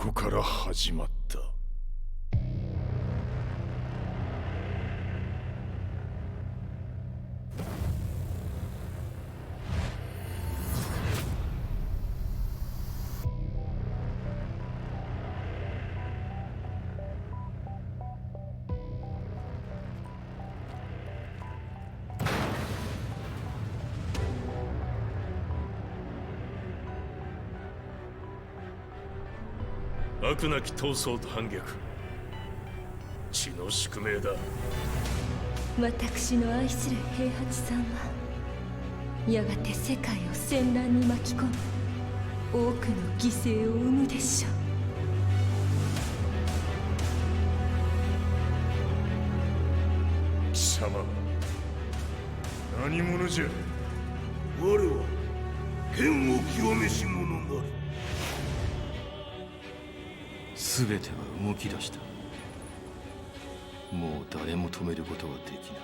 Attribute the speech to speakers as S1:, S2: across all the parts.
S1: こから始まった。
S2: 悪なき闘争と反逆、血の宿命だ。
S3: 私の愛する平八さんはやがて世界を戦乱に巻き込み多くの犠牲を生むでしょ
S1: 貴様、何者じゃ。
S4: 我は剣を極めし者なり。
S5: 全ては動き出した。もう誰も止めることはできない。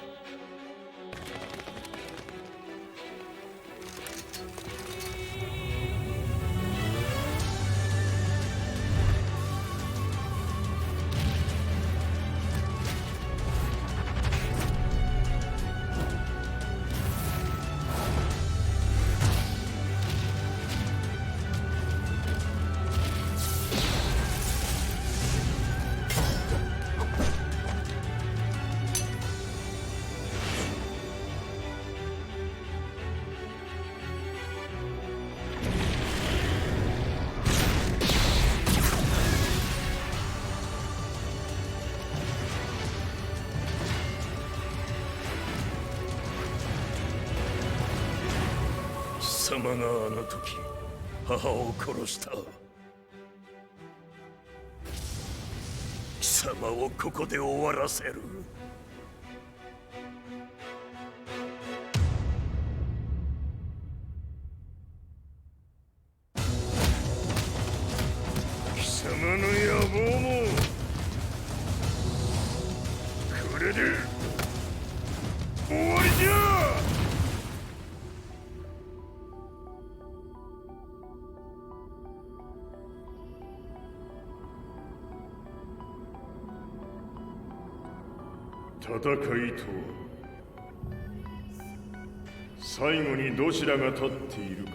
S2: 貴様があの時母を殺した。貴様をここで終わらせる。
S1: 貴様の野望もこれで終わりじゃ。戦いとは最後にどちらが立っているか。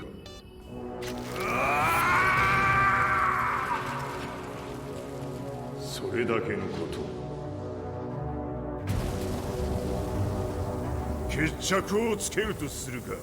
S1: それだけのこと。決着をつけるとするか。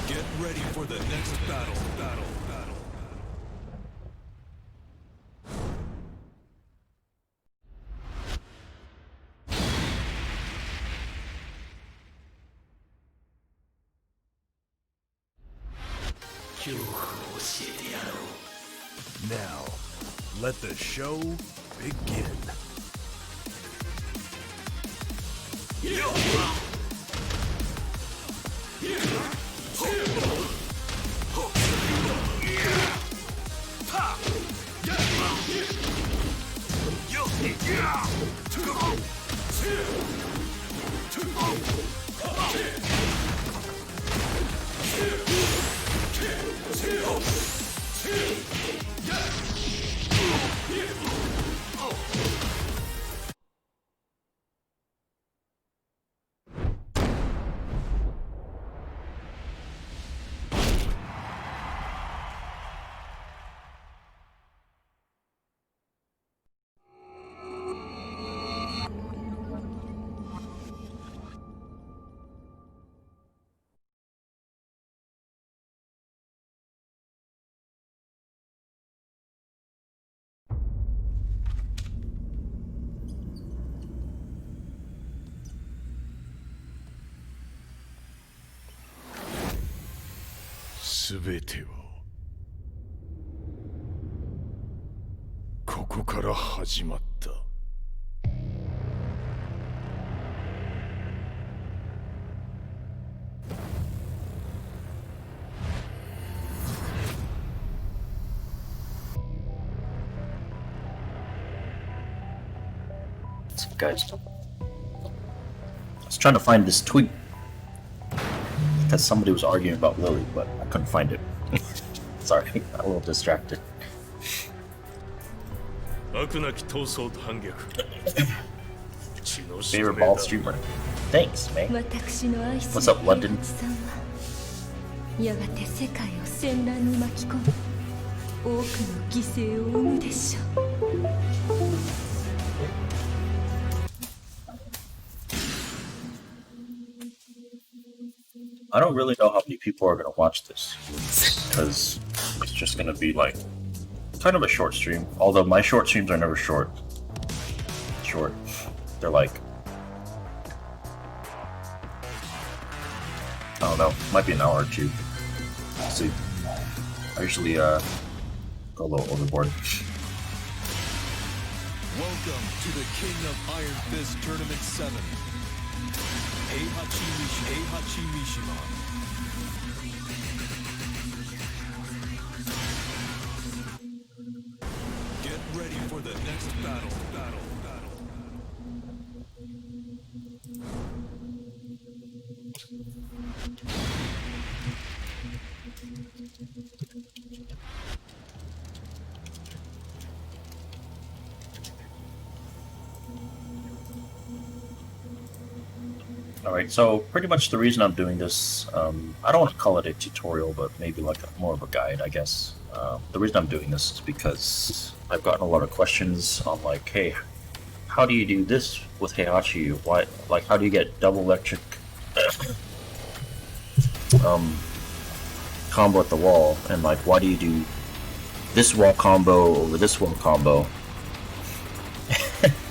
S6: Get ready for the next battle. Now, let the show begin.
S1: 全てはここから始まった。
S7: Guys, I was trying to find this tweet because somebody was arguing about Lily, but I couldn't find it. Sorry, I'm a little distracted.
S2: 悪なき闘争と反逆。血の宿
S7: Favorite
S2: 命
S7: bald
S2: だ。
S7: streamer. Thanks, man.
S3: 私の愛す
S7: What's
S3: る
S7: up,
S3: 平
S7: London?
S3: 八さんはやがて世界を戦乱に巻き込み多くの犠牲を生むでしょう。
S7: I don't really know how many people are gonna watch this because it's just gonna be like kind of a short stream. Although my short streams are never short. They're like, I don't know, might be an hour or two. Let's see. I usually go a little overboard.
S6: Welcome to the King of Iron Fist Tournament 7. HeyHotchi Mishima. Get ready for the next battle.
S7: Alright, so pretty much the reason I'm doing this, I don't want to call it a tutorial, but maybe like more of a guide, I guess. The reason I'm doing this is because I've gotten a lot of questions on like, hey, how do you do this with HeyHotchi? Why, like, how do you get double electric combo at the wall? And like, why do you do this wall combo over this wall combo?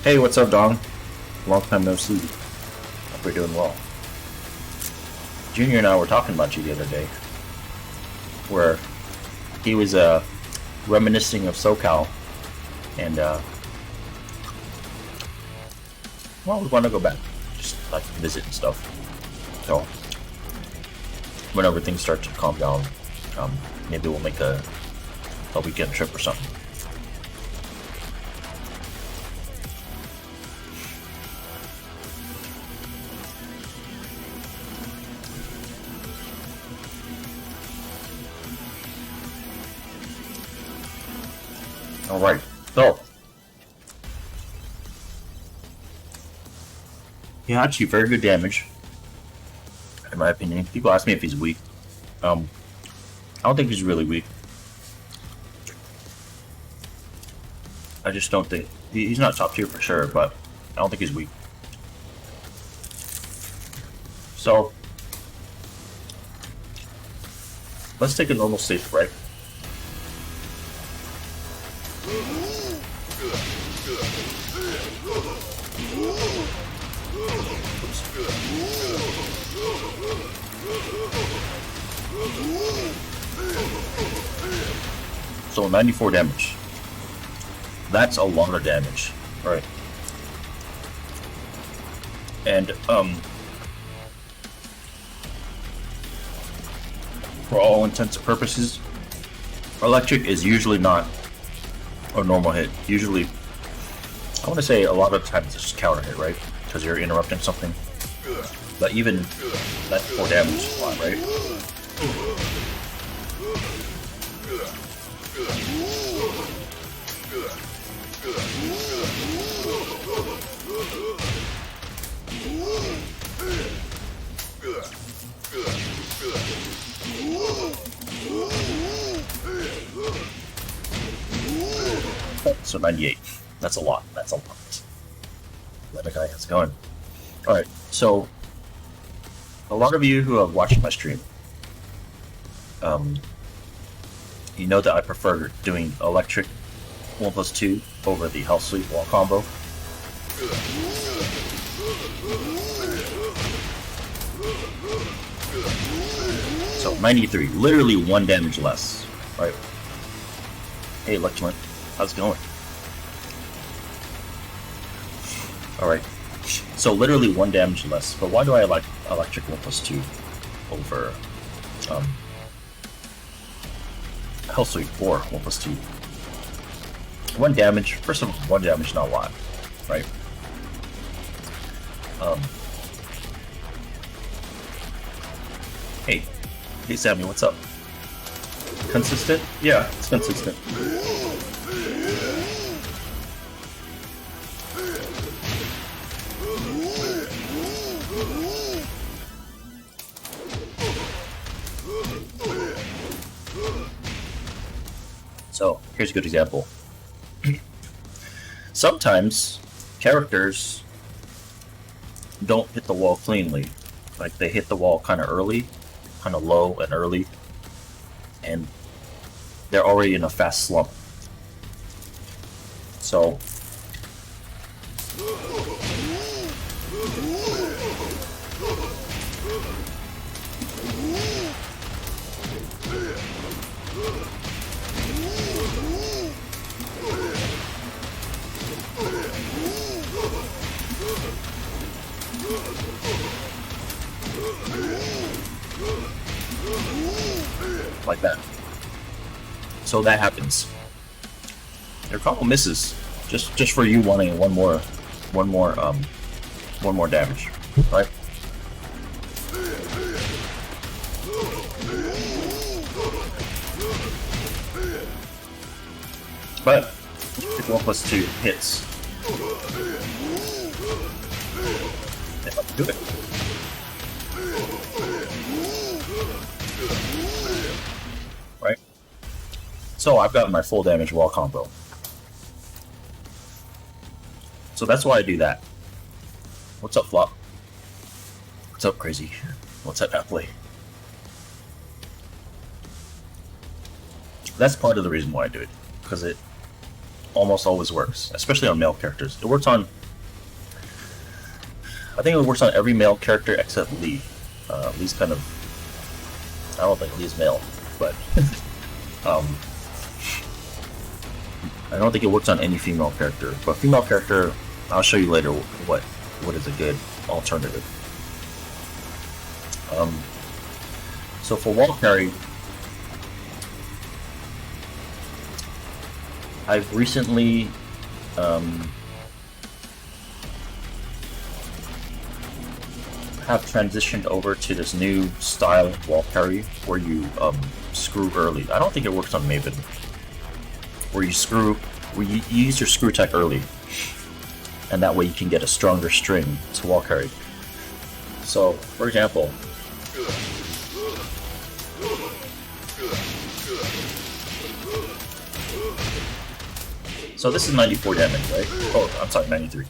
S7: Hey, what's up, Dong? Long time no see. Hope you're doing well. Junior and I were talking about you the other day, where he was reminiscing of SoCal, and well, we want to go back, just like visit and stuff. So whenever things start to calm down, maybe we'll make a weekend trip or something. Alright, so yeah, actually very good damage, in my opinion. People ask me if he's weak. I don't think he's really weak. I just don't think he's not top tier for sure, but I don't think he's weak. So let's take a normal stage break. So 94 damage. That's a lot of damage, right? And for all intents and purposes, electric is usually not a normal hit. Usually, I want to say a lot of times it's just counter hit, right? Because you're interrupting something. But even that's 4 damage is a lot, right? So 98. That's a lot. That's a lot. Let a guy gets going. Alright, so a lot of you who have watched my stream, you know that I prefer doing electric 1+2 over the health sweep wall combo. So 93, literally 1 damage less, right? Hey, Electron, how's it going? Alright, so literally 1 damage less, but why do I like Electric 1+2 over Health Sweep 4 1+2? 1 damage, first of all, 1 damage, not a lot, right? Hey Sammy, what's up? Consistent? Yeah, it's consistent. So, here's a good example. Sometimes characters don't hit the wall cleanly. Like, they hit the wall kind of early, kind of low and early, and they're already in a fast slump. So like that. So that happens. Your combo misses just for you wanting one more damage, right? But if 1+2 hits, they have to do it. Right? So I've gotten my full damage wall combo. So that's why I do that. What's up, Flop? What's up, Crazy? What's up, Apple? That's part of the reason why I do it, because it almost always works, especially on male characters. It works on, I think it works on every male character except Lee. Lee's kind of, I don't think Lee's male, but I don't think it works on any female character. But female character, I'll show you later what is a good alternative. So for wall carry, I've recently have transitioned over to this new style of wall carry where you screw early. I don't think it works on Maven. Where you use your screw tech early, and that way you can get a stronger string to wall carry. So, for example, so this is 94 damage, right? Oh, I'm sorry, 93.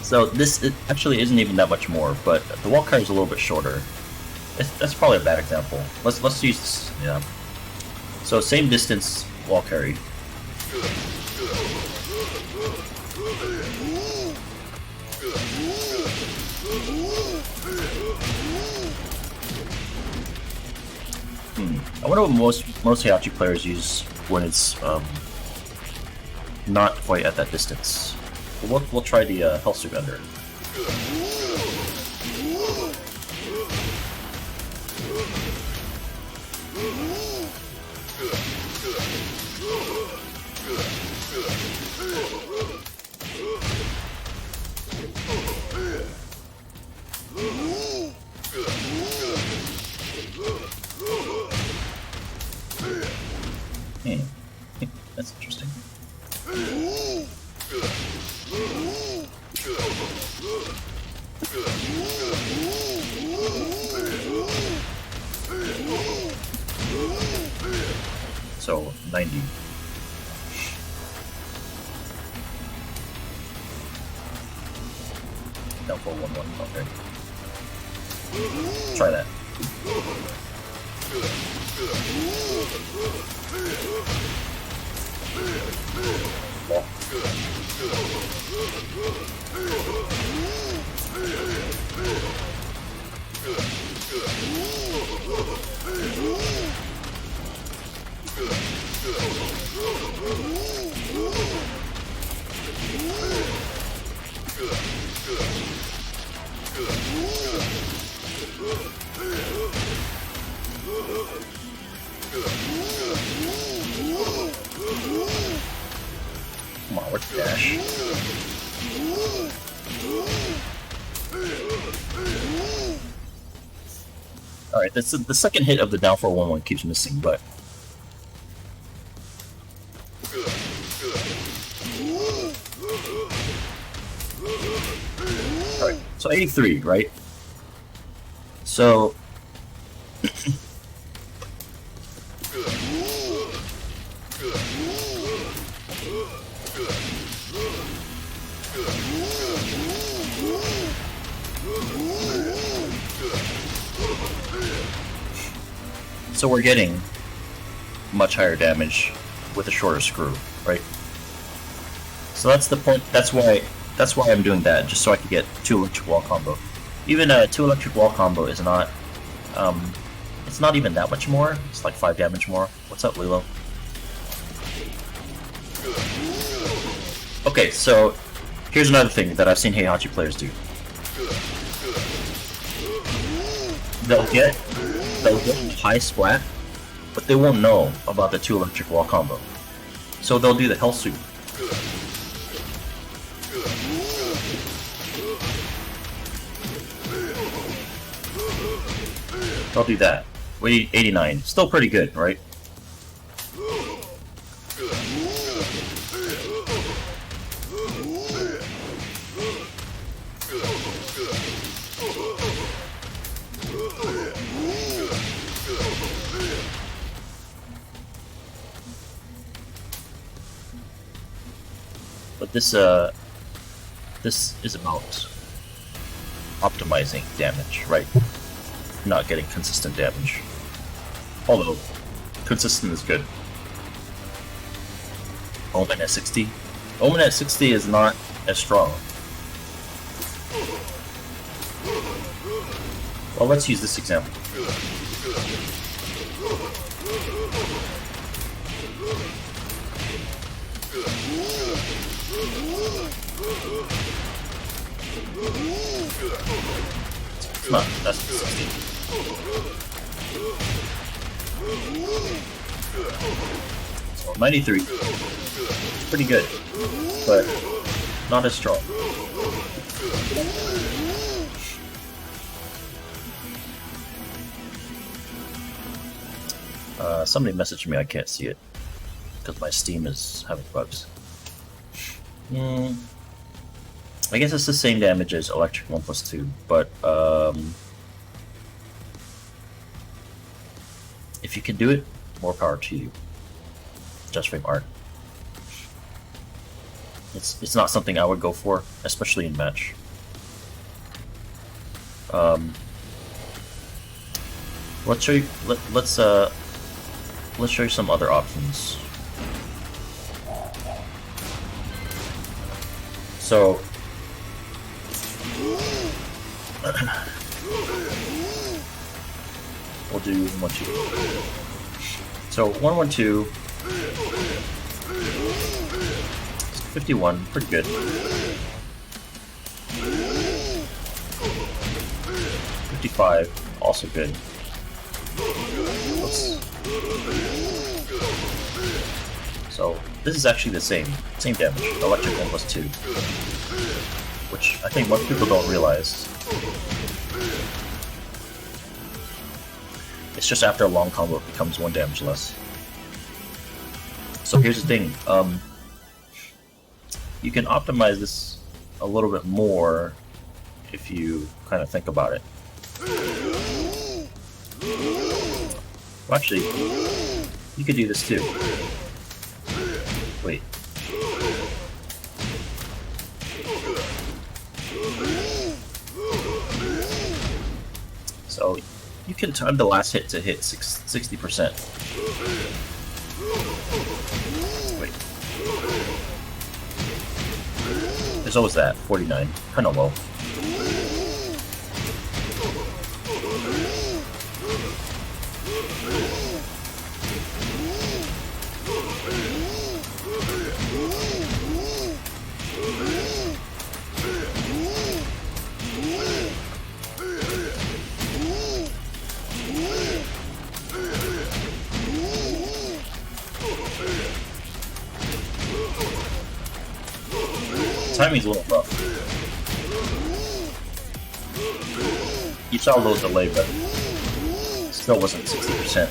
S7: So this actually isn't even that much more, but the wall carry is a little bit shorter. That's probably a bad example. Let's use this. Yeah. So same distance wall carry. I wonder what most HeyHotchi players use when it's not quite at that distance. We'll try the health sweep under. That's interesting. 90. Down 411. Okay. Try that. Well. Come on, where's the dash? Alright, that's the second hit of the down 411 keeps missing, but alright, so 83, right? So So we're getting much higher damage with a shorter screw, right? So that's the point. That's why I'm doing that, just so I can get 2 electric wall combo. Even a 2 electric wall combo is not, it's not even that much more. It's like 5 damage more. What's up, Lilo? Okay, so here's another thing that I've seen HeyHotchi players do. They'll get high splat, but they won't know about the 2 electric wall combo. So they'll do the health soup. They'll do that. Wait, 89. Still pretty good, right? But this is about optimizing damage, right? Not getting consistent damage. Although, consistent is good. Omen at 60? Omen at 60 is not as strong. Well, let's use this example. It's not, that's 60. So 93. Pretty good, but not as strong. Somebody messaged me, I can't see it, because my Steam is having bugs. I guess it's the same damage as electric 1+2, but if you can do it, more power to you. Just frame art. It's not something I would go for, especially in match. Let's show you. Let's show you some other options. So. We'll do 1-2. So 1-1-2. 51, pretty good. 55, also good. So this is actually the same damage, electric 1+2, which I think most people don't realize. It's just after a long combo it becomes 1 damage less. So here's the thing, you can optimize this a little bit more if you kind of think about it. Well, actually, you could do this too. Wait. So you can time the last hit to hit 60%. Wait. There's always that, 49. Kinda low. Timing's a little rough. You saw a little delay, but still wasn't 60%.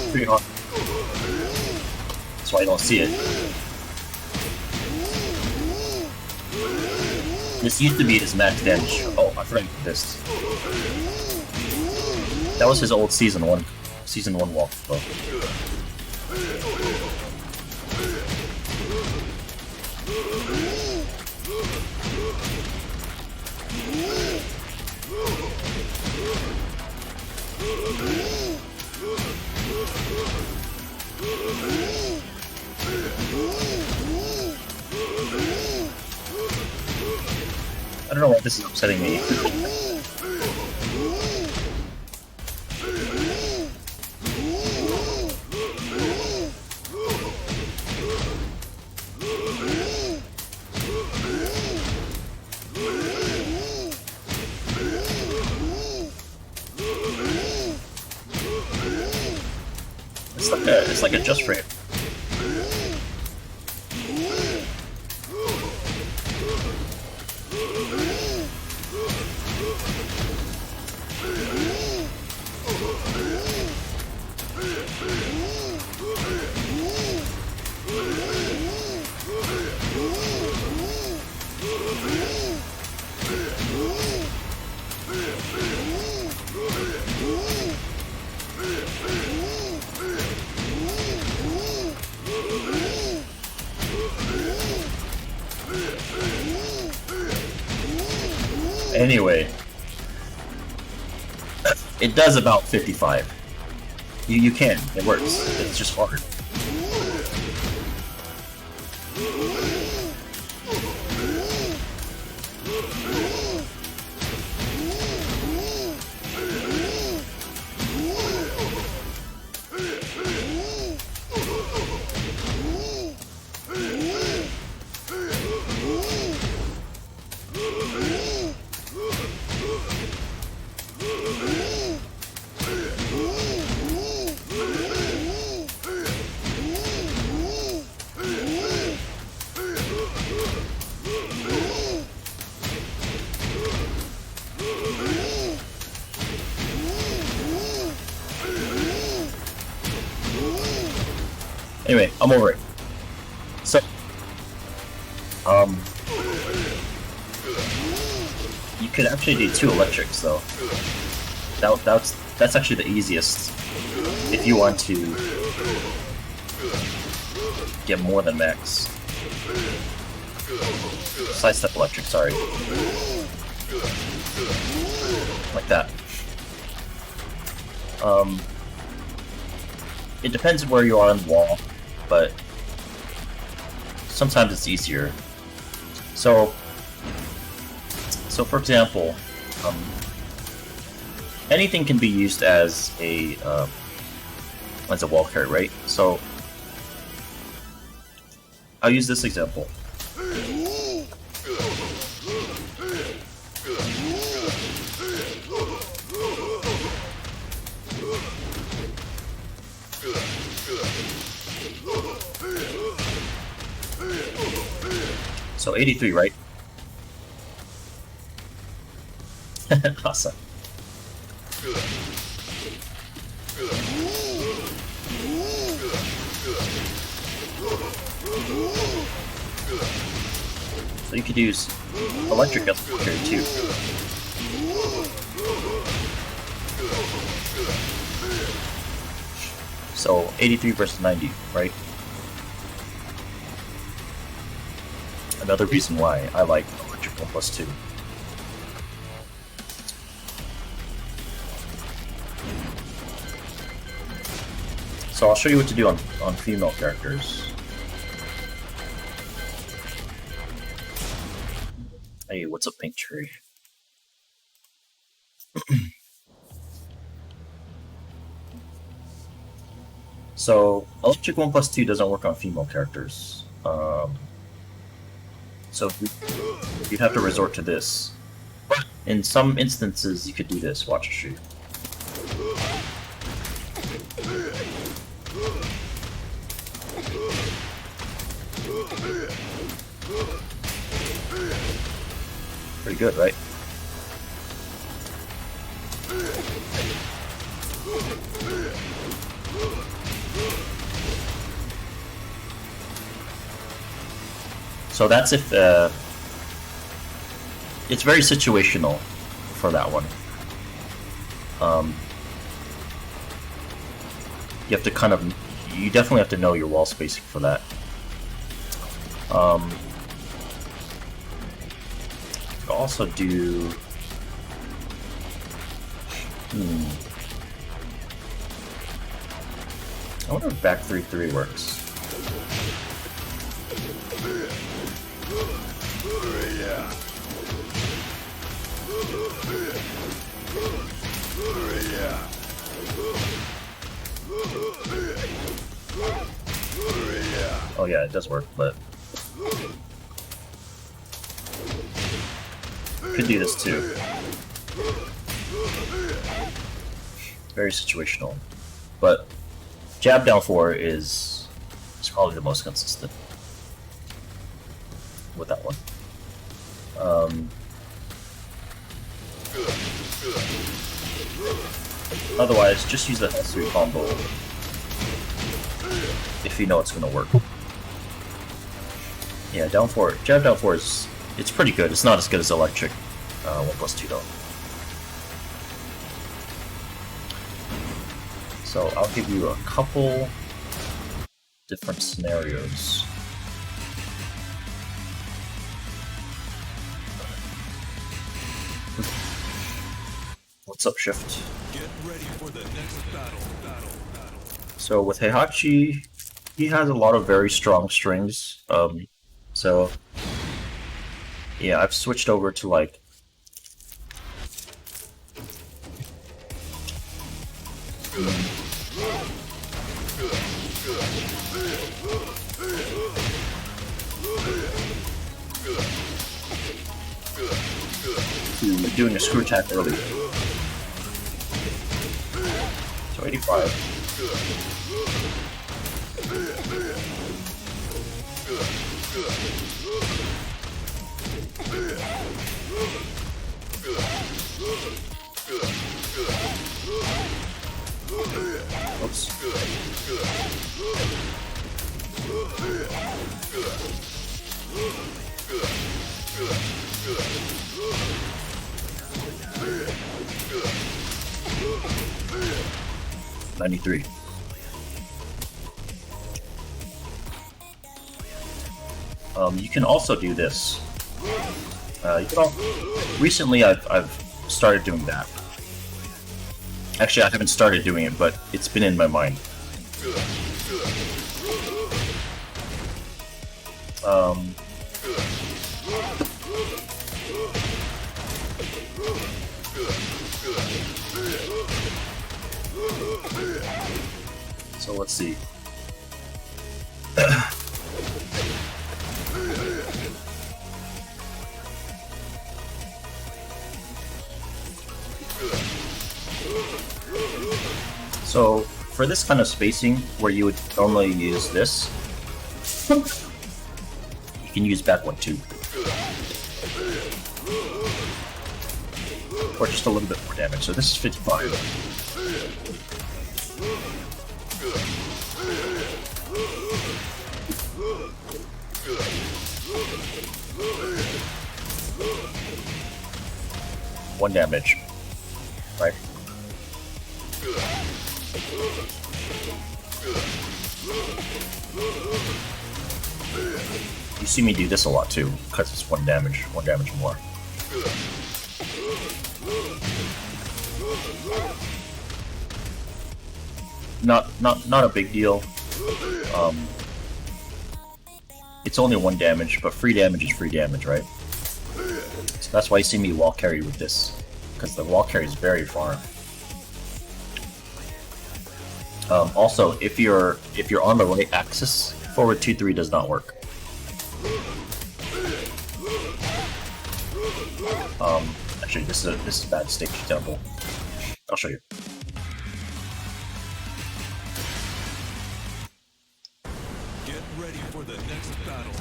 S7: Pretty hard. That's why you don't see it. This used to be his max damage. Oh, I forgot this. That was his old season 1 walk though. I don't know why this is upsetting me. It's like a just frame. Anyway, it does about 55. You can, it works. It's just hard. Anyway, I'm over it. So, you could actually do 2 electrics though. That's actually the easiest if you want to get more than max. Sidestep electric, sorry. Like that. It depends where you are on the wall, but sometimes it's easier. So for example, anything can be used as a wall carry, right? So I'll use this example. So 83, right? Awesome. So you could use electric as a carry too. So 83 versus 90, right? Another reason why I like electric 1+2. So I'll show you what to do on female characters. Hey, what's up, Pink Tree? So electric 1+2 doesn't work on female characters. So you'd have to resort to this. But in some instances, you could do this. Watch a shoot. Pretty good, right? So that's if it's very situational for that one. You have to kind of, you definitely have to know your wall spacing for that. You could also do. I wonder if back 3-3 works. Oh yeah, it does work, but could do this too. Very situational, but jab down 4 is probably the most consistent with that one. Otherwise, just use the S3 combo if you know it's gonna work. Yeah, down 4, jab down 4 is, it's pretty good. It's not as good as electric 1+2 though. So I'll give you a couple different scenarios. What's up, Shift?
S6: Get ready for the next battle.
S7: So with HeyHotchi, he has a lot of very strong strings. So yeah, I've switched over to like doing a screw attack early. So 85. Oops. $93. You can also do this. Recently, I've started doing that. Actually, I haven't started doing it, but it's been in my mind. So let's see. So for this kind of spacing, where you would normally use this, you can use back 1-2. Or just a little bit more damage. So this is 55. One damage, right? You see me do this a lot too, because it's one damage more. Not a big deal. It's only one damage, but free damage is free damage, right? So that's why you see me wall carry with this, because the wall carry is very far. Also, if you're on the right axis, forward 2-3 does not work. Actually, this is a bad stage example. I'll show you.
S6: Get ready for the next battle.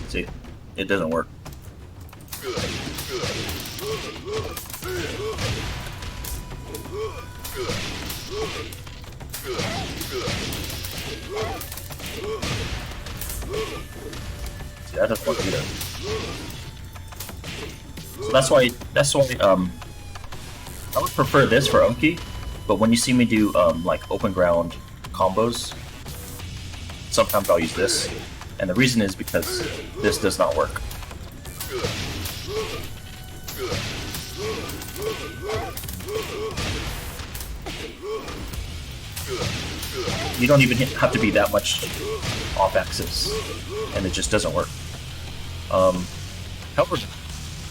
S7: See, it doesn't work. See, that doesn't work either. So that's why I would prefer this for Unki, but when you see me do like open ground combos, sometimes I'll use this, and the reason is because this does not work. You don't even have to be that much off axis, and it just doesn't work. However,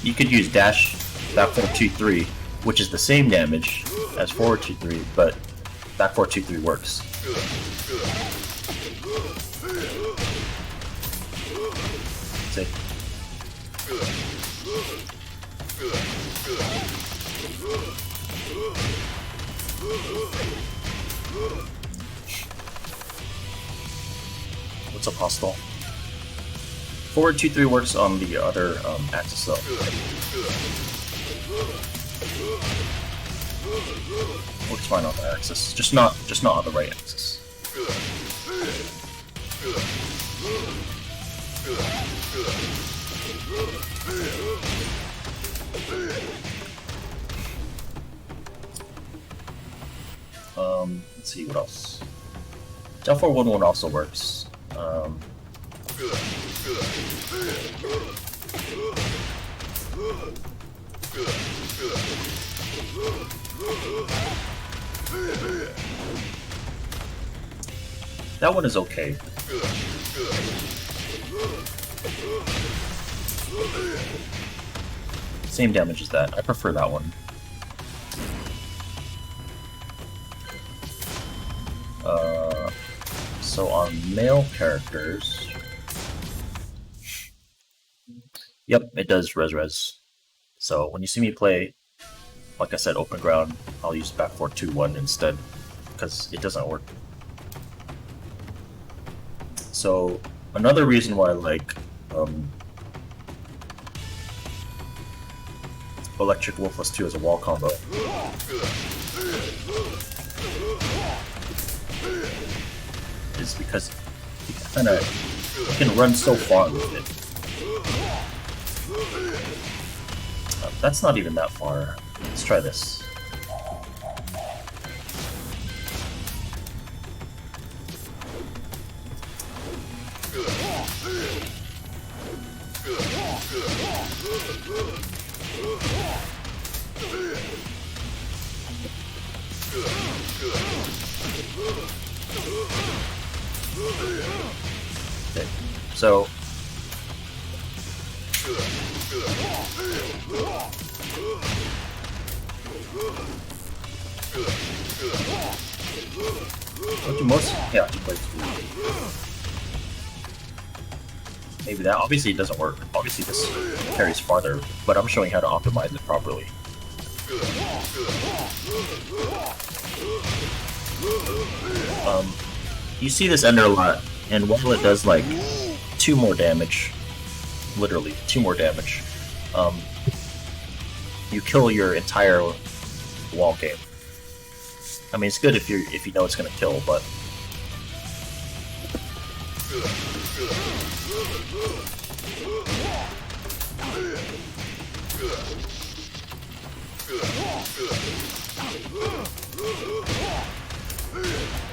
S7: you could use dash back 4-2-3, which is the same damage as forward 2-3, but back 4-2-3 works. See? What's up, hostile? Forward 2-3 works on the other axis though. Works fine on the axis, just not on the right axis. Let's see what else. L411 also works. That one is okay. Same damage as that. I prefer that one. So on male characters, yep, it does res. So when you see me play, like I said, open ground, I'll use back 4-2-1 instead, because it doesn't work. So another reason why I like Electric Wolf 2 as a wall combo is because you can run so far with it. That's not even that far. Let's try this. Okay. So most HeyHotchi plays do. Maybe that obviously it doesn't work. Obviously this carries farther, but I'm showing how to optimize it properly. You see this ender a lot, and while it does like 2 more damage, literally 2 more damage, you kill your entire wall game. I mean, it's good if you know it's gonna kill, but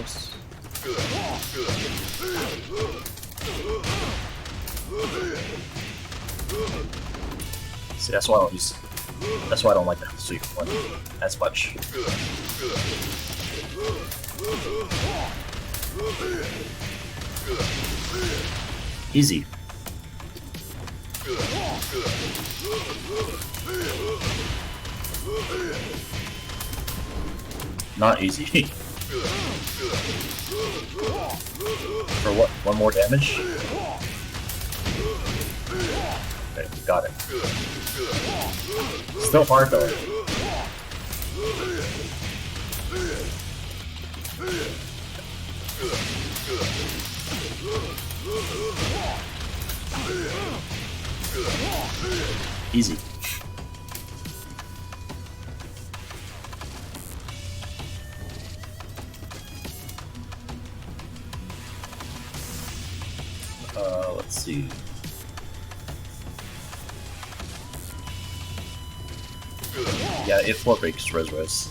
S7: oops. See, that's why I don't use. That's why I don't like the sweep one as much. Easy. Not easy. For what? 1 more damage? Okay, got it. Still hard though. Easy. Let's see. Yeah, it floor breaks res.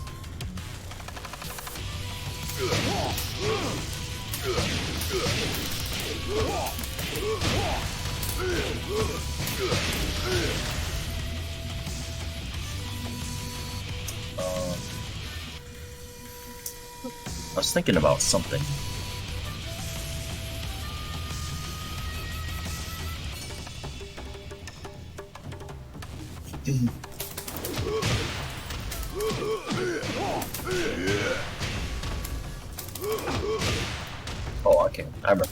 S7: I was thinking about something. Oh, okay, I remember.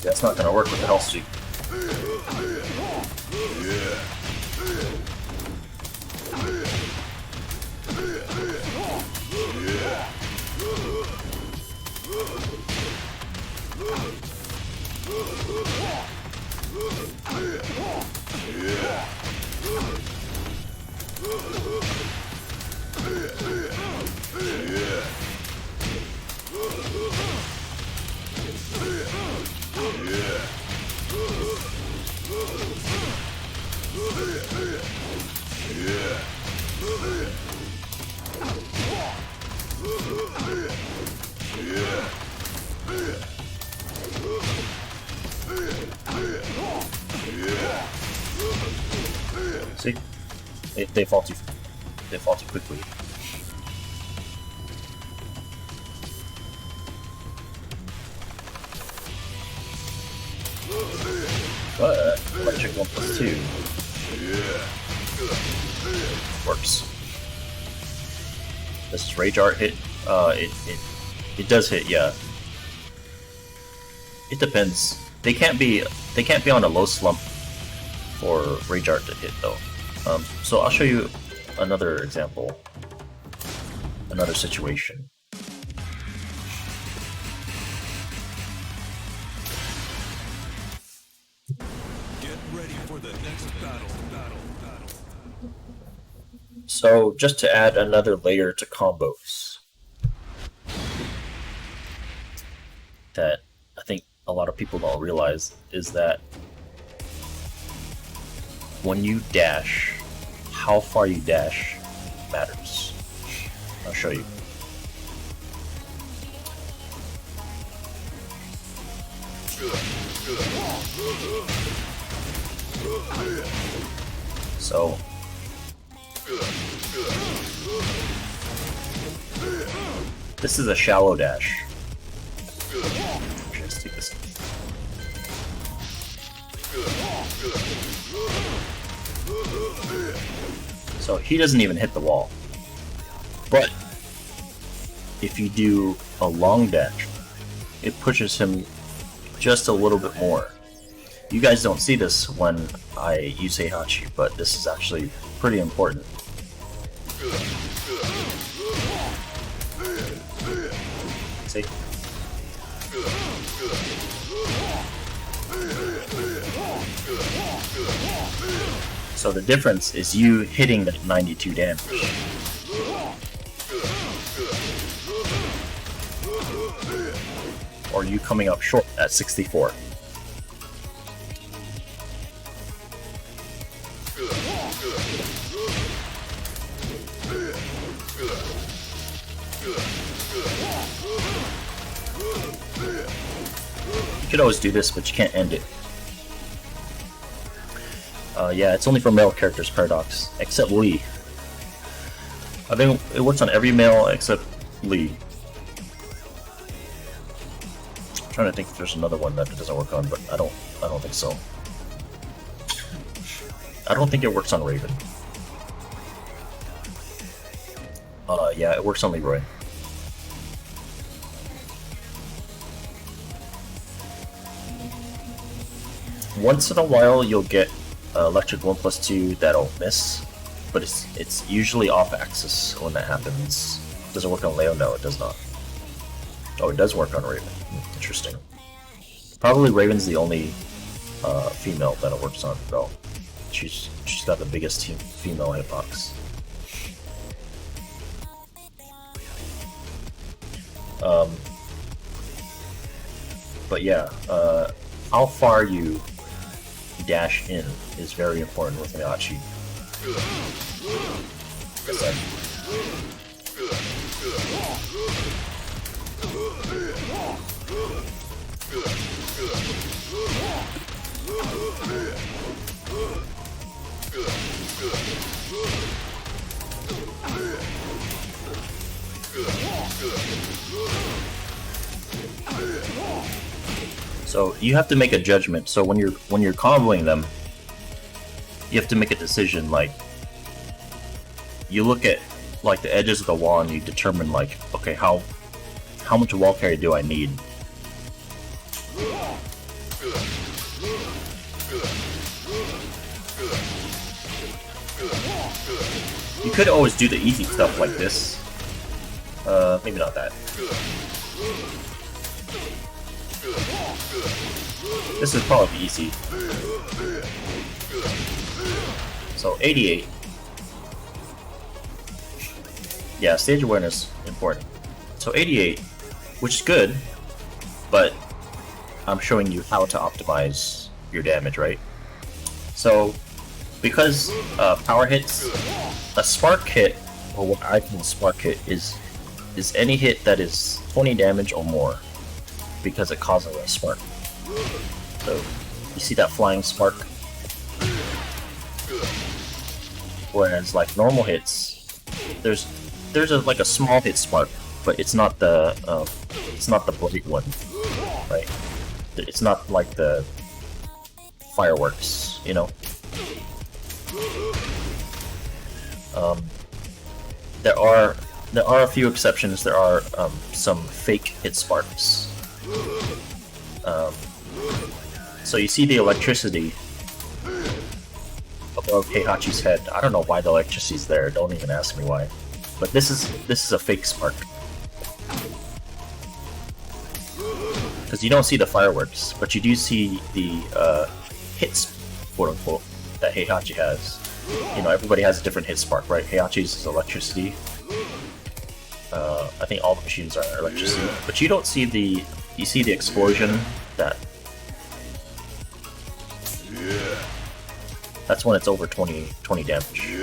S7: That's not gonna work with the health streak. See? They fall too quickly. But electric 1+2 works. Does Rage Art hit? It does hit, yeah. It depends. They can't be on a low slump for Rage Art to hit though. So I'll show you another example, another situation.
S6: Get ready for the next battle.
S7: So just to add another layer to combos that I think a lot of people don't realize is that when you dash, how far you dash matters. I'll show you. So this is a shallow dash. Let's take this. So he doesn't even hit the wall. But if you do a long dash, it pushes him just a little bit more. You guys don't see this when I use HeyHotchi, but this is actually pretty important. See? So the difference is you hitting that 92 damage. Or you coming up short at 64. You could always do this, but you can't end it. Yeah, it's only for male characters, Paradox, except Lee. I think it works on every male except Lee. I'm trying to think if there's another one that it doesn't work on, but I don't think so. I don't think it works on Raven. Yeah, it works on Leroy. Once in a while, you'll get Electric 1+2 that'll miss, but it's usually off axis when that happens. Does it work on Leo? No, it does not. Oh, it does work on Raven. Interesting. Probably Raven's the only female that it works on, though. She's got the biggest female hitbox. But yeah, how far you dash in is very important with HeyHotchi. So you have to make a judgment. So when you're comboing them, you have to make a decision. Like, you look at like the edges of the wall and you determine like, okay, how much wall carry do I need? You could always do the easy stuff like this. Maybe not that. This is probably easy. So 88. Yeah, stage awareness important. So 88, which is good, but I'm showing you how to optimize your damage, right? So because power hits, a spark hit, or what I call a spark hit, is any hit that is 20 damage or more, because it causes a spark. So you see that flying spark? Whereas like normal hits, there's like a small hit spark, but it's not the bright one, right? It's not like the fireworks, you know. There are a few exceptions. There are some fake hit sparks. So you see the electricity above HeyHotchi's head. I don't know why the electricity's there. Don't even ask me why. But this is a fake spark. Because you don't see the fireworks, but you do see the hits, quote unquote, that HeyHotchi has. You know, everybody has a different hit spark, right? HeyHotchi's is electricity. I think all the machines are electricity, but you don't see you see the explosion. That's when it's over 20 damage.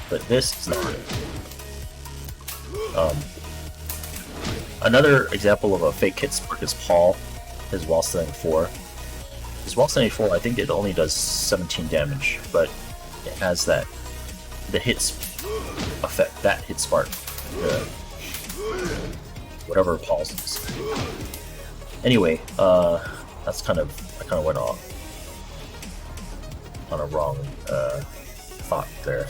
S7: But this is not. Another example of a fake hit spark is Paul, his wall standing 4. His wall standing 4, I think it only does 17 damage, but it has the hits effect, that hit spark. Whatever Paul's is. Anyway, that's I kind of went off on a wrong thought there.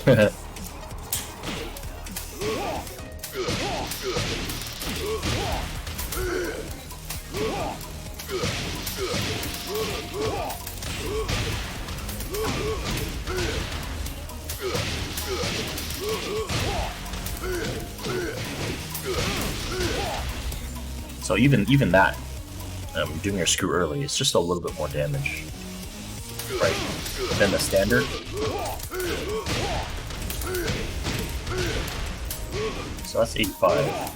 S7: So even that, doing your screw early, it's just a little bit more damage, right, than the standard. So that's 85.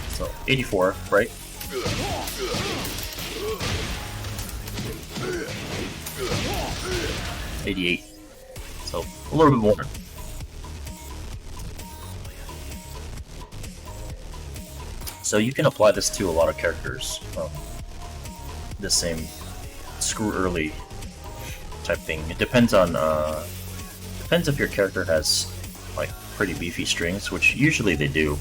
S7: So 84, right? $88. So a little bit more. So you can apply this to a lot of characters. The same screw early type thing. It depends on depends if your character has like pretty beefy strings, which usually they do.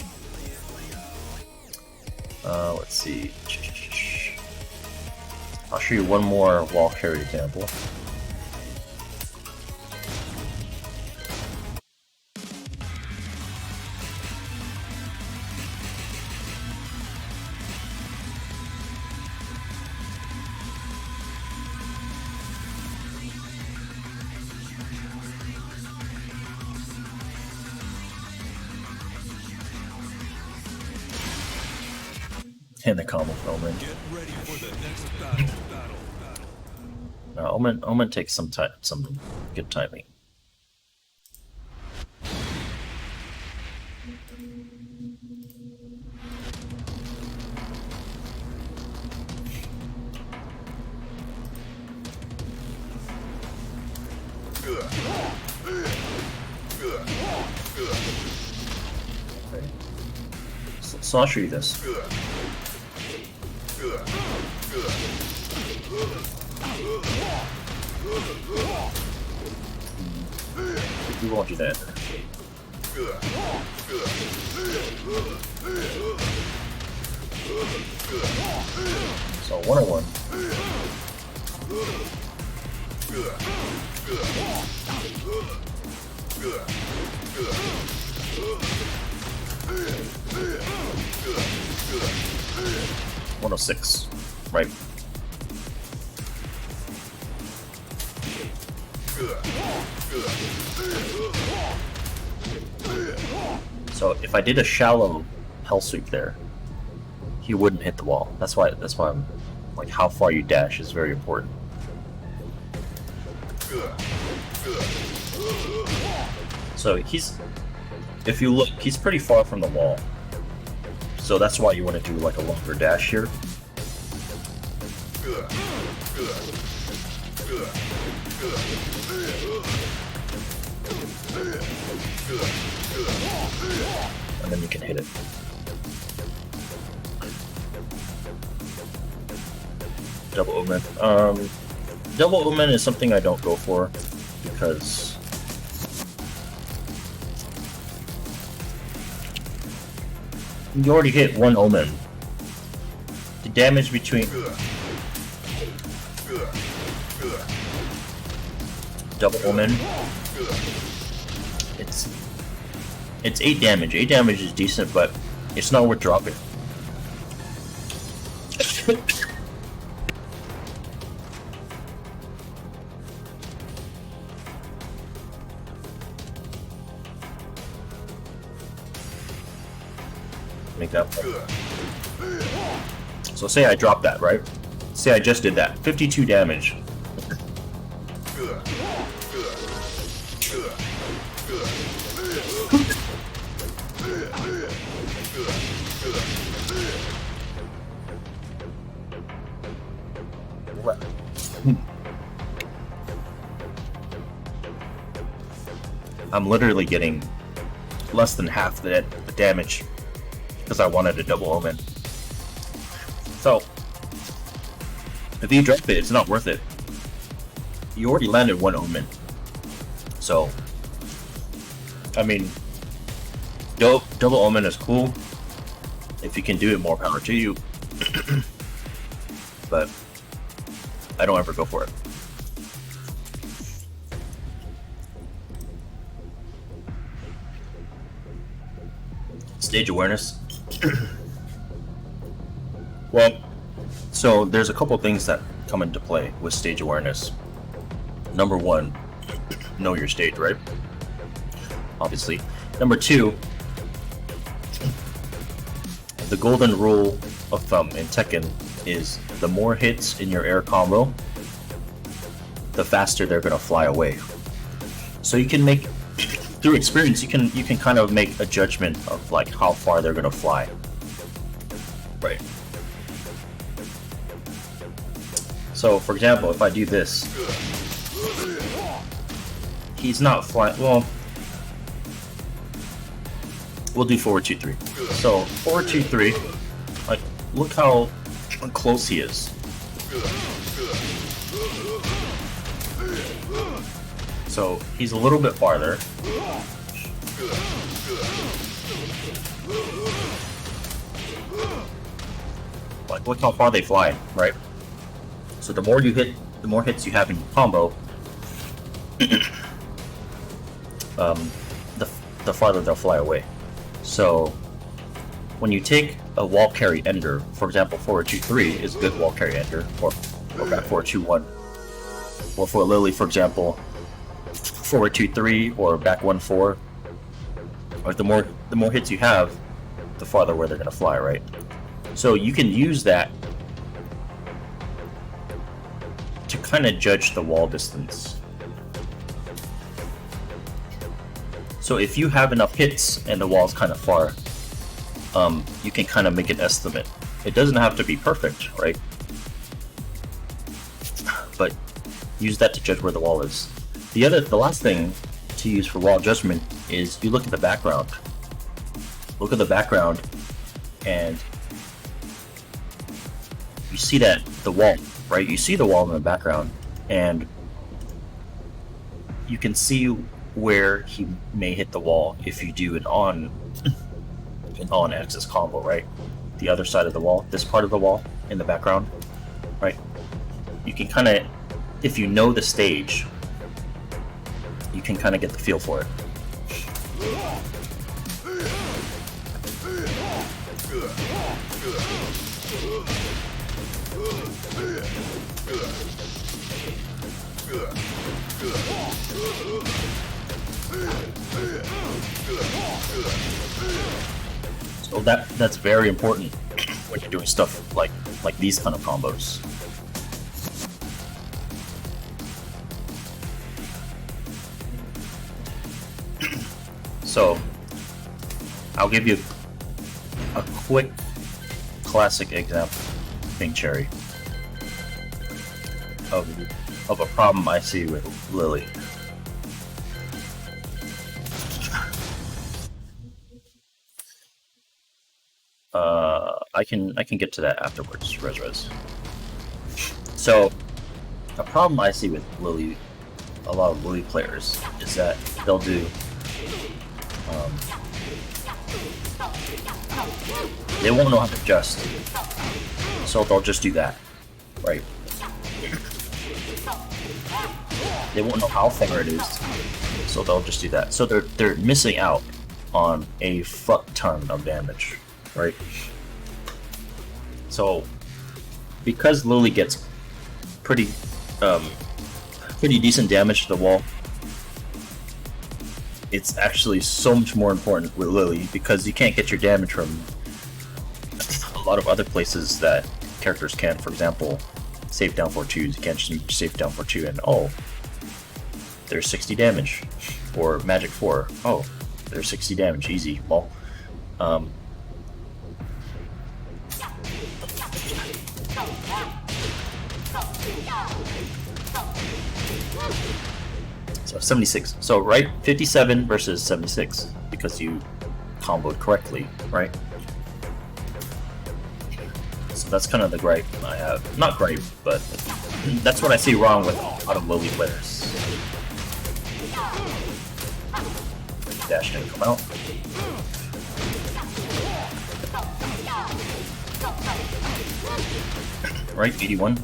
S7: Let's see. I'll show you one more wall carry example. And the combo Omen.
S6: Get ready for the next battle.
S7: Omen takes some good timing. Okay. So I'll show you this. We won't do that. So 101. $106, right? So if I did a shallow hell sweep there, he wouldn't hit the wall. That's why I'm like, how far you dash is very important. So if you look, he's pretty far from the wall. So that's why you want to do like a longer dash here. And then you can hit it. Double Omen. Double Omen is something I don't go for because you already hit one Omen. The damage between Double Omen, it's 8 damage. 8 damage is decent, but it's not worth dropping. Make that point. So say I drop that, right? Say I just did that. 52 damage. I'm literally getting less than half the damage because I wanted a double Omen. So if you drop it, it's not worth it. You already landed one Omen. So I mean, double Omen is cool. If you can do it, more power to you. But I don't ever go for it. Stage awareness. Well, so there's a couple things that come into play with stage awareness. Number one, know your stage, right? obviously. Number 2, the golden rule of thumb in Tekken is the more hits in your air combo, the faster they're gonna fly away. So you can make, through experience, you can kind of make a judgment of like how far they're gonna fly. Right. So for example, if I do this, he's not flying. Well, we'll do forward 2-3. So forward 2-3, like look how close he is. So he's a little bit farther. Like look how far they fly, right? So the more you hit, the more hits you have in your combo, the farther they'll fly away. So when you take a wall carry ender, for example, forward 2-3 is a good wall carry ender, or back forward 2-1, or for Lily, for example, forward 2-3 or back 1-4. Like the more hits you have, the farther where they're gonna fly, right? So you can use that to kind of judge the wall distance. So if you have enough hits and the wall's kind of far, you can kind of make an estimate. It doesn't have to be perfect, right? But use that to judge where the wall is. The last thing to use for wall judgment is you look at the background. Look at the background and you see that the wall, right? You see the wall in the background and you can see where he may hit the wall if you do an on axis combo, right? The other side of the wall, this part of the wall in the background, right? You can kind of, if you know the stage, you can kind of get the feel for it. So that's very important when you're doing stuff like these kind of combos. So I'll give you a quick classic example, Pink Cherry, of a problem I see with Lily. I can get to that afterwards, Rez. So a problem I see with Lily, a lot of Lily players, is that they'll do they won't know how to adjust, so they'll just do that, right? They won't know how far it is, so they'll just do that. So they're missing out on a fuck ton of damage, right? So because Lily gets pretty decent damage to the wall, it's actually so much more important with Lily because you can't get your damage from a lot of other places that characters can. For example, safe down 4-2s, you can't just safe down 4-2 and oh, there's 60 damage. Or magic 4, oh, there's 60 damage, easy. Well, so 76. So right, 57 versus 76 because you comboed correctly, right? So that's kind of the gripe I have. Not gripe, but that's what I see wrong with a lot of Lily players. Dash didn't come out. Right, 81.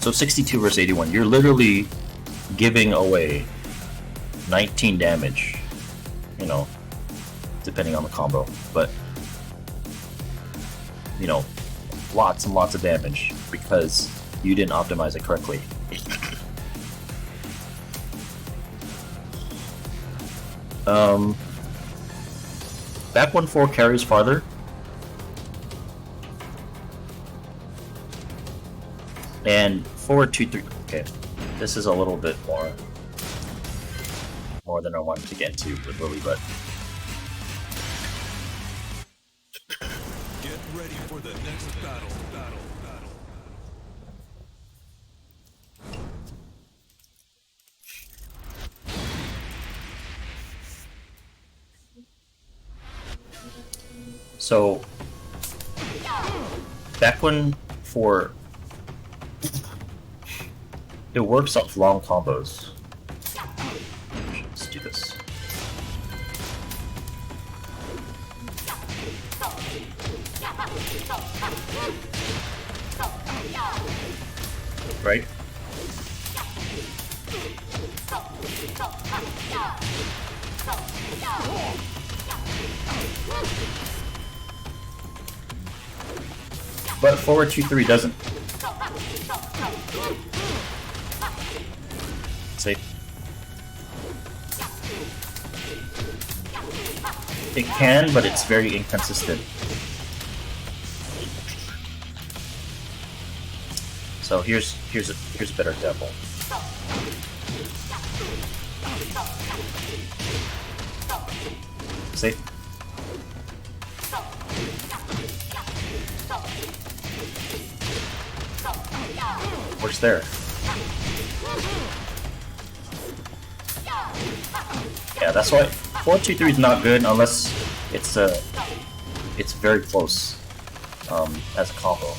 S7: So 62 versus 81. You're literally giving away 19 damage, you know, depending on the combo. But, you know, lots and lots of damage because you didn't optimize it correctly. Back 1-4 carries farther. And forward 2-3. Okay, this is a little bit more than I wanted to get into with Lily, but
S6: Get ready for the next battle.
S7: so back 1-4, it works off long combos. Let's do this. Right? But forward 2-3 doesn't. See? It can, but it's very inconsistent. So here's a better example. See? Works there. Yeah, that's why 4-2-3 is not good unless it's very close as a combo.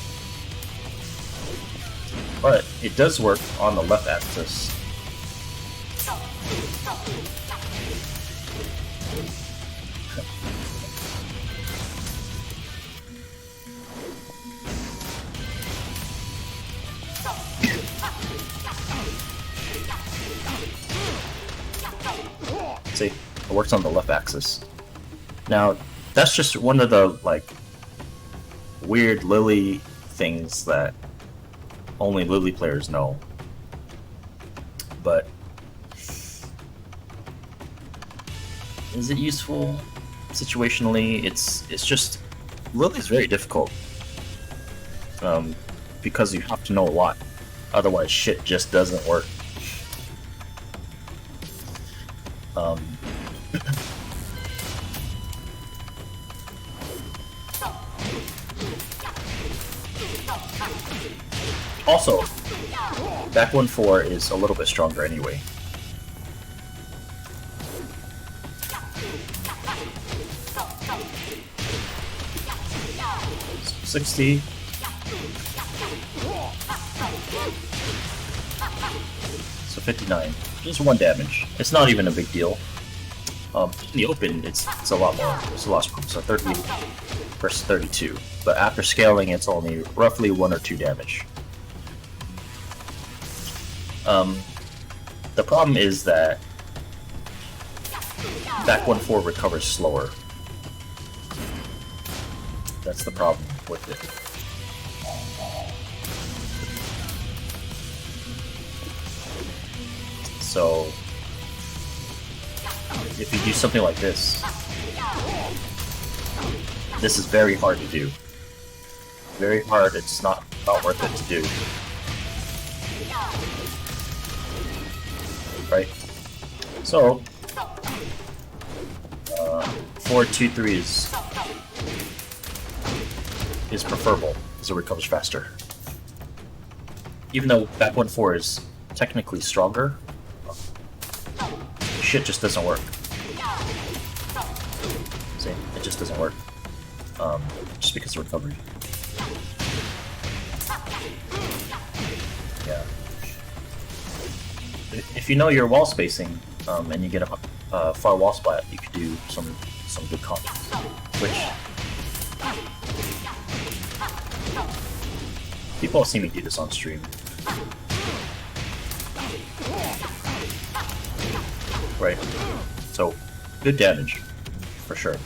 S7: But it does work on the left axis. See, it works on the left axis. Now, that's just one of the weird Lily things that only Lily players know. But is it useful? Situationally, it's just Lily's very difficult. Because you have to know a lot. Otherwise shit just doesn't work. Also, back 1-4 is a little bit stronger anyway. $60. So 59. Just 1 damage. It's not even a big deal. In the open, it's a lot more. It's a lot stronger. So 38 versus 32. But after scaling, it's only roughly 1 or 2 damage. The problem is that back 1-4 recovers slower. That's the problem with it. So if you do something like this, this is very hard to do. Very hard, it's not worth it to do. Right? So 4-2-3 is preferable because it recovers faster. Even though back 1-4 is technically stronger, shit just doesn't work. See, it just doesn't work. Just because of recovery. Yeah. If you know your wall spacing, and you get a far wall splat, you could do some good combos. Which people have seen me do this on stream. Right. So, good damage, for sure.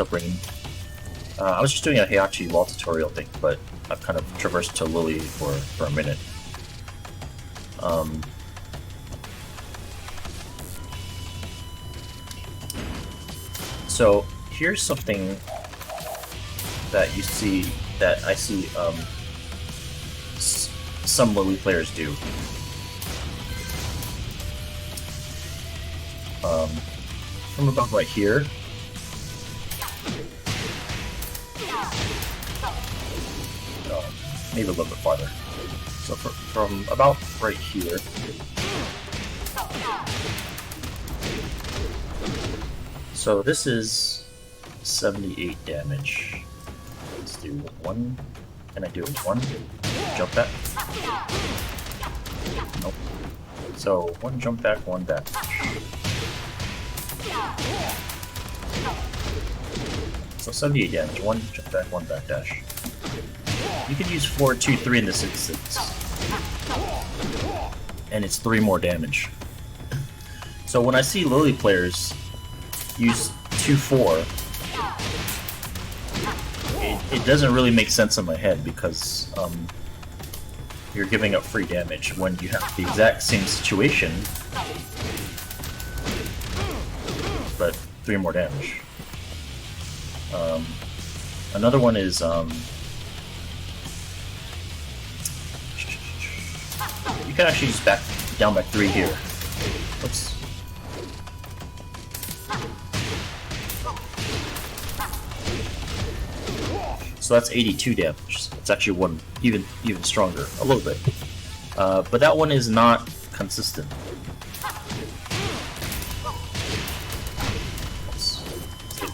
S7: up, Ring? I was just doing a HeyHotchi wall tutorial thing, but I've kind of traversed to Lily for a minute. So here's something that you see, that I see some Lily players do. From about right here. Maybe a little bit farther. So from about right here. So this is 78 damage. Let's do one. Can I do one? Jump back? Nope. So one jump back, one back. So 78 damage, one jump back, one backdash. You could use 4, 2, 3 in this instance. And it's 3 more damage. So when I see Lily players use 2, 4, it doesn't really make sense in my head, because you're giving up free damage when you have the exact same situation, but 3 more damage. Another one is you can actually just down back 3 here. Oops. So that's 82 damage. It's actually one even stronger, a little bit. But that one is not consistent.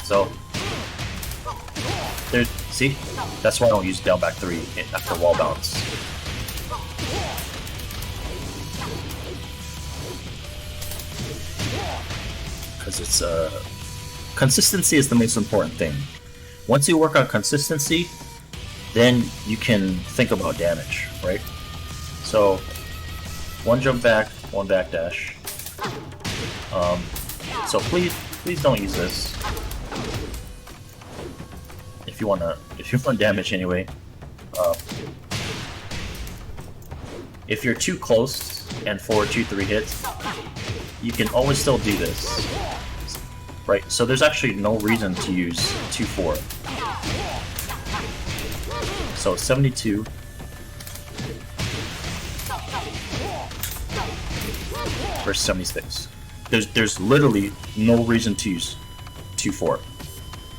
S7: So there, see, that's why I don't use down back 3 after wall bounce. Because it's consistency is the most important thing. Once you work on consistency, then you can think about damage, right? So one jump back, one backdash. So please don't use this. If you want damage anyway. If you're too close and 4, 2, 3 hits, you can always still do this. Right, so there's actually no reason to use 2, 4. So 72. Versus 76. There's literally no reason to use 2, 4.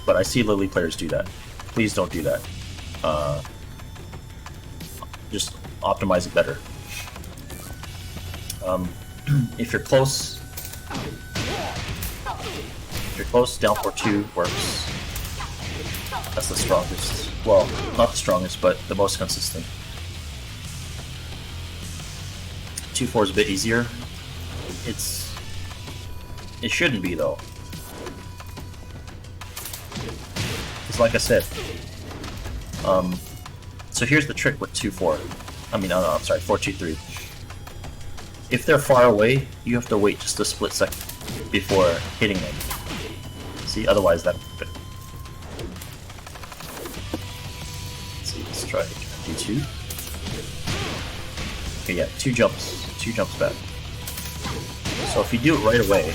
S7: But I see Lily players do that. Please don't do that. Just optimize it better. If you're close, down 4, 2 works. That's the strongest. Well, not the strongest, but the most consistent. 2, 4 is a bit easier. It shouldn't be though. Because like I said, so here's the trick with 2, 4. I'm sorry, 4, 2, 3. If they're far away, you have to wait just a split second before hitting them. See, otherwise that. Let's see, let's try D2. Okay, yeah, 2 jumps back. So if you do it right away,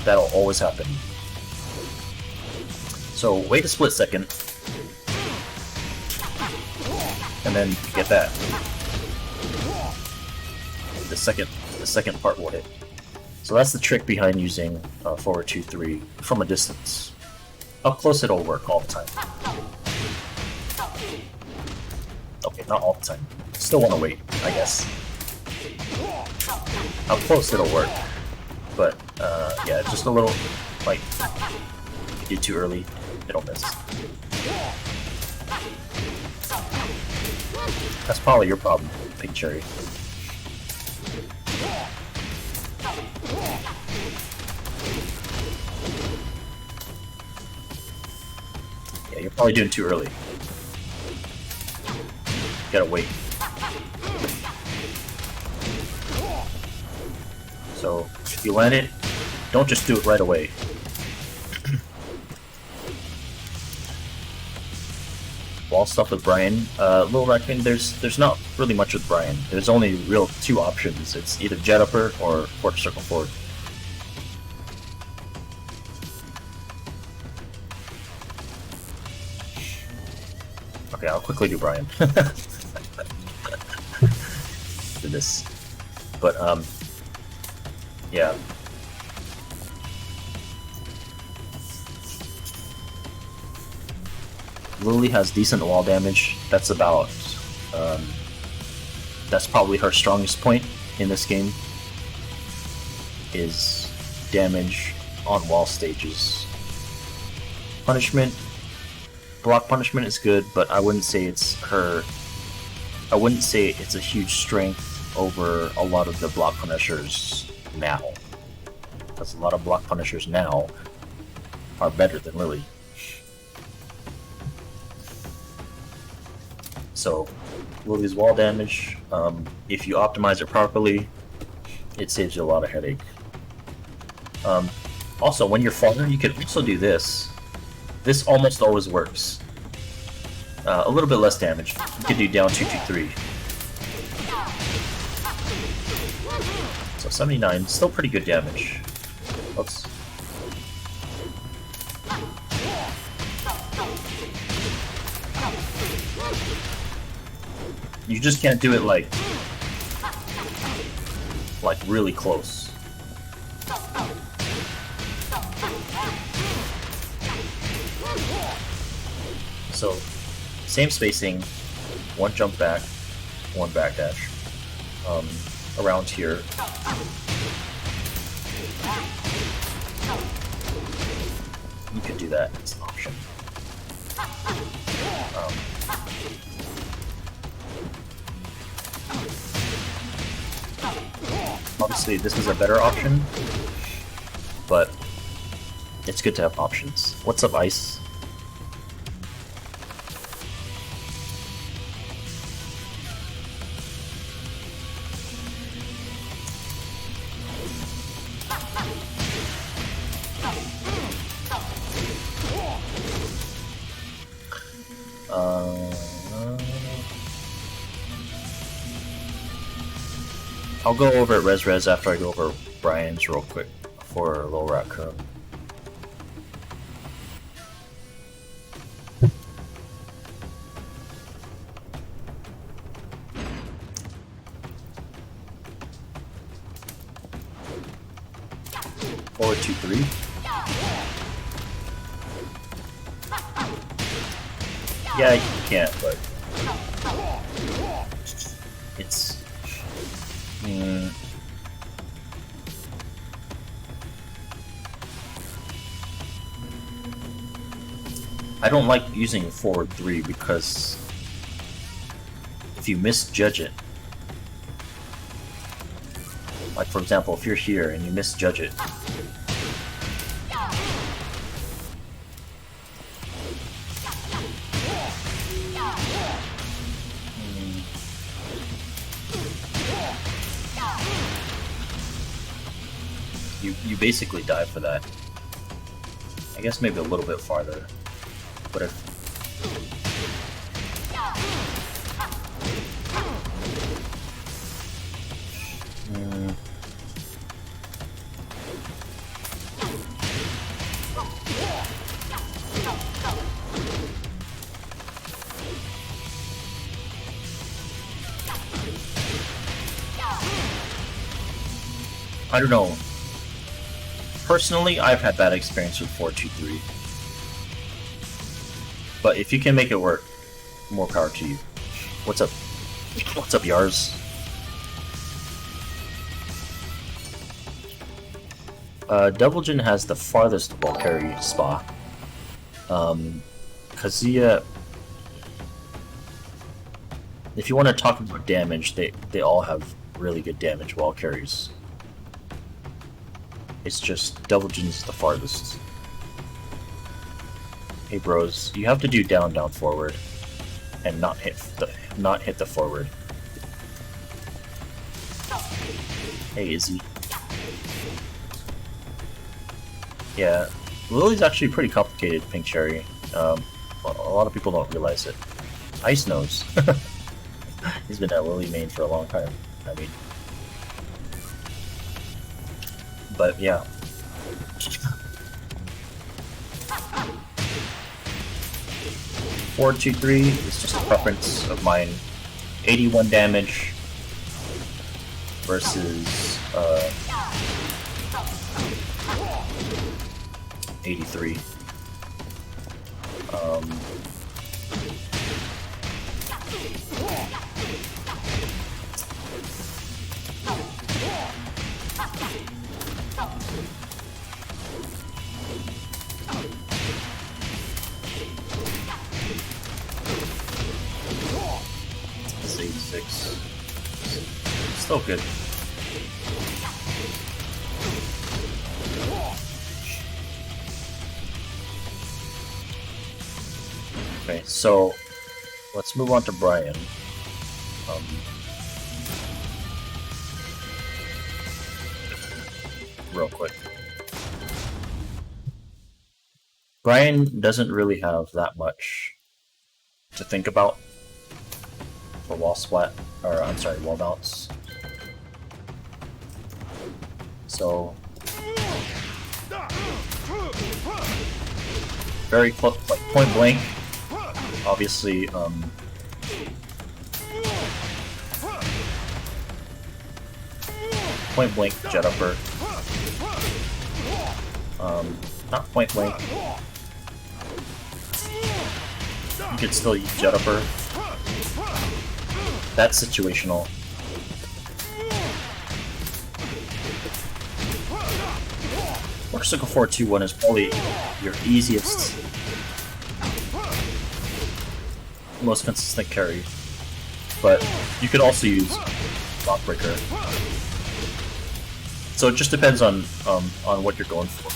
S7: that'll always happen. So wait a split second, and then you get that. The second part will hit. So that's the trick behind using 4, 2, 3 from a distance. Up close it'll work all the time. Okay, not all the time. Still want to wait, I guess. Up close it'll work. But yeah, just a little, like, if you do too early, it'll miss. That's probably your problem, Pink Cherry. Yeah, you're probably doing too early. You gotta wait. So, if you land it, don't just do it right away. wall stuff with Brian. Little Raccoon, there's not really much with Brian. There's only real two options. It's either jet upper or quarter circle forward. Okay, I'll quickly do Brian. Do this. But, yeah. Lily has decent wall damage. That's about, that's probably her strongest point in this game, is damage on wall stages. Punishment, block punishment is good, but I wouldn't say it's her, I wouldn't say it's a huge strength over a lot of the block punishers now. Because a lot of block punishers now are better than Lily. So, Lily's wall damage, if you optimize it properly, it saves you a lot of headache. Also, when you're falling, you can also do this. This almost always works. A little bit less damage. You can do down 2-2-3. So 79, still pretty good damage. Oops. You just can't do it like really close. So, same spacing, one jump back, one backdash. Around here. You could do that, it's an option. Obviously, this is a better option, but it's good to have options. What's up, Ice? I'll go over at Res after I go over Brian's real quick for Little Raccoon. Forward 2-3. Yeah, you can't, but it's. I don't like using forward 3 because if you misjudge it, like for example, if you're here and you misjudge it, you basically die for that. I guess maybe a little bit farther, but if I don't know. Personally, I've had bad experience with 4-2-3. But if you can make it work, more power to you. What's up? What's up, Yars? Devilgen has the farthest ball carry spa. Kazuya... If you want to talk about damage, they all have really good damage wall carries. It's just Devilgen's the farthest. Hey bros, you have to do down forward and not hit the forward. Hey Izzy. Yeah, Lily's actually pretty complicated, Pink Cherry. A lot of people don't realize it. Ice Nose. He's been at Lily main for a long time. I mean, but yeah. 4-2-3 is just a preference of mine. 81 damage versus 83. It's 86. Still good. Okay, so let's move on to Brian. Real quick. Brian doesn't really have that much to think about for wall splat, or I'm sorry, wall bounce. So very close, like point blank. Obviously, point blank jet upper. Not point blank. You could still use jet upper. That's situational. Circle 4-2-1 is probably your easiest, most consistent carry, but you could also use Lockbreaker. So it just depends on what you're going for.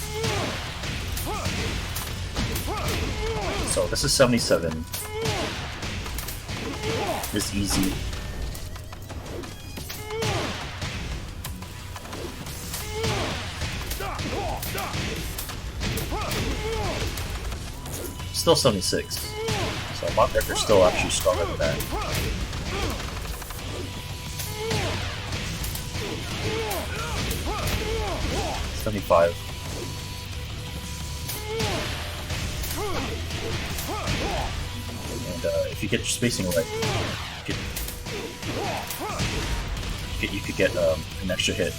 S7: So this is 77. This is easy. Still 76. So Lockbreaker's still actually stronger than that. $75. And if you get your spacing right, you could get an extra hit.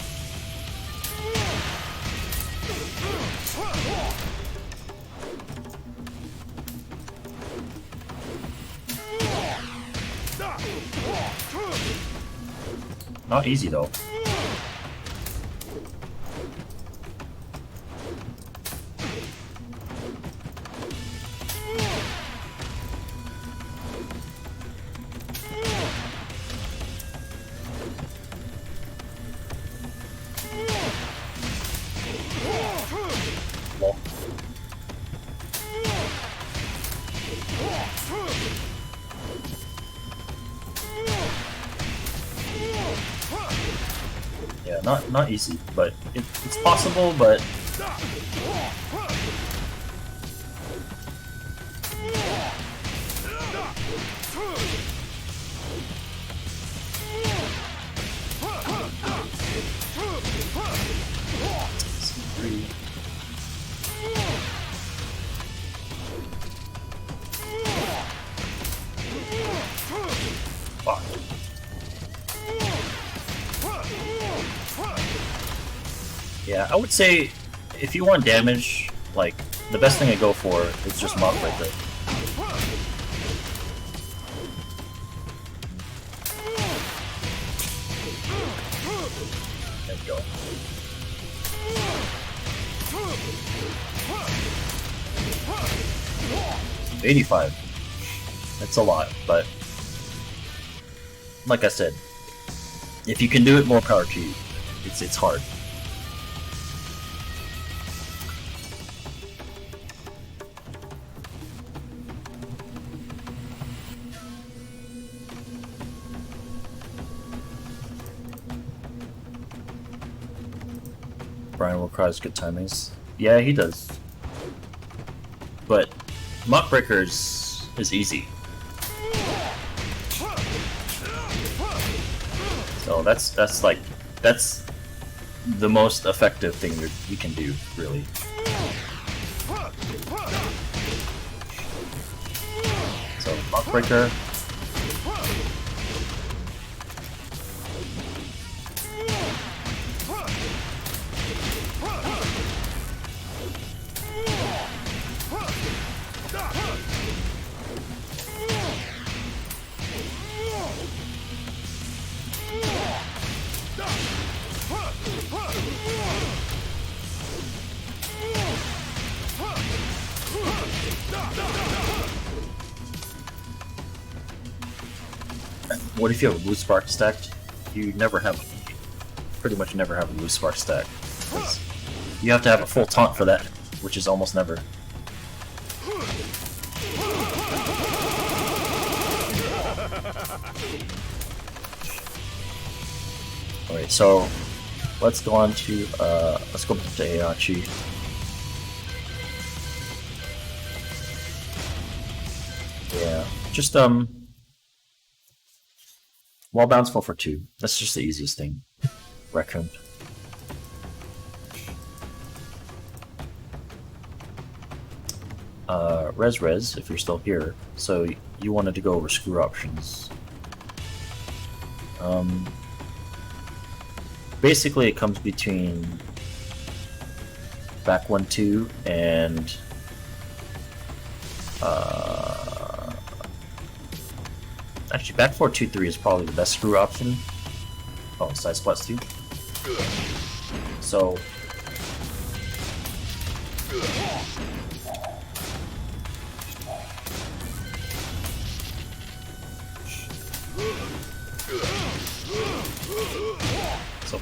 S7: Not easy though. Yeah, not easy, but it's possible, but fuck. Yeah, I would say if you want damage, like the best thing to go for is just Mock Breaker. There we go. $85. That's a lot, but like I said, if you can do it, more power to you. It's hard. Brian will cry his good timings. Yeah, he does. But Mock Breaker is easy. So that's like that's the most effective thing that you can do, really. So Lockbreaker. What if you have a blue spark stacked? You never have, pretty much never have a blue spark stack. 'Cause you have to have a full taunt for that, which is almost never. Alright, so let's go on to let's go back to HeyHotchi. Yeah, just wall bounce 4 for 2. That's just the easiest thing. Raccoon. Res, if you're still here. So you wanted to go over screw options. Basically, it comes between back 1-2 and actually back 4-2-3 is probably the best screw option. Oh, side splats too. So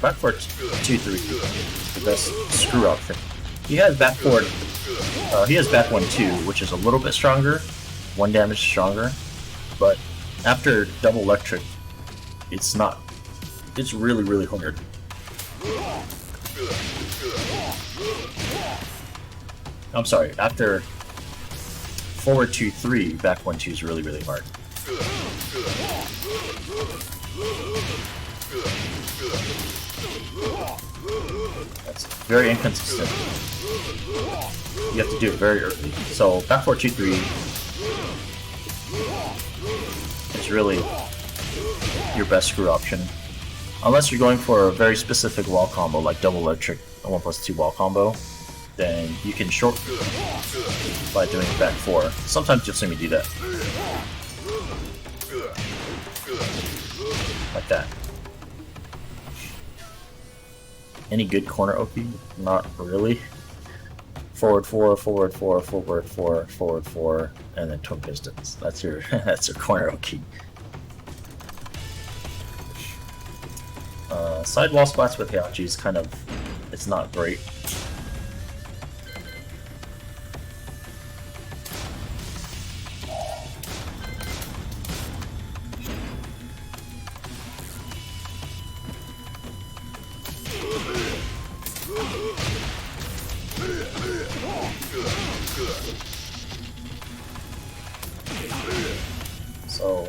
S7: back 4-2-3, the best screw option. He has back 4. He has back 1-2, which is a little bit stronger, 1 damage stronger, but after double electric, it's not. It's really hard. I'm sorry. After forward 2-3, back 1-2 is really hard. That's very inconsistent. You have to do it very early. So back 4-2-3 is really your best screw option. Unless you're going for a very specific wall combo like double electric 1+2 wall combo, then you can short by doing back 4. Sometimes you'll see me do that. Like that. Any good corner OP? Not really. Forward 4, forward 4, forward 4, forward 4, and then twin pistons. That's your that's your corner OP. Sidewall splats with HeyHotchi is kind of, it's not great. So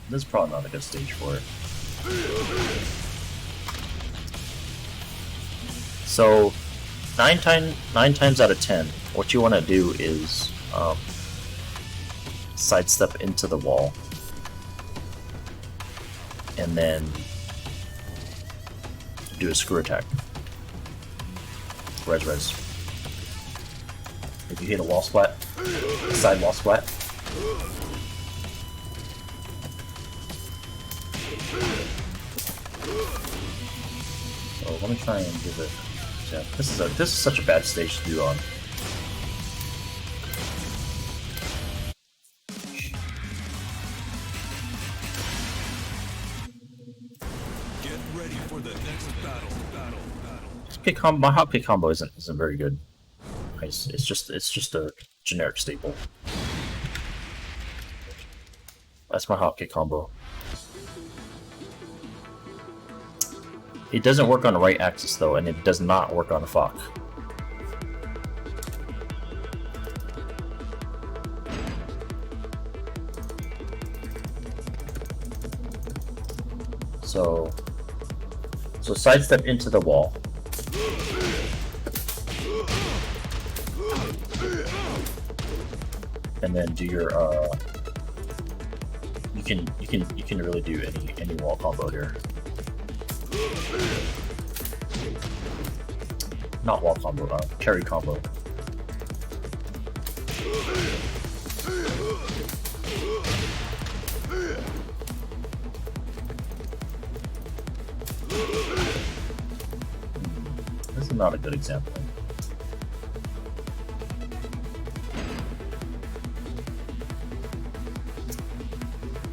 S7: this is probably not a good stage for it. So 9 times out of 10, what you want to do is sidestep into the wall, and then do a screw attack. Res. If you hit a wall splat, a side wall splat. So let me try and give it. Yeah, this is such a bad stage to do on.
S6: Get ready for the next battle.
S7: My hot pick combo isn't very good. It's just a generic staple. That's my hotkick combo. It doesn't work on the right axis though, and it does not work on a Fock. So sidestep into the wall. And then do your you can really do any wall combo here. Not wall combo, carry combo. This is not a good example.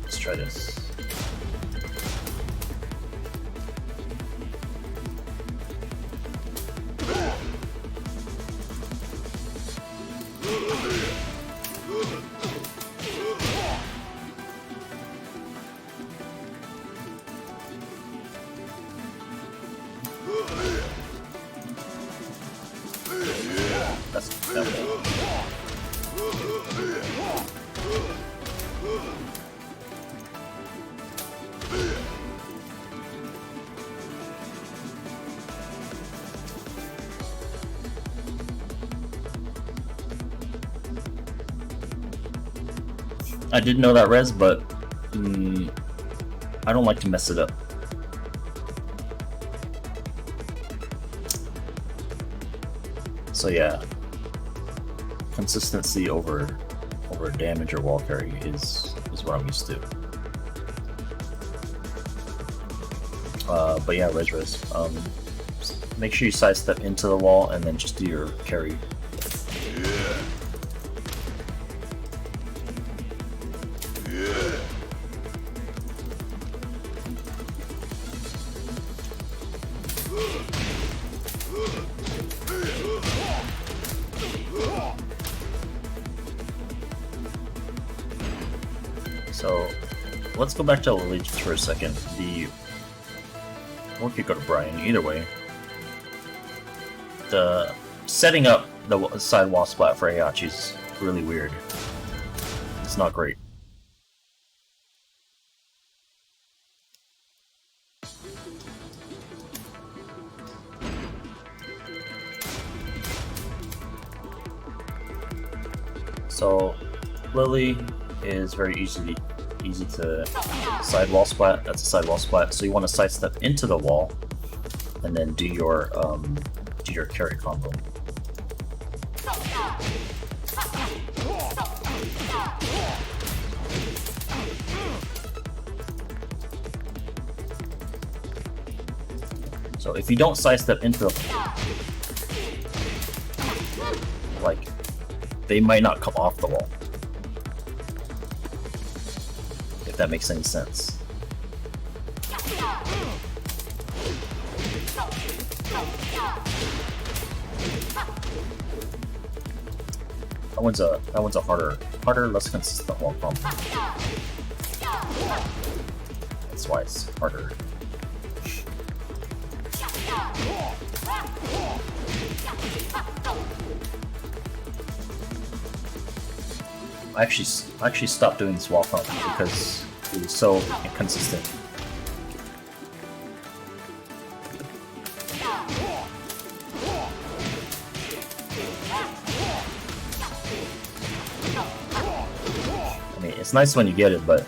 S7: Let's try this. I didn't know that res, but I don't like to mess it up. So yeah, consistency over damage or wall carry is what I'm used to. But yeah, res. Make sure you sidestep into the wall and then just do your carry. So let's go back to Allegiance for a second. Or we could go to Brian, either way. The setting up the side wall splat for HeyHotchi is really weird. It's not great. So Lily is very easy to sidewall splat. That's a sidewall splat. So you want to sidestep into the wall, and then do your carry combo. So if you don't sidestep into the, like, they might not come off the wall. If that makes any sense. That one's a harder, less consistent wall combo. That's why it's harder. I actually stopped doing this wall combo because it was so inconsistent. I mean, it's nice when you get it, but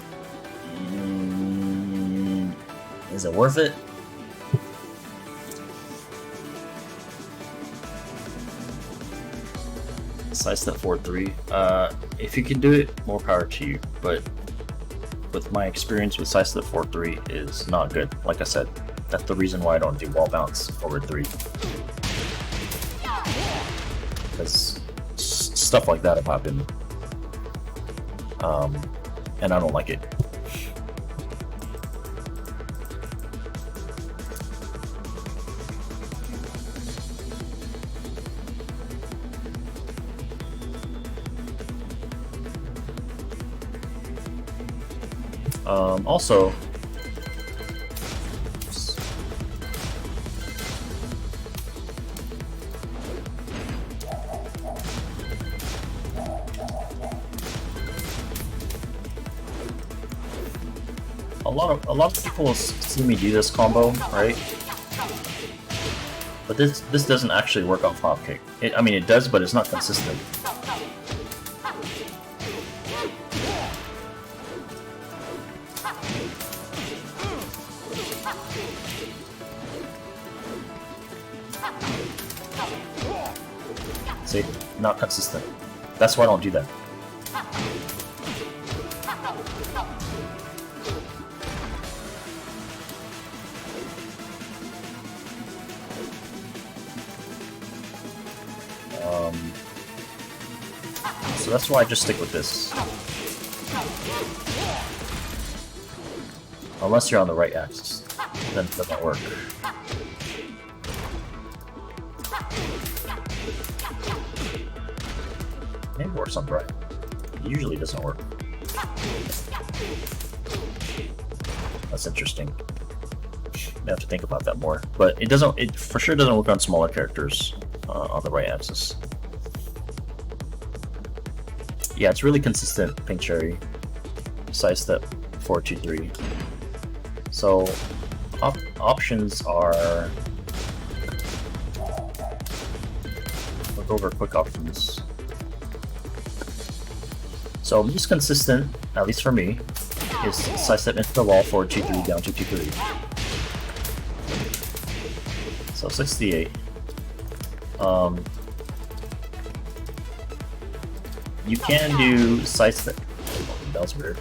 S7: is it worth it? Sidestep 4-3. If you can do it, more power to you. But with my experience with sidestep 4-3 is not good. Like I said, that's the reason why I don't do wall bounce over 3. Because stuff like that have happened. And I don't like it. Also, a lot of people see me do this combo, right? But this doesn't actually work on flop kick. I mean, it does, but it's not consistent. See? Not consistent. That's why I don't do that. So that's why I just stick with this. Unless you're on the right axis, then it doesn't work. Maybe it works on right. It usually doesn't work. That's interesting. I have to think about that more. But it doesn't. It for sure doesn't work on smaller characters on the right axis. Yeah, it's really consistent, Pink Cherry. Side step 4-2-3. So options are. We'll go over quick options. So most consistent, at least for me, is side step into the wall 4-2-3 down 2-2-3. So 68. You can do side step. That was weird.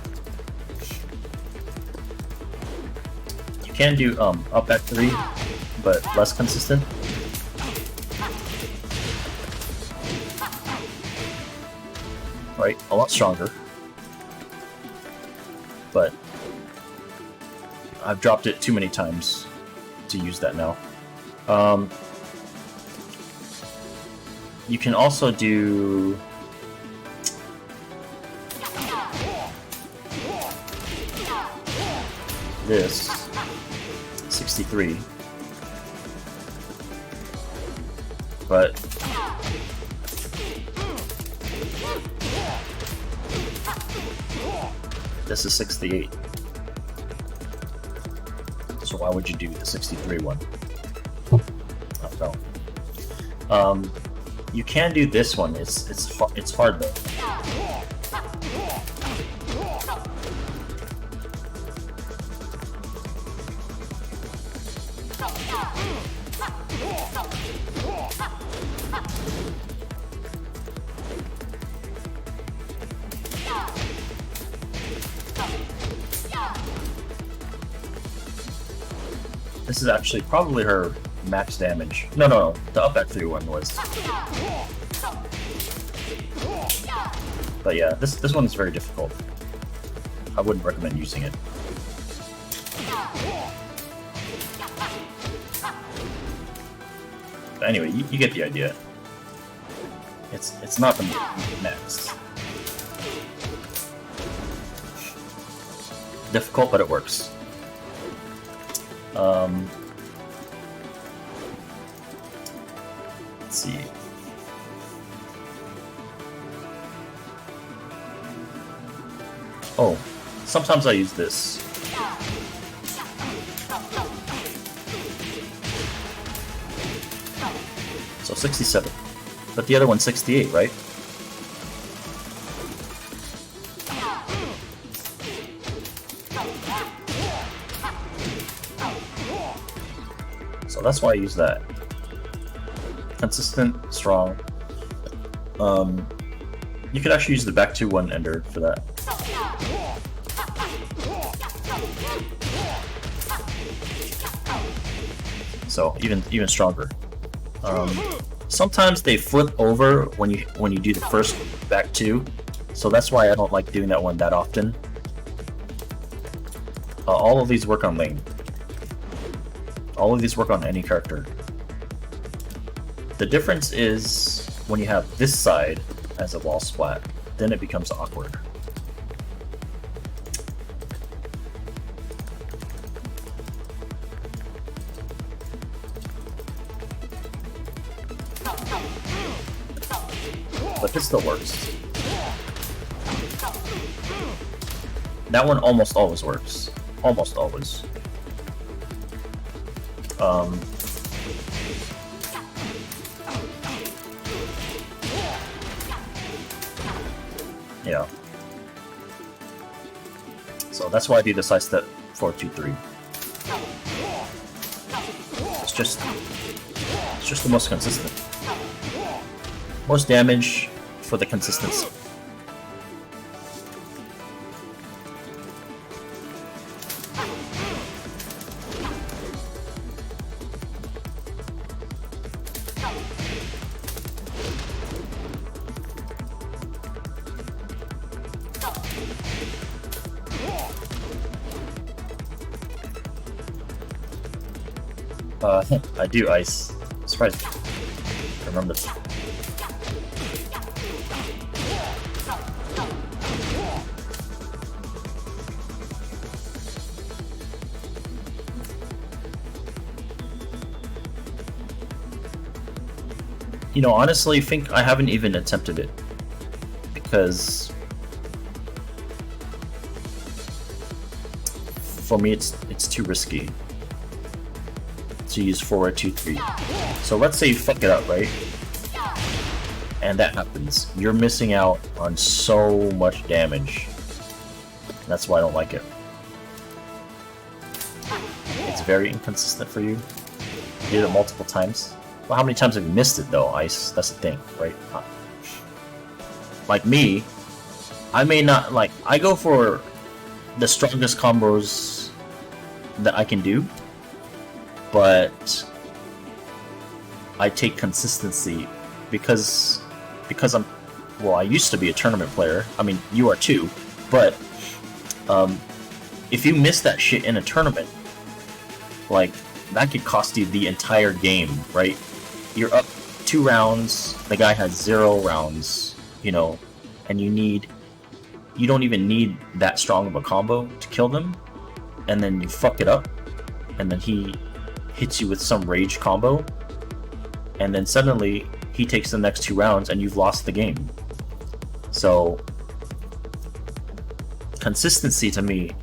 S7: You can do up at 3, but less consistent. Right, a lot stronger. But I've dropped it too many times to use that now. You can also do this 63, but this is 68. So why would you do the 63 one? I don't know. You can do this one. It's hard though. This is actually probably her max damage. No, the up at 3 one was. But yeah, this one is very difficult. I wouldn't recommend using it. But anyway, you get the idea. It's not the max. Difficult, but it works. Let's see. Oh, sometimes I use this. So 67. But the other one's 68, right? So that's why I use that. Consistent, strong. You could actually use the back 2-1 ender for that. So even stronger. Sometimes they flip over when you do the first back 2, so that's why I don't like doing that one that often. All of these work on lane. All of these work on any character. The difference is when you have this side as a wall splat, then it becomes awkward. But this still works. That one almost always works. almost always. Yeah. So that's why I do the side step 4-2-3. It's just the most consistent. Most damage for the consistency. I do ice. Surprised me. I remember this. You know, honestly, I think I haven't even attempted it because for me it's too risky to use 4-2-3. So let's say you fuck it up, right? And that happens. You're missing out on so much damage. That's why I don't like it. It's very inconsistent for you. You did it multiple times. Well, how many times have you missed it though, Ice? That's the thing, right? Like me, I may not like. I go for the strongest combos that I can do, but I take consistency because I'm. Well, I used to be a tournament player. I mean, you are too, but if you miss that shit in a tournament, like that could cost you the entire game, right? You're up 2 rounds, the guy has 0 rounds, you know, and you don't even need that strong of a combo to kill them, and then you fuck it up, and then he hits you with some rage combo, and then suddenly he takes the next 2 rounds and you've lost the game. So consistency to me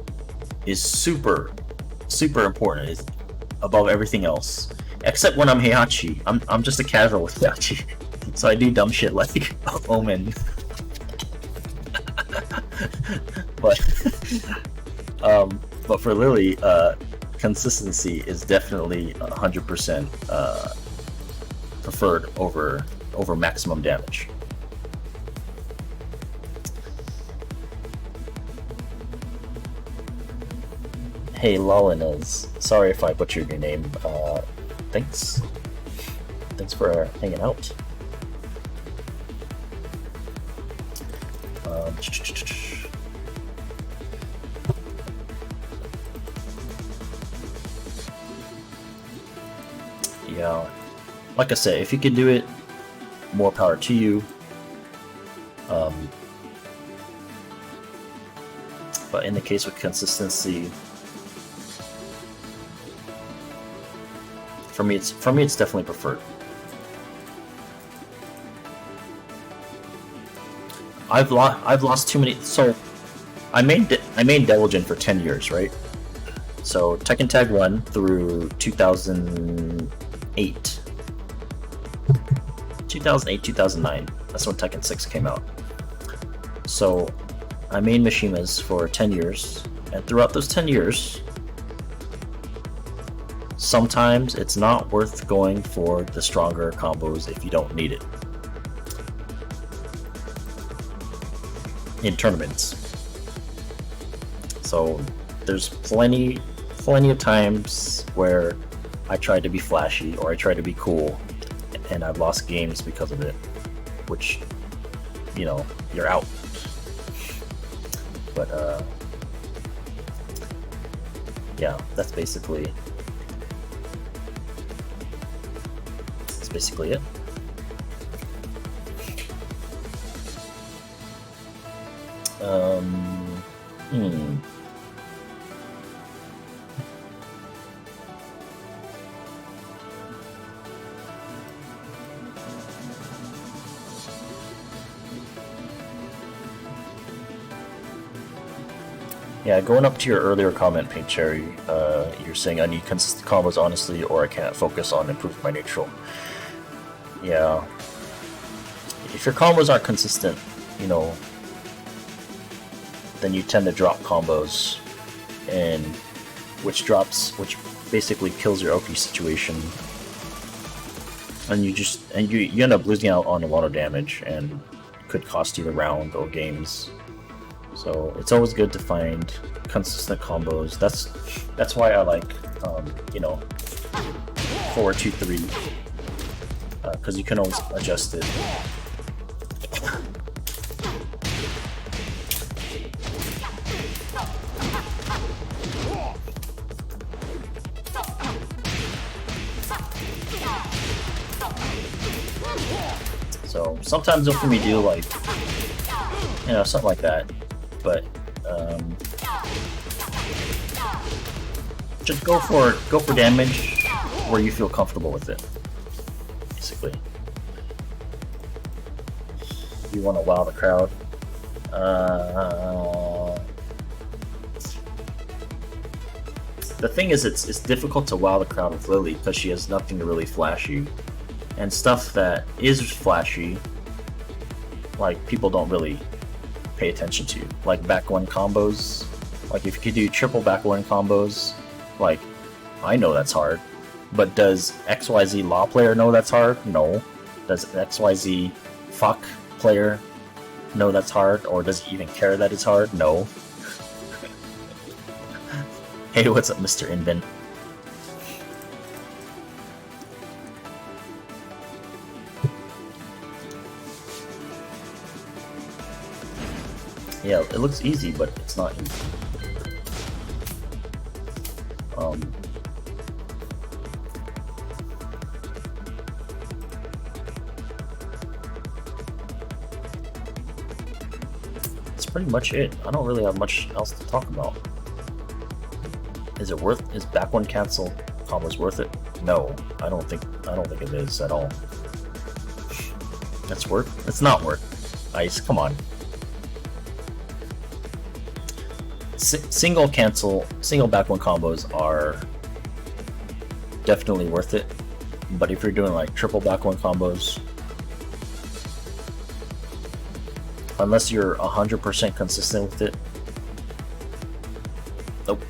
S7: is super important. It's above everything else. Except when I'm HeyHotchi. I'm just a casual with HeyHotchi. So I do dumb shit like Omen. but for Lily, consistency is definitely 100% preferred over maximum damage. Hey Lolinas, sorry if I butchered your name. Thanks for hanging out. Yeah, like I said, if you can do it, more power to you. But in the case with consistency, for me it's definitely preferred. I've lost too many. So I made Devilgen for 10 years, right? So Tekken Tag 1 through 2008, 2009. That's when Tekken 6 came out. So I made Mishimas for 10 years, and throughout those 10 years, sometimes it's not worth going for the stronger combos if you don't need it in tournaments. So there's plenty of times where I tried to be flashy or I tried to be cool, and I've lost games because of it, which, you know, you're out. But yeah, that's basically it. Yeah, going up to your earlier comment, Paint Cherry, you're saying I need consistent combos honestly, or I can't focus on improving my neutral. Yeah. If your combos aren't consistent, you know, then you tend to drop combos, and which basically kills your OP situation, and you end up losing out on a lot of damage, and could cost you the round or games. So it's always good to find consistent combos. That's why I like, you know, 4-2-3, because you can always adjust it. So sometimes they'll let me do like, you know, something like that, but just go for damage where you feel comfortable with it. Basically, you want to wow the crowd. The thing is, it's difficult to wow the crowd with Lily because she has nothing to really flash you. And stuff that is flashy, like, people don't really pay attention to. Like back one combos. Like if you could do triple back one combos, like, I know that's hard. But does XYZ Law player know that's hard? No. Does XYZ Fuck player know that's hard? Or does he even care that it's hard? No. Hey, what's up, Mr. Invent? Yeah, it looks easy, but it's not easy. That's pretty much it. I don't really have much else to talk about. Is back one cancel combos worth it? No, I don't think it is at all. That's worth? It's not worth. Ice, come on. Single back one combos are definitely worth it, but if you're doing like triple back one combos, unless you're 100% consistent with it, nope.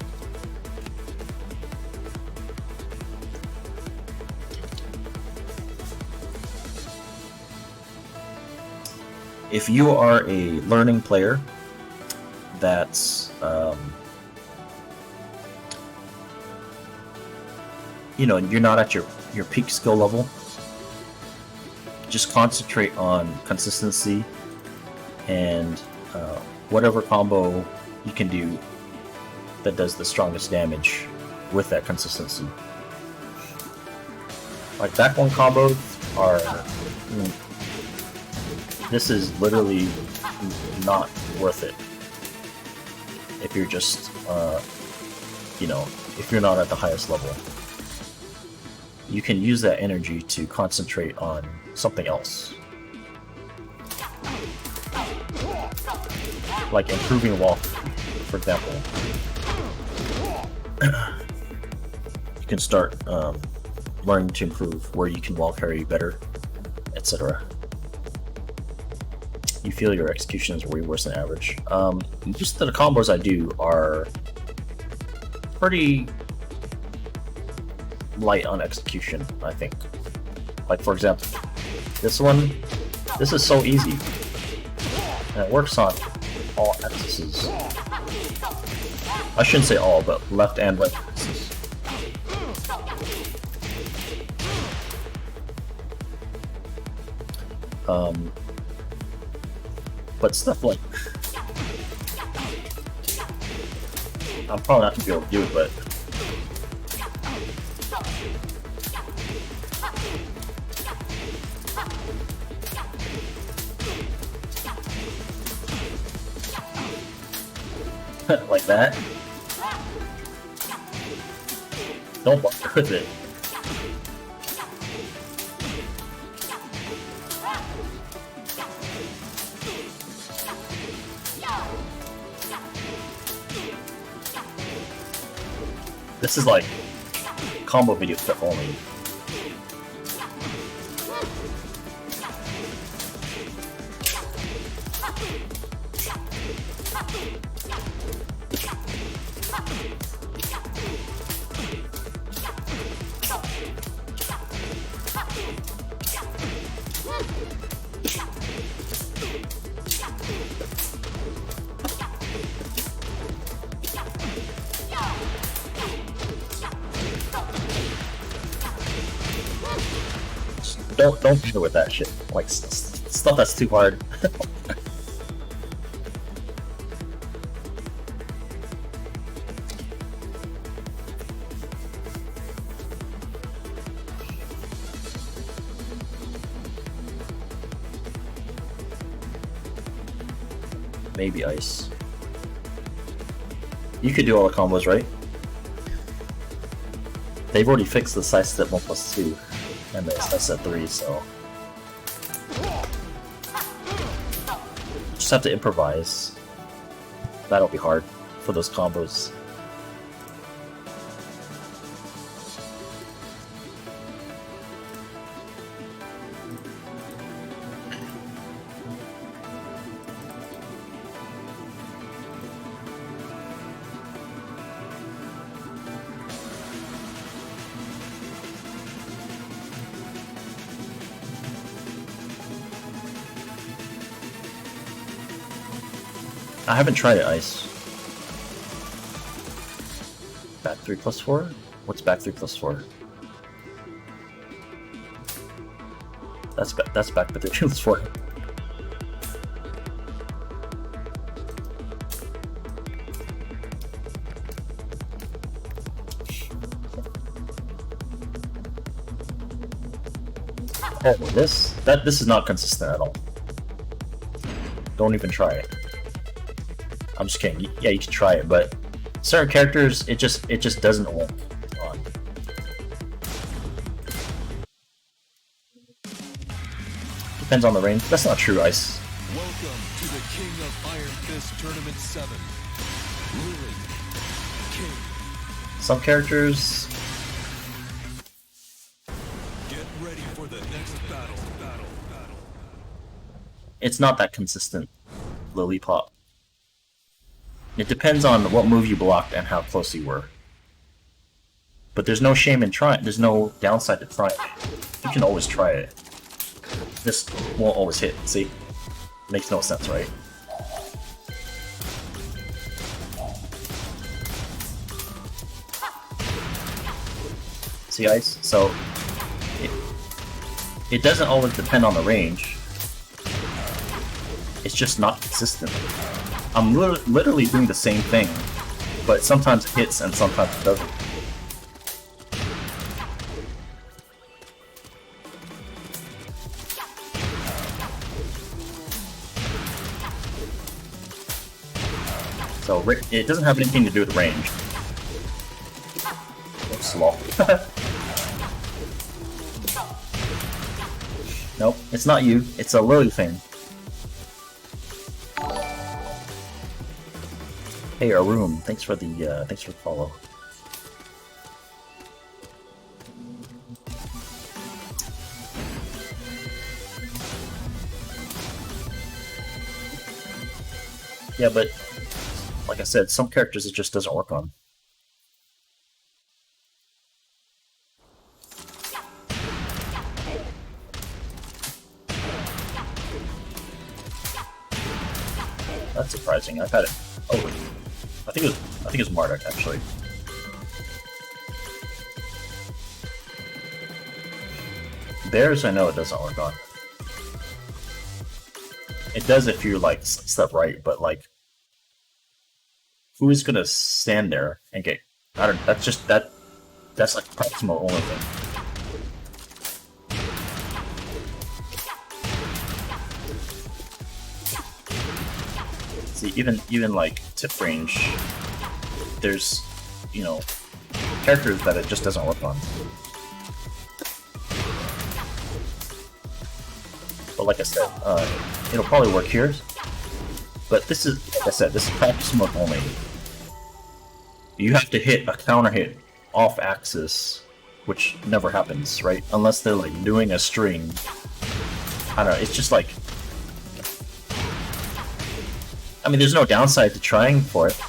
S7: If you are a learning player that's you know, you're not at your peak skill level, just concentrate on consistency and whatever combo you can do that does the strongest damage with that consistency. Like back one combos are, this is literally not worth it if you're just you know, if you're not at the highest level. You can use that energy to concentrate on something else, like improving walk, for example. You can start learning to improve where you can wall carry better, etc. You feel your execution is way worse than average. Just the combos I do are pretty light on execution, I think. Like for example, this is so easy, and it works on all axes. I shouldn't say all, but left and right axes. But stuff like, I'm probably not gonna be able to do it, but like that. Don't bother with it. This is like combo video stuff only. Don't bother with that shit. Like stuff that's too hard. Maybe ice. You could do all the combos, right? They've already fixed the side step 1+2 and the side step 3, so just have to improvise. That'll be hard for those combos. I haven't tried it, Ice. Back 3+4? What's back 3+4? That's back 3+4. Oh, this is not consistent at all. Don't even try it. I'm just kidding. Yeah, you can try it, but certain characters, it just doesn't work on. Depends on the range. That's not true, Ice.
S6: Welcome to the King of Iron Fist Tournament 7. Lily King.
S7: Some characters.
S6: Get ready for the next battle.
S7: It's not that consistent. Lillipop. It depends on what move you blocked and how close you were. But there's no shame in trying. There's no downside to trying. You can always try it. This won't always hit. See? Makes no sense, right? See, Ice? So it doesn't always depend on the range. It's just not consistent. I'm literally doing the same thing, but sometimes it hits and sometimes it doesn't. So it doesn't have anything to do with range. I'm slow. Nope, it's not you. It's a Lily thing. Hey, Arum, thanks for the follow. Yeah, but like I said, some characters it just doesn't work on. That's surprising. I've had it. Oh. I think it was Marduk actually. Bears, I know it doesn't work on. It does if you like step right, but like, who is gonna stand there and get? I don't. That's just that. That's like proximal only thing. See, even like tip range, there's, you know, characters that it just doesn't work on. But like I said, it'll probably work here. But this is, like I said, this is practice mode only. You have to hit a counter hit off-axis, which never happens, right? Unless they're like doing a string. I don't know, it's just like... I mean, there's no downside to trying for it.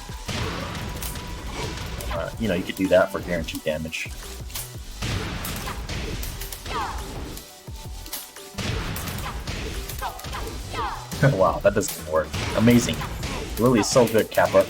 S7: You know, you could do that for guaranteed damage. Wow, that doesn't work. Amazing. Lily is so good, Kappa.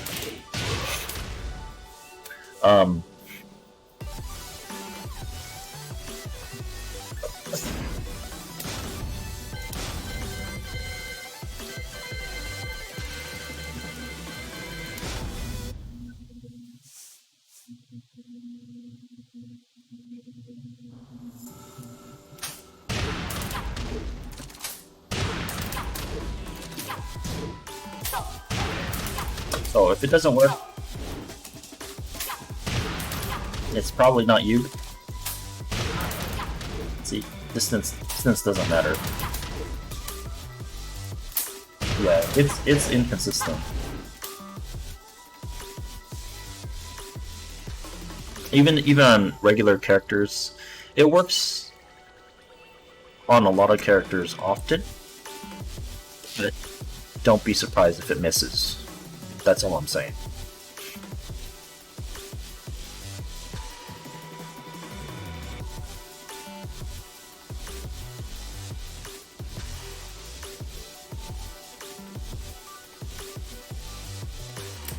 S7: So if it doesn't work, it's probably not you. See, distance doesn't matter. Yeah, it's inconsistent. Even on regular characters, it works on a lot of characters often, but don't be surprised if it misses. That's all I'm saying.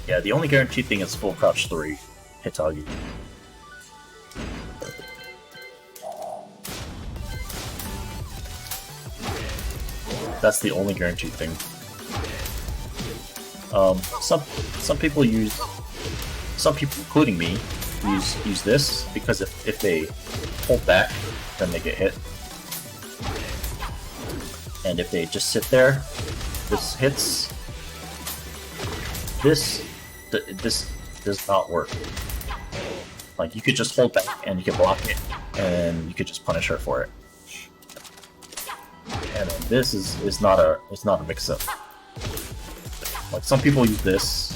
S7: Yeah, the only guaranteed thing is full crouch 3, HeyHotchi. That's the only guaranteed thing. Some people, including me, use this because if they hold back, then they get hit. And if they just sit there, this hits. This does not work. Like, you could just hold back and you could block it, and you could just punish her for it. And this is not a mix-up. Like, some people use this.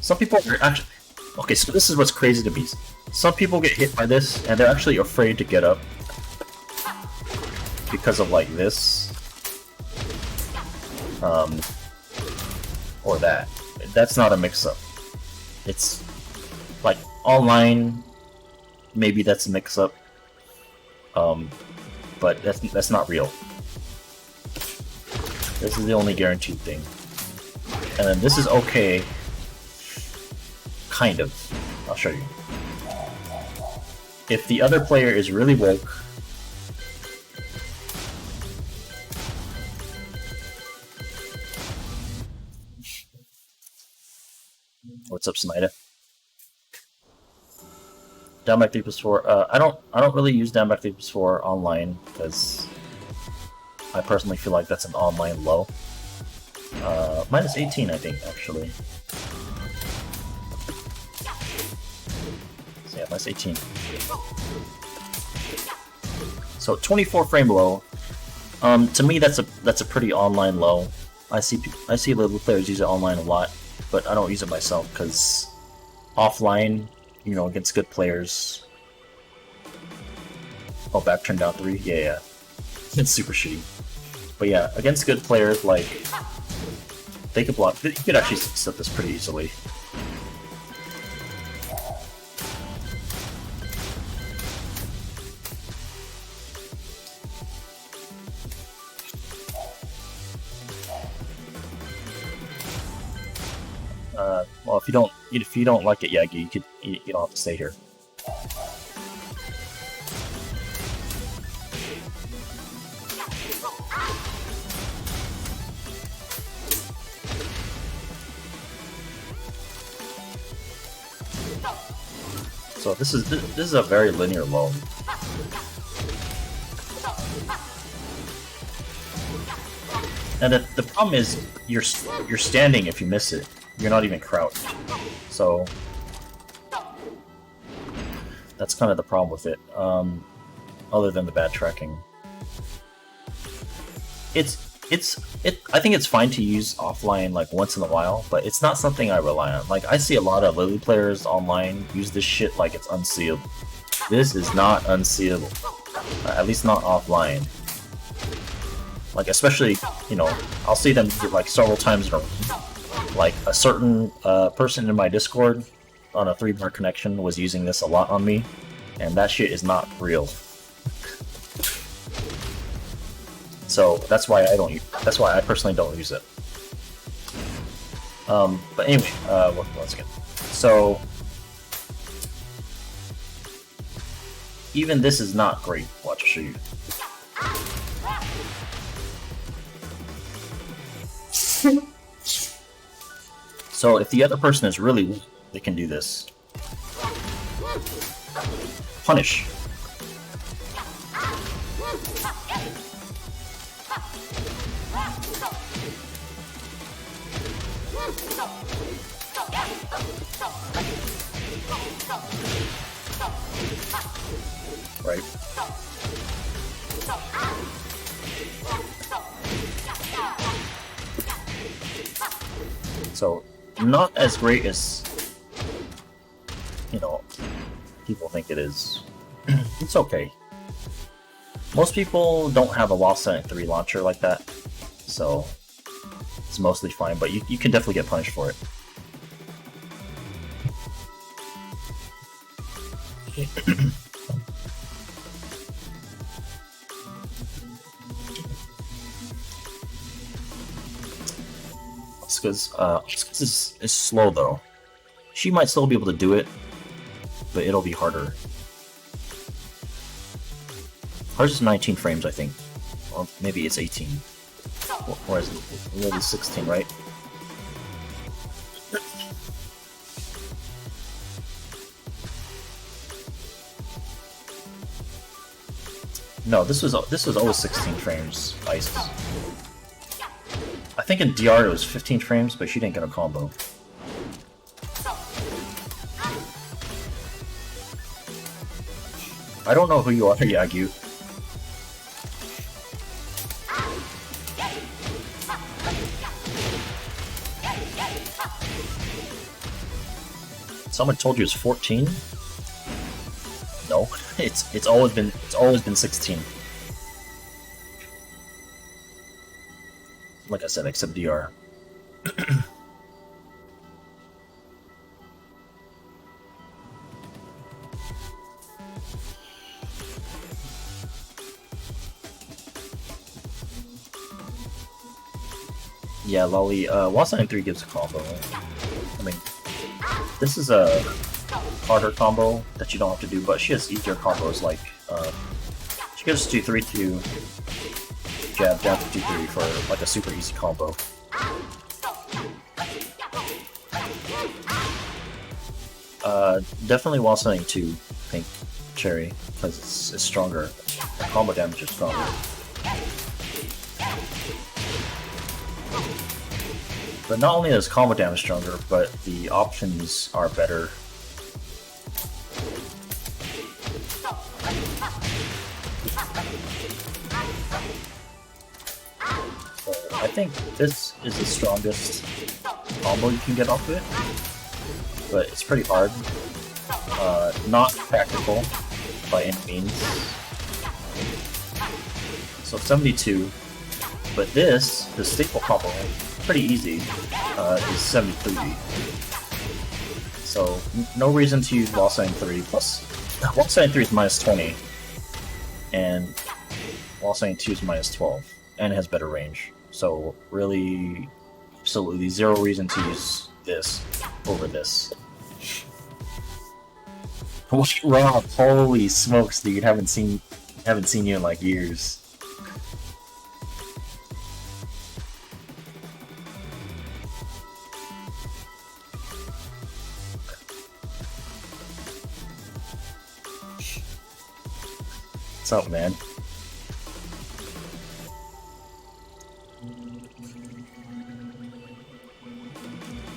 S7: Some people are actually... Okay, so this is what's crazy to me. Some people get hit by this, and they're actually afraid to get up. Because of, like, this. Or that. That's not a mix-up. It's... like, online... Maybe that's a mix-up. But that's not real. This is the only guaranteed thing. And then this is okay. Kind of. I'll show you. If the other player is really woke, what's up, Snyder? Down back 3+4. I don't really use down back 3+4 online because I personally feel like that's an online low. Minus 18, I think, actually. So yeah, minus 18. So 24 frame low. To me, that's a pretty online low. I see little players use it online a lot, but I don't use it myself because offline, you know, against good players. Oh, back turn down 3. Yeah. It's super shitty. But yeah, against good players, like, they could block. You could actually set this pretty easily. Well, if you don't like it, Yagi, you don't have to stay here. So this is a very linear low. And the problem is you're standing if you miss it. You're not even crouched. So that's kind of the problem with it. Other than the bad tracking. It's I think it's fine to use offline like once in a while, but it's not something I rely on. Like I see a lot of Lily players online use this shit like it's unseeable. This is not unseeable. At least not offline. Like especially, you know, I'll see them like several times in a row. Like a certain person in my Discord on a 3-bar connection was using this a lot on me, and that shit is not real. So that's why I don't. That's why I personally don't use it. But anyway, once again, so even this is not great. Watch, I'll show you. So if the other person is really weak, they can do this. Punish. Right. So, not as great as, you know, people think it is. It's okay. Most people don't have a Lost Senate 3 launcher like that, so it's mostly fine, but you can definitely get punished for it. Because is slow though. She might still be able to do it, but it'll be harder. Hers is 19 frames, I think. Or maybe it's 18. Or is it 16, right? No, this was always 16 frames. ISIS. I think in DR it was 15 frames, but she didn't get a combo. I don't know who you are, Yagyu. Someone told you it's 14? No, it's always been 16. Like I said, except DR. Yeah, Lolly, Wasan 3 gives a combo. I mean, this is a harder combo that you don't have to do, but she has easier combos like, she gives 2-3-2, jab, down to 2-3 for like a super easy combo. Definitely Wasan 2, Pink Cherry, because it's stronger. The combo damage is stronger. But not only is combo damage stronger, but the options are better. So I think this is the strongest combo you can get off it, but it's pretty hard. Not practical by any means. So 72, but the staple combo, pretty easy, is 73. So no reason to use Wasan 3, plus Wasan 3 is minus 20, and Wasan 2 is minus 12, and it has better range. So really, absolutely zero reason to use this over this. Rob, holy smokes, dude! Haven't seen you in like years. What's up, man?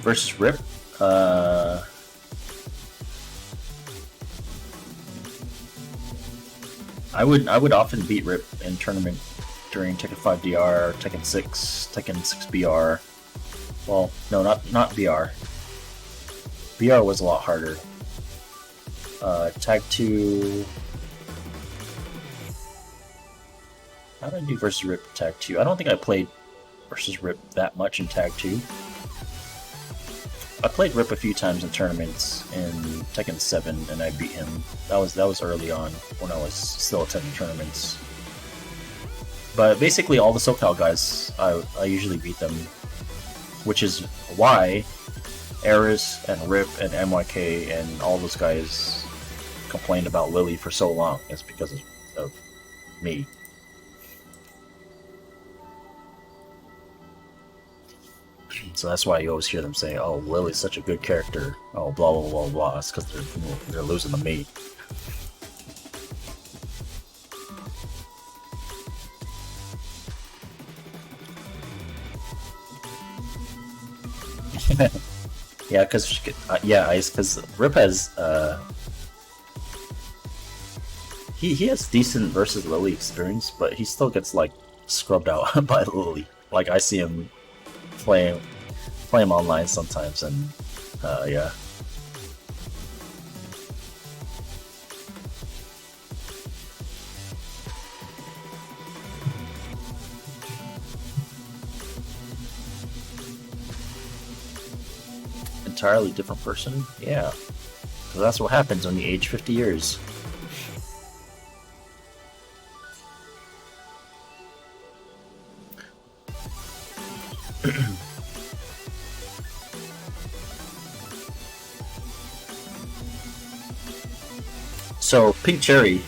S7: Versus Rip? I would often beat Rip in tournament during Tekken 5 DR, Tekken 6, Tekken 6 BR. Well, no, not BR. BR was a lot harder. Tag 2. How did I do versus Rip Tag 2? I don't think I played versus Rip that much in Tag 2. I played Rip a few times in tournaments in Tekken 7 and I beat him. That was early on when I was still attending tournaments. But basically all the SoCal guys, I usually beat them. Which is why Eris and Rip and MYK and all those guys complained about Lily for so long. It's because of me. So that's why you always hear them say, "Oh, Lily's such a good character." Oh, blah blah blah blah. It's because they're losing to me. Yeah, because Rip has he has decent versus Lily experience, but he still gets like scrubbed out by Lily. Like I see him play him online sometimes, and yeah. Entirely different person? Yeah. So that's what happens when you age 50 years. So, Pink Cherry,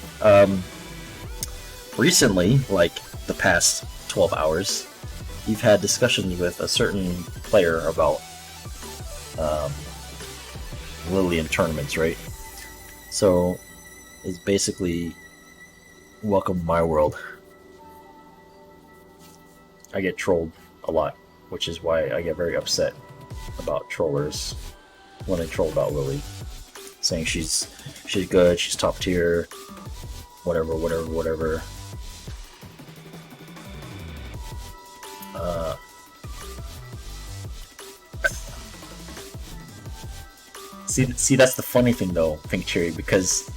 S7: recently, like the past 12 hours, you've had discussions with a certain player about Lily in tournaments, right? So, it's basically welcome to my world. I get trolled a lot, which is why I get very upset about trollers when they troll about Lily, saying she's good, she's top tier, whatever. See, that's the funny thing though, Pink Cherry, because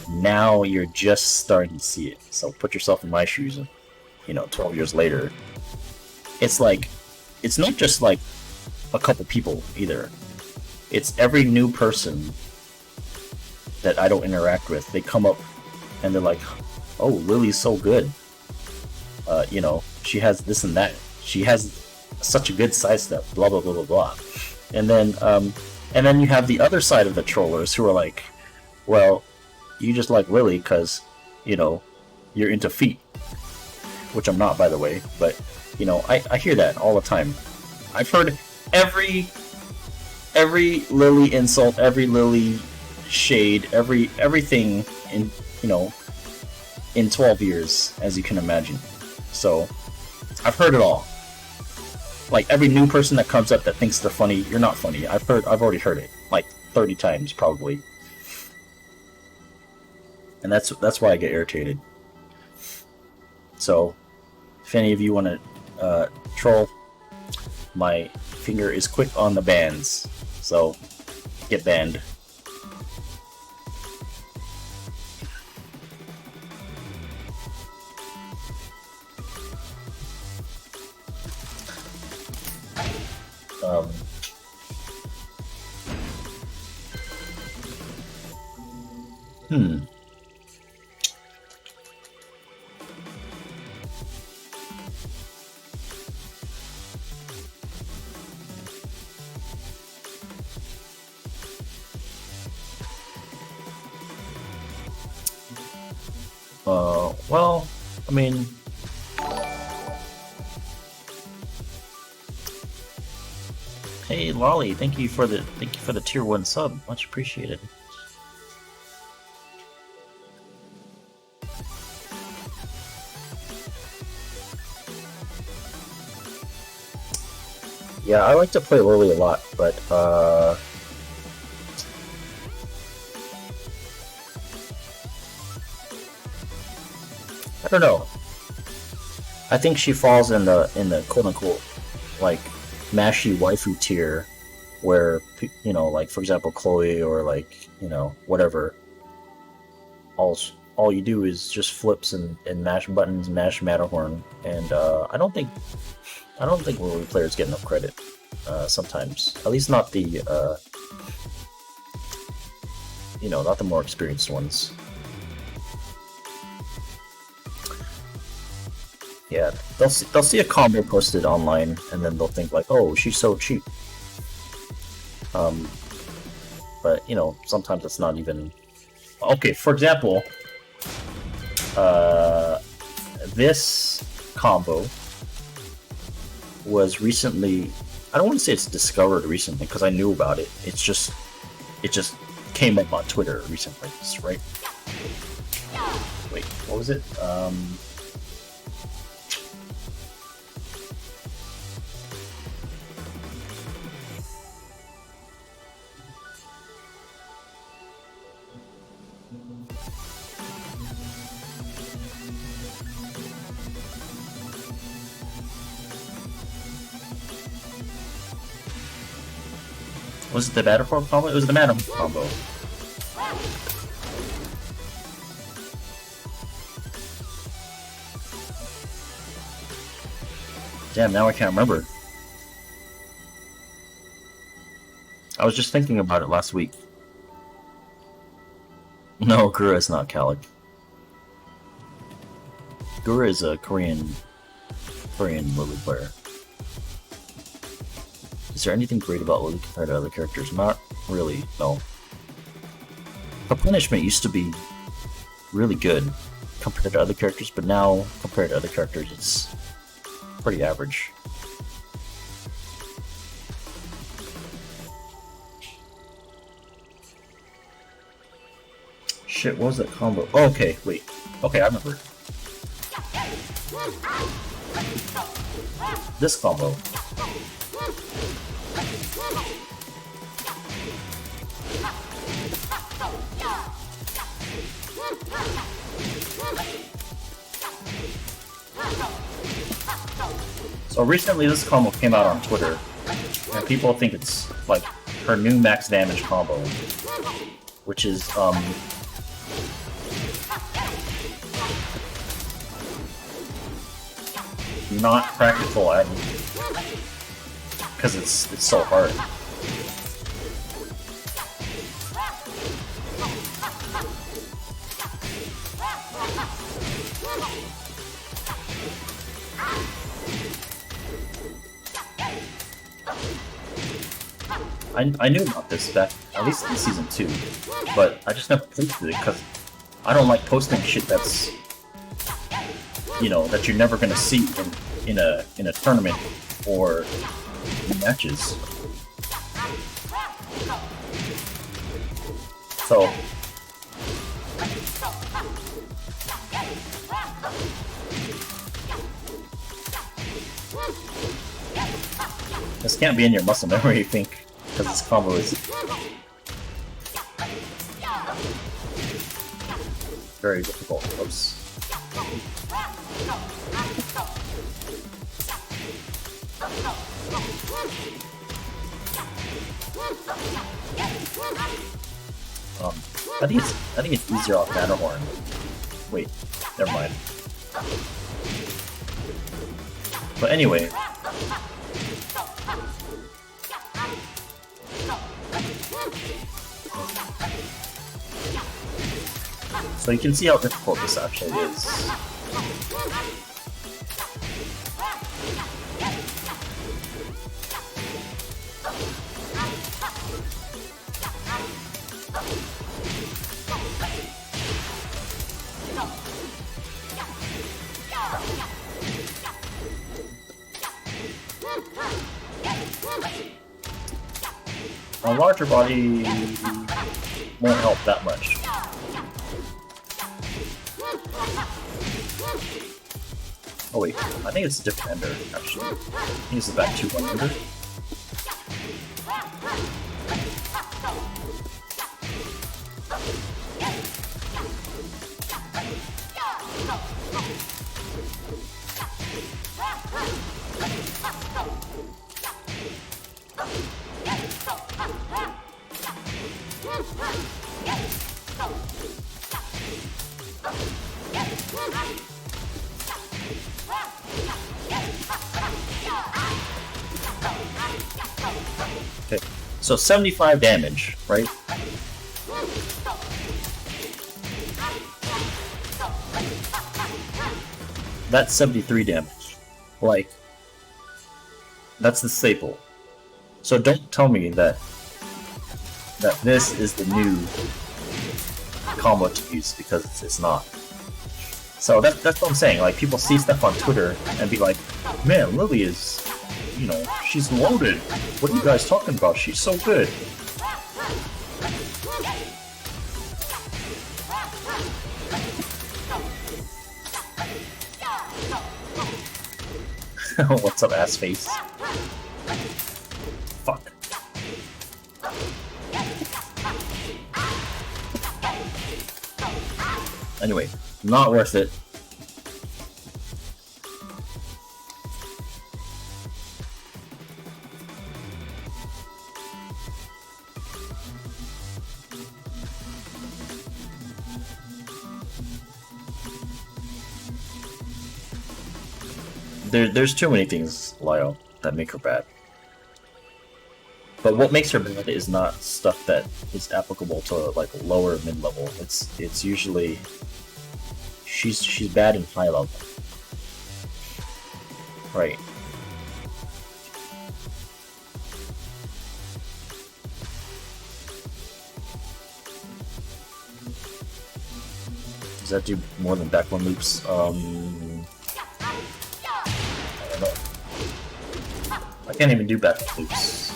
S7: now you're just starting to see it. So put yourself in my shoes, 12 years later. It's like, it's not just like a couple people either. It's every new person that I don't interact with. They come up and they're like, "Oh, Lily's so good. She has this and that. She has such a good sidestep. Blah blah blah blah blah." And then you have the other side of the trollers who are like, "Well, you just like Lily because, you're into feet," which I'm not, by the way. But I hear that all the time. I've heard every Lily insult, every Lily shade, everything in 12 years, as you can imagine. So I've heard it all. Like every new person that comes up that thinks they're funny, you're not funny. I've already heard it like 30 times probably. And that's why I get irritated. So if any of you want to troll, my finger is quick on the bans. So get banned. Well, I mean, hey Lolly, thank you for the tier 1 sub, much appreciated. Yeah, I like to play Lily a lot, but I don't know. I think she falls in the quote unquote like mashy waifu tier, where you know, like for example, Chloe or like you know whatever. All you do is just flips and mash buttons, mash Matterhorn, and I don't think Lily players get enough credit. Sometimes, at least not the you know, not the more experienced ones. Yeah, they'll see a combo posted online, and then they'll think like, "Oh, she's so cheap." But you know, sometimes it's not even. Okay, for example, this combo was recently. I don't want to say it's discovered recently because I knew about it. It just came up on Twitter recently, right? Wait, what was it? Was it the Matterhorn combo? It was the Matterhorn combo. Damn, now I can't remember. I was just thinking about it last week. No, Gura is not Calic. Gura is a Korean Lily player. Is there anything great about Lily compared to other characters? Not really, no. Her punishment used to be really good compared to other characters, but now, compared to other characters, it's pretty average. Shit, what was that combo? Oh, okay, wait. Okay, I remember. This combo. So recently this combo came out on Twitter, and people think it's like her new max damage combo, which is not practical at because it's so hard. I knew about this back, at least in season 2, but I just never posted it because I don't like posting shit that's, you know, that you're never gonna see in a tournament or in matches. So this can't be in your muscle memory, I think, because this combo is very difficult. Oops. I think it's easier off Matterhorn. Wait, never mind. But anyway. So you can see how difficult this actually is. A larger body won't help that much. Oh wait, I think it's a different ender, actually. I think it's the back 2-1 ender. Okay, so 75 damage, right? That's 73 damage. Like, that's the staple. So don't tell me that this is the new combo to use, because it's not. So that's what I'm saying. Like, people see stuff on Twitter and be like, man, Lily is, you know, she's loaded. What are you guys talking about? She's so good. What's up, ass face? Fuck. Anyway, not worth it. There's too many things, Lyle, that make her bad. But what makes her bad is not stuff that is applicable to like lower mid-level. It's usually she's bad in high level. Right. Does that do more than backbone loops? I don't know. I can't even do backbone loops.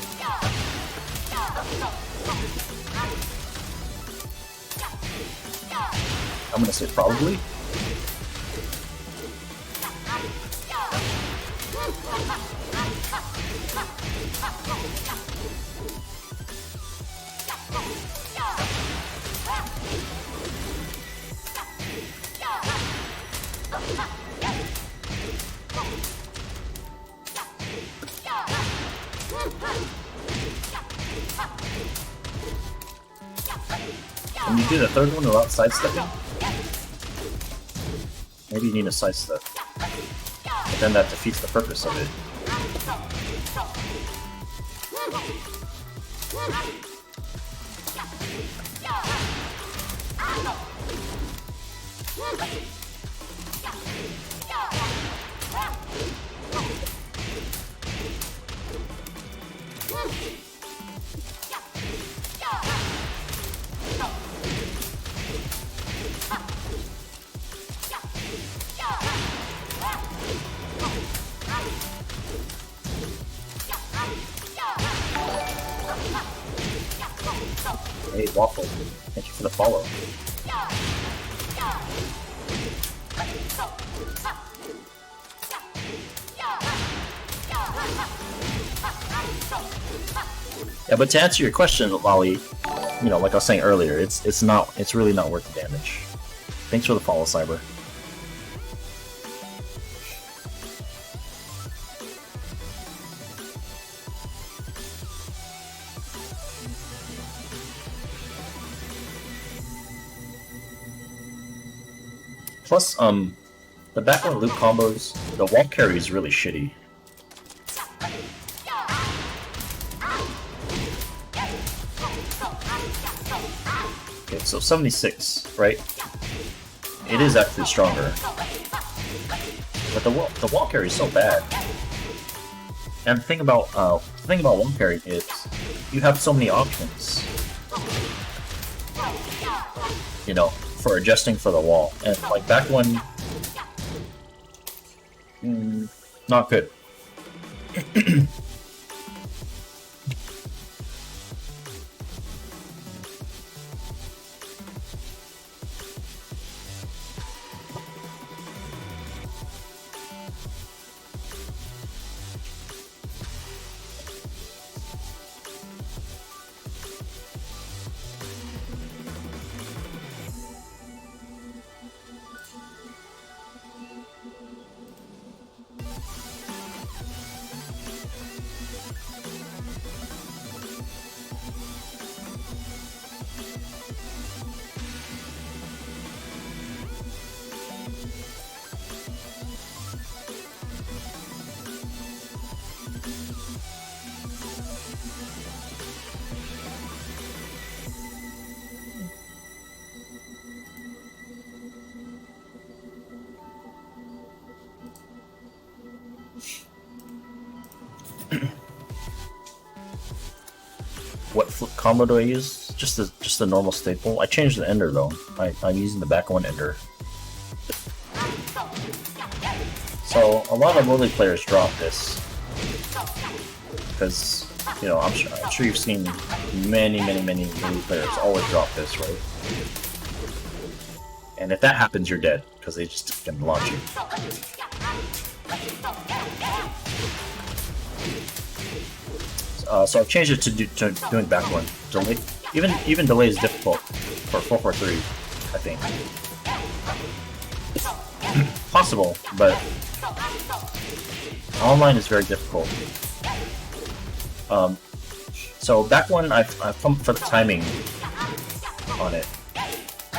S7: I'm gonna say probably. When you do the third one without sidestepping, maybe you need a sidestep. But then that defeats the purpose of it. Hey, Waffle, thank you for the follow. Yeah, but to answer your question, Lolly, you know, like I was saying earlier, it's really not worth the damage. Thanks for the follow, Cyber. Plus, the backline loop combos, the wall carry is really shitty. Okay, so 76, right? It is actually stronger. But the wall carry is so bad. And the thing about wall carry is you have so many options. You know, for adjusting for the wall, and like back one, not good. what combo do I use? Just the normal staple. I changed the ender though. I'm using the back one ender. So a lot of early players drop this because, you know, I'm sure you've seen many early players always drop this, right? And if that happens, you're dead because they just can launch you. So I've changed it to doing back one. Delay, even delay is difficult for 443, I think. Possible, but online is very difficult. So back one, I've come for the timing on it,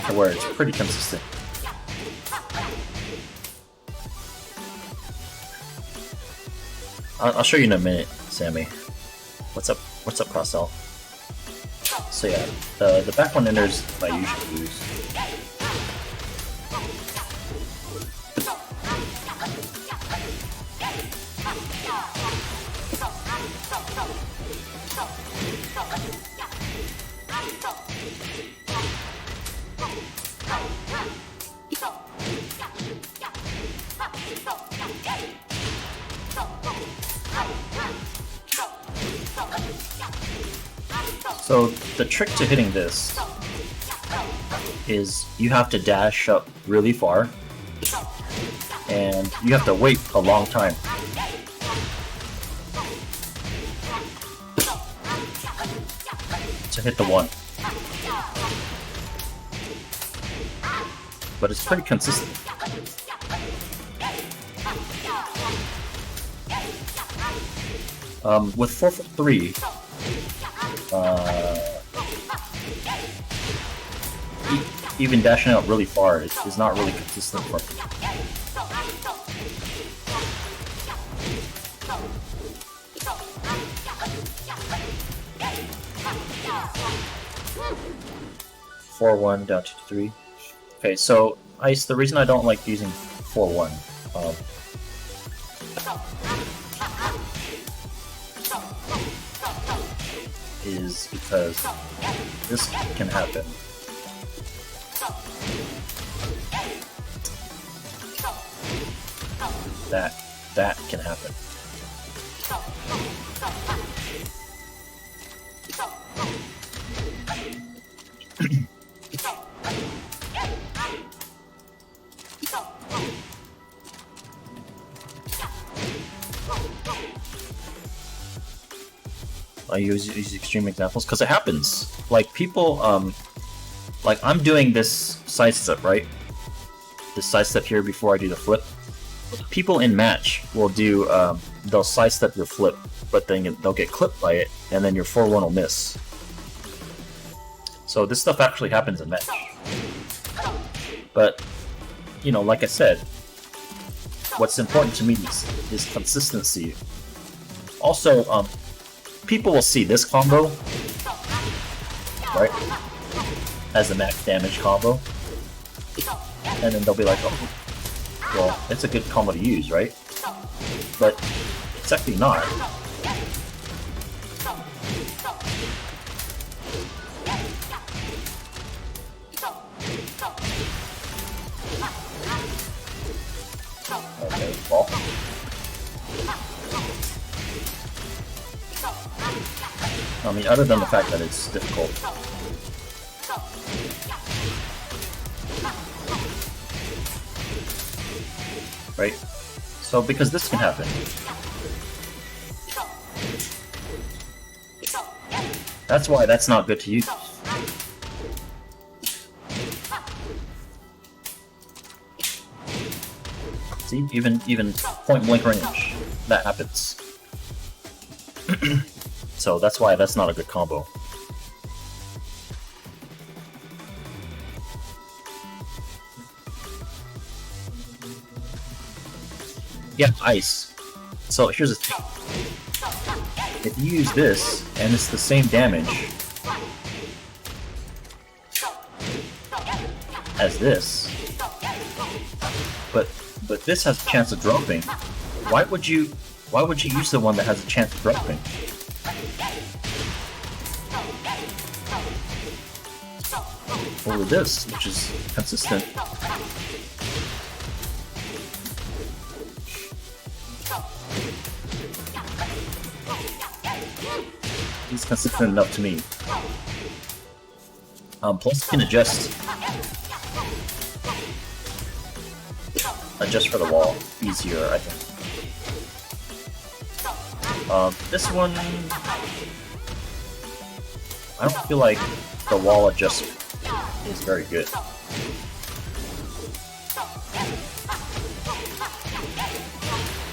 S7: to where it's pretty consistent. I'll show you in a minute, Sammy. What's up, Crossell? So yeah, the back one enders I usually use. So the trick to hitting this is you have to dash up really far and you have to wait a long time. To hit the one. But it's pretty consistent. With 443, even dashing out really far is not really consistent for me. Four one down to 3. Okay, so Ice. The reason I don't like using 4-1, is because this can happen. That can happen. I use extreme examples because it happens. Like people, like I'm doing this sidestep, right? This sidestep here before I do the flip. People in match will do, they'll sidestep your flip, but then they'll get clipped by it, and then your 4-1 will miss. So this stuff actually happens in match. But, you know, like I said, what's important to me is consistency. Also, people will see this combo, right, as a max damage combo, and then they'll be like, oh, well, it's a good combo to use, right? But it's actually not. Okay, well. I mean, other than the fact that it's difficult. Right? So, because this can happen. That's why that's not good to use. See? Even point blank range. That happens. So that's why that's not a good combo. Yeah, ice. So here's the thing. If you use this, and it's the same damage as this, but this has a chance of dropping, why would you use the one that has a chance of dropping? over this, which is consistent. It's consistent enough to me. Plus you can adjust for the wall easier, I think. This one, I don't feel like the wall adjustment is very good.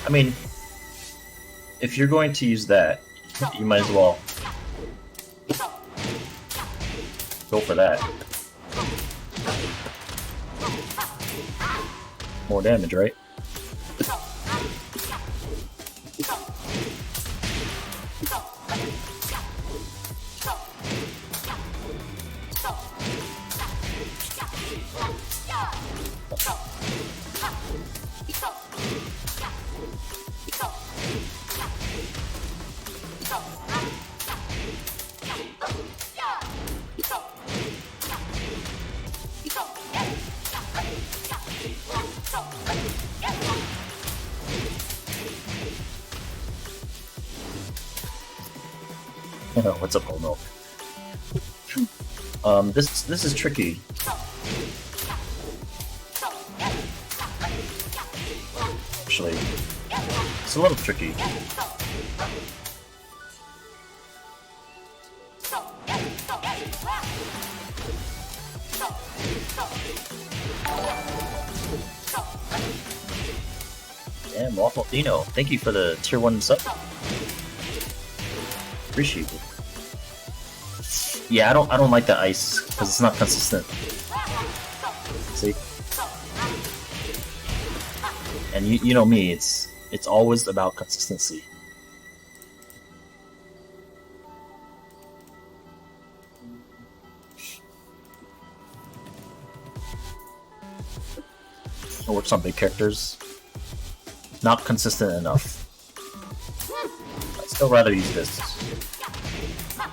S7: I mean, if you're going to use that, you might as well go for that. More damage, right? Oh, what's up, whole milk? This is tricky. Actually, it's a little tricky. Damn, Waffle Dino, thank you for the tier 1 sub. Appreciate it. Yeah, I don't like the ice because it's not consistent. See? And you know me, it's always about consistency. It works on big characters. Not consistent enough. I'd still rather use this.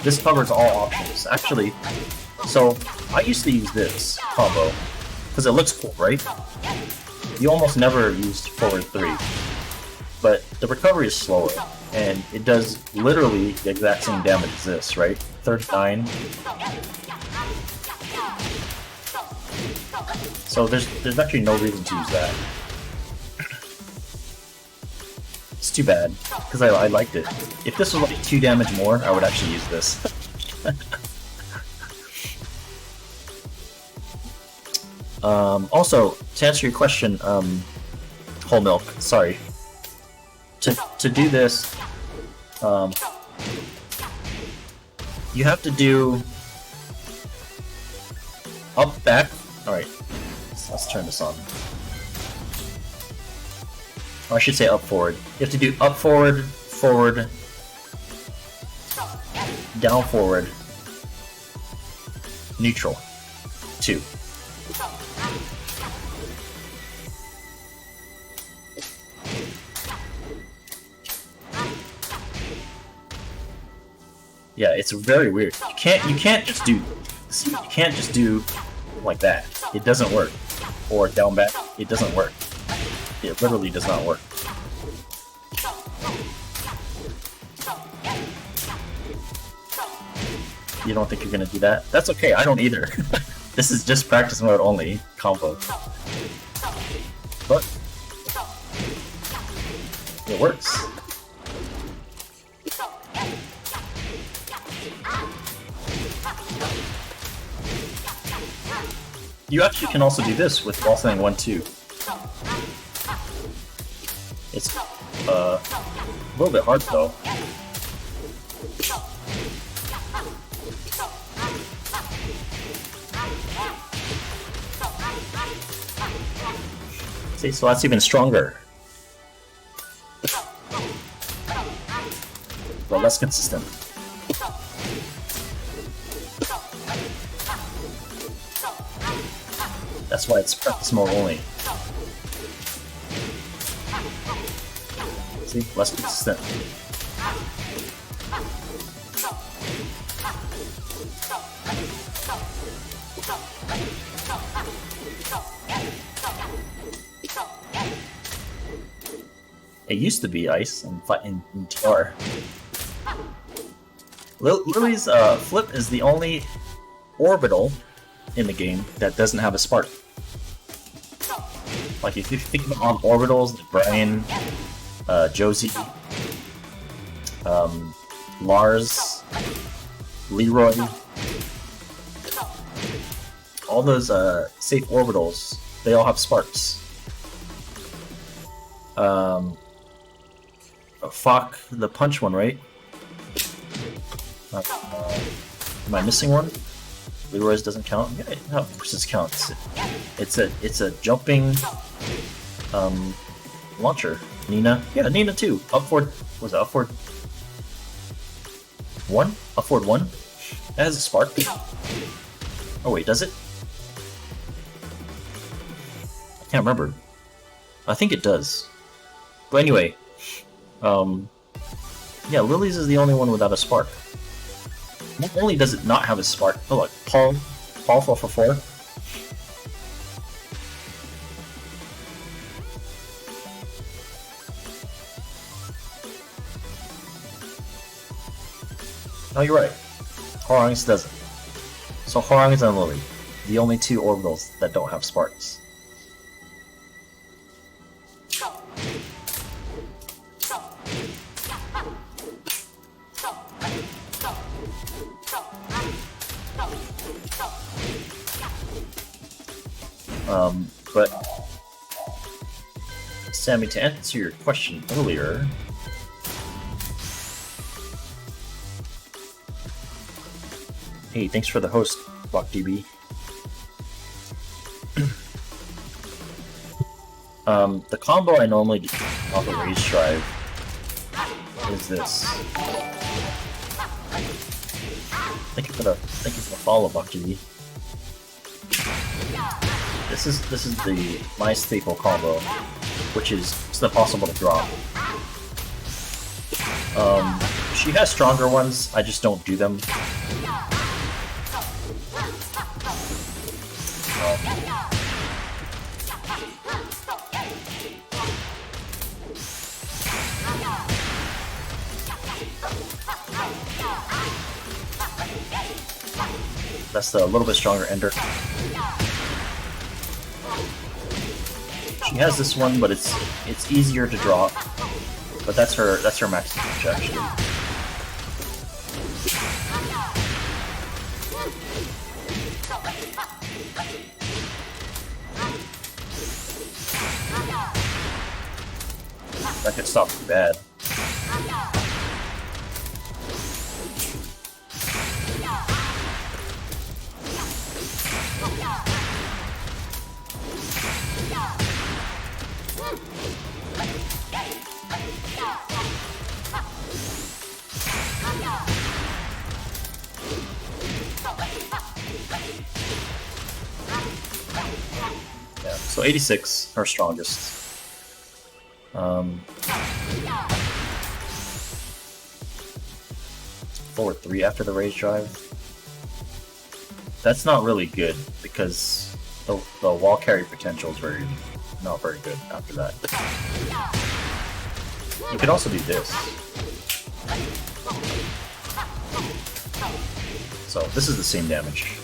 S7: This covers all options. Actually, so I used to use this combo because it looks cool, right? You almost never use forward 3, but the recovery is slower, and it does literally the exact same damage as this, right? 39. So there's actually no reason to use that. It's too bad, because I liked it. If this was like 2 damage more, I would actually use this. Also, to answer your question, whole milk, sorry. To do this, you have to do up, back. Alright, let's turn this on. Or I should say up, forward. You have to do up, forward, forward, down, forward, neutral, 2. Yeah, it's very weird. You can't just do like that. It doesn't work. Or down, back. It doesn't work. It literally does not work. You don't think you're gonna do that? That's okay, I don't either. This is just practice mode only combo. But it works. You actually can also do this with wall slaying 1-2. It's a little bit hard though. See, so that's even stronger. But less consistent. That's why it's practice mode only. See, less consistent. It used to be ice in TR. Lily's flip is the only orbital in the game that doesn't have a spark. Like if you think about all orbitals, like Brian, Josie, Lars, Leroy, all those safe orbitals, they all have sparks. Fuck the punch one, right? Am I missing one? Leroy's doesn't count. Yeah, no, of course it counts. It's a jumping launcher. Nina, yeah, Nina too. Upward, was it upward? One? Upward one? That has a spark. Oh wait, does it? I can't remember. I think it does. But anyway, yeah, Lily's is the only one without a spark. Not only does it not have a spark, oh look, Paul 444. No, you're right. Horang's doesn't. So Horang's and Lily, the only two orbitals that don't have sparks. But Sammy, to answer your question earlier, hey, thanks for the host, BlockDB. The combo I normally do off a Rage Drive is this. Thank you for the follow, BlockDB. This is my staple combo, which is still possible to drop. She has stronger ones, I just don't do them. That's the little bit stronger ender. She has this one, but it's easier to drop. But that's her max damage actually. That could stop too bad. Yeah, so 86, her strongest. Forward 3 after the Rage Drive. That's not really good because the wall carry potential is not very good after that. You could also do this. So this is the same damage.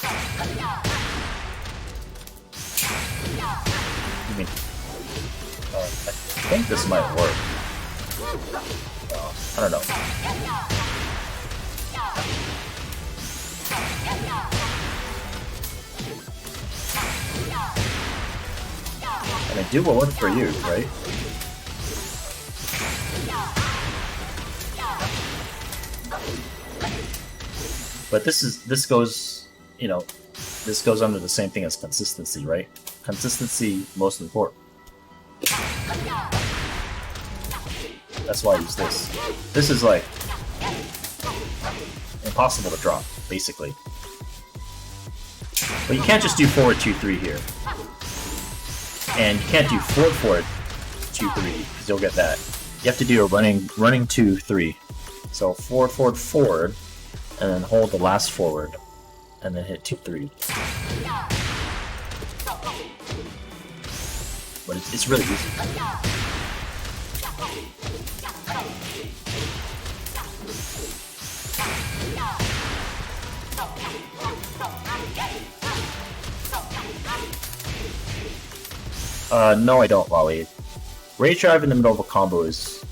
S7: I mean, I think this might work. I don't know. I mean, do what works for you, right? But this goes, you know, this goes under the same thing as consistency, right? Consistency most important. That's why I use this. This is like impossible to drop, basically. But you can't just do forward 2-3 here. And you can't do forward 2-3 because you'll get that. You have to do a running 2-3. So forward, and then hold the last forward, and then hit 2-3. but it's really easy. No, I don't, Lolly. Rage Drive in the middle of a combo is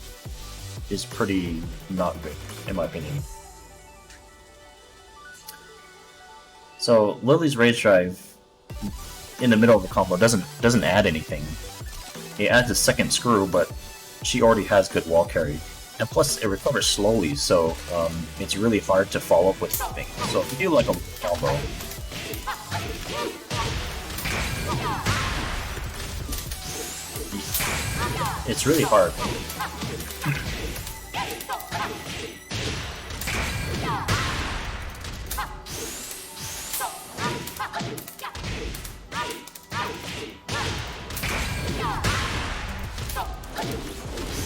S7: pretty not good, in my opinion. So Lily's Rage Drive in the middle of a combo doesn't add anything. It adds a second screw, but she already has good wall carry. And plus, it recovers slowly, so it's really hard to follow up with something. So if you do like a combo, it's really hard.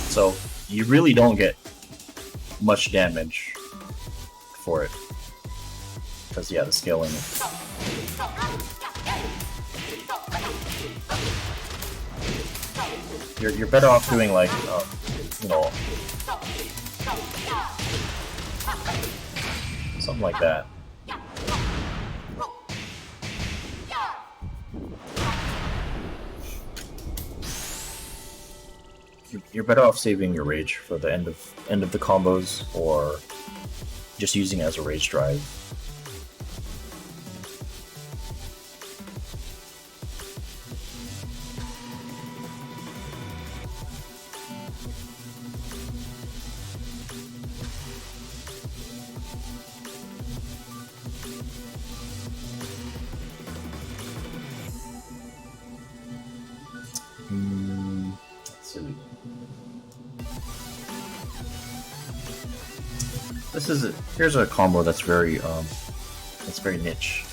S7: So you really don't get much damage for it, because yeah, the scaling. You're better off doing like you know, something like that. You're better off saving your rage for the end of the combos, or just using it as a rage drive. Let's see. Here's a combo that's very niche.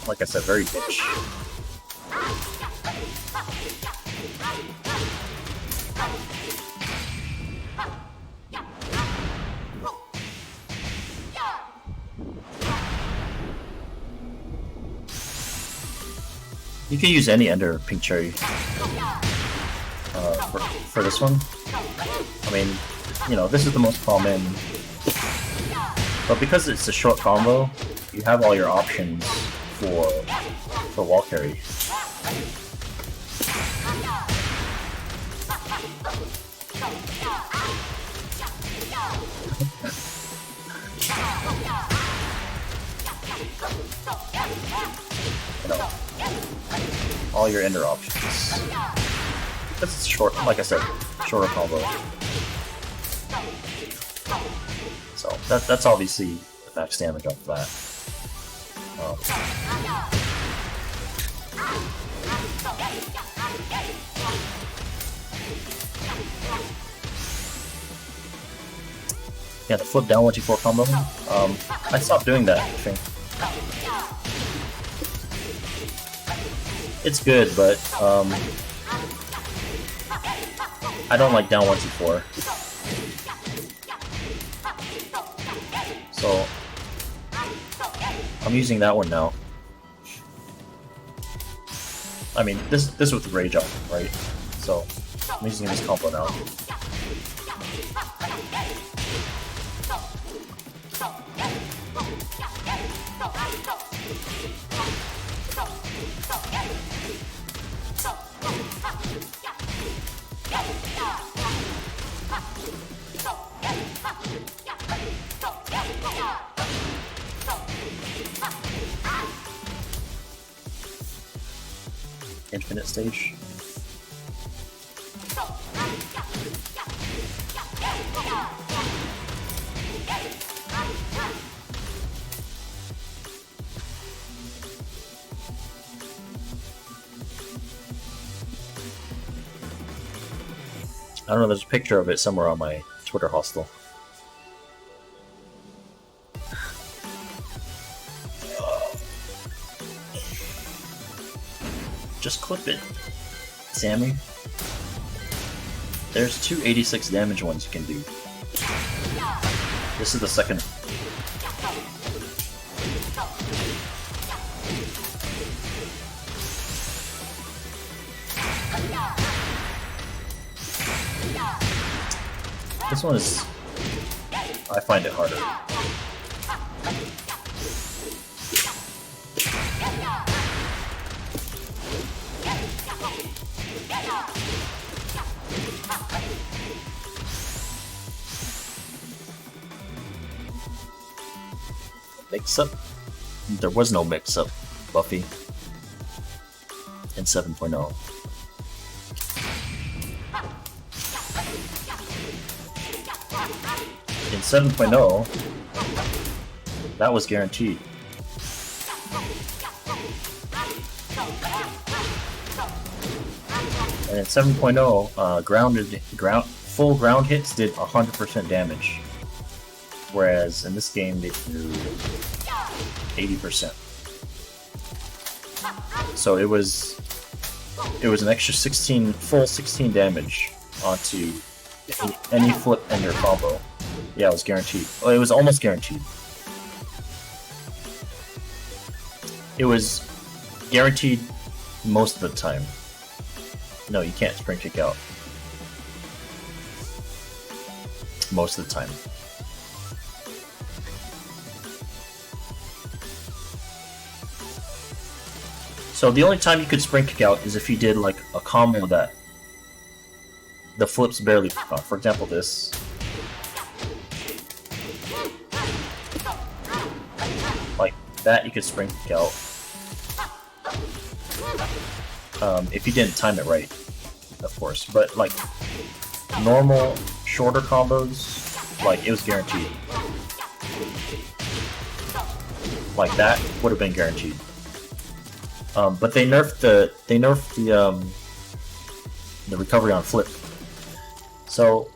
S7: Like I said, very niche. You can use any Ender Pink Cherry for this one. I mean, you know, this is the most common, but because it's a short combo, you have all your options for wall carry. You know, all your ender options. Because it's short, like I said, shorter combo. So that's obviously the max damage off that. Yeah, the flip down 1-4 combo. I stopped doing that, I think. It's good, but I don't like down 1-4. So I'm using that one now. I mean, this with rage up, right? So I'm using this combo now. Infinite stage. I don't know, there's a picture of it somewhere on my Twitter hostel. Just clip it, Sammy. There's 286 damage ones you can do. This is the second. This one is... I find it harder. Mix-up? There was no mix-up, Buffy. In 7.0. In 7.0, that was guaranteed. And in 7.0, full ground hits did 100% damage. Whereas in this game they do 80%. So it was an extra 16 damage onto any flip ender combo. Yeah, it was guaranteed. Oh, it was almost guaranteed. It was guaranteed most of the time. No, you can't spring kick out. Most of the time. So the only time you could spring kick out is if you did like a combo that the flips barely off. For example, this. Like that, you could spring kick out. If you didn't time it right, of course. But like normal, shorter combos, like it was guaranteed. Like that would have been guaranteed. But they nerfed the recovery on flip. So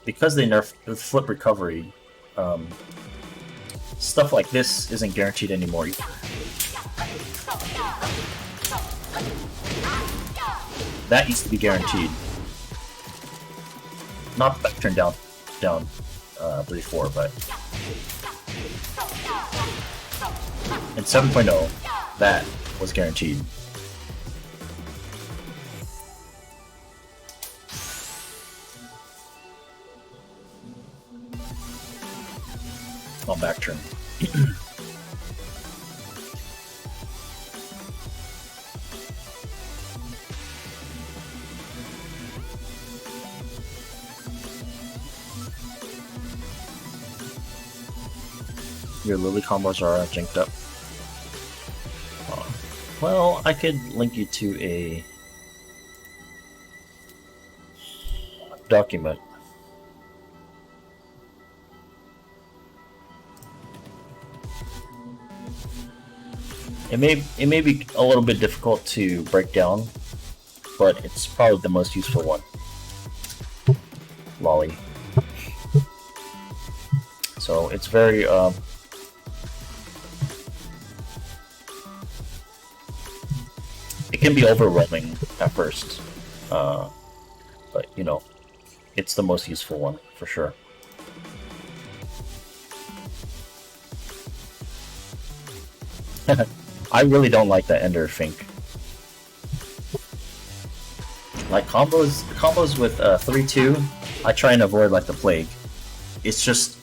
S7: because they nerfed the flip recovery, stuff like this isn't guaranteed anymore. That used to be guaranteed. Not back turn down 3-4, but in 7.0, that was guaranteed. On back turn. Your Lily combos are jinked up. Well, I could link you to a document. It may be a little bit difficult to break down, but it's probably the most useful one. Lolly. So it's very it can be overwhelming at first, but you know, it's the most useful one for sure. I really don't like that Ender Fink. Like combos with 3-2, I try and avoid like the plague. It's just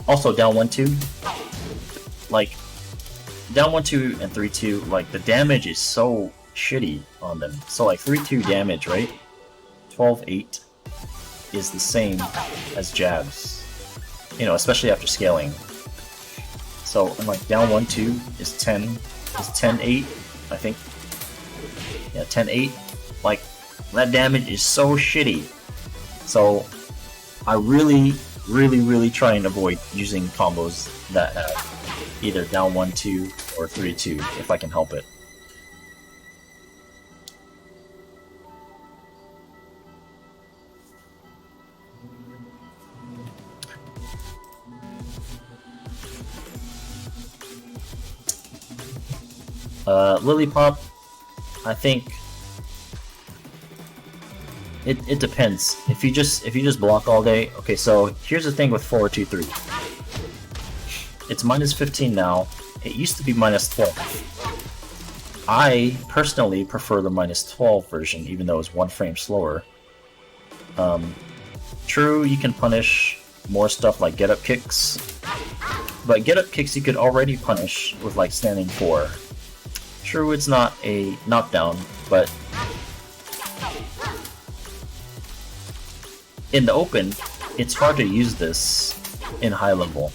S7: also down 1-2. Like down 1-2 and 3-2, like the damage is so shitty on them. So like 3-2 damage, right? 12-8 is the same as jabs. You know, especially after scaling. So and like down 1-2 is 10-8, I think. Yeah, 10-8. Like that damage is so shitty. So I really try and avoid using combos that have either down 1-2 or 3-2 if I can help it. Lily Pop, I think it depends. If you just block all day, okay. So here's the thing with 4-2-3. It's minus 15 now. It used to be minus 12. I personally prefer the minus 12 version, even though it's 1 frame slower. True, you can punish more stuff like get up kicks, but get up kicks you could already punish with like standing 4. True, it's not a knockdown, but in the open, it's hard to use this in high level,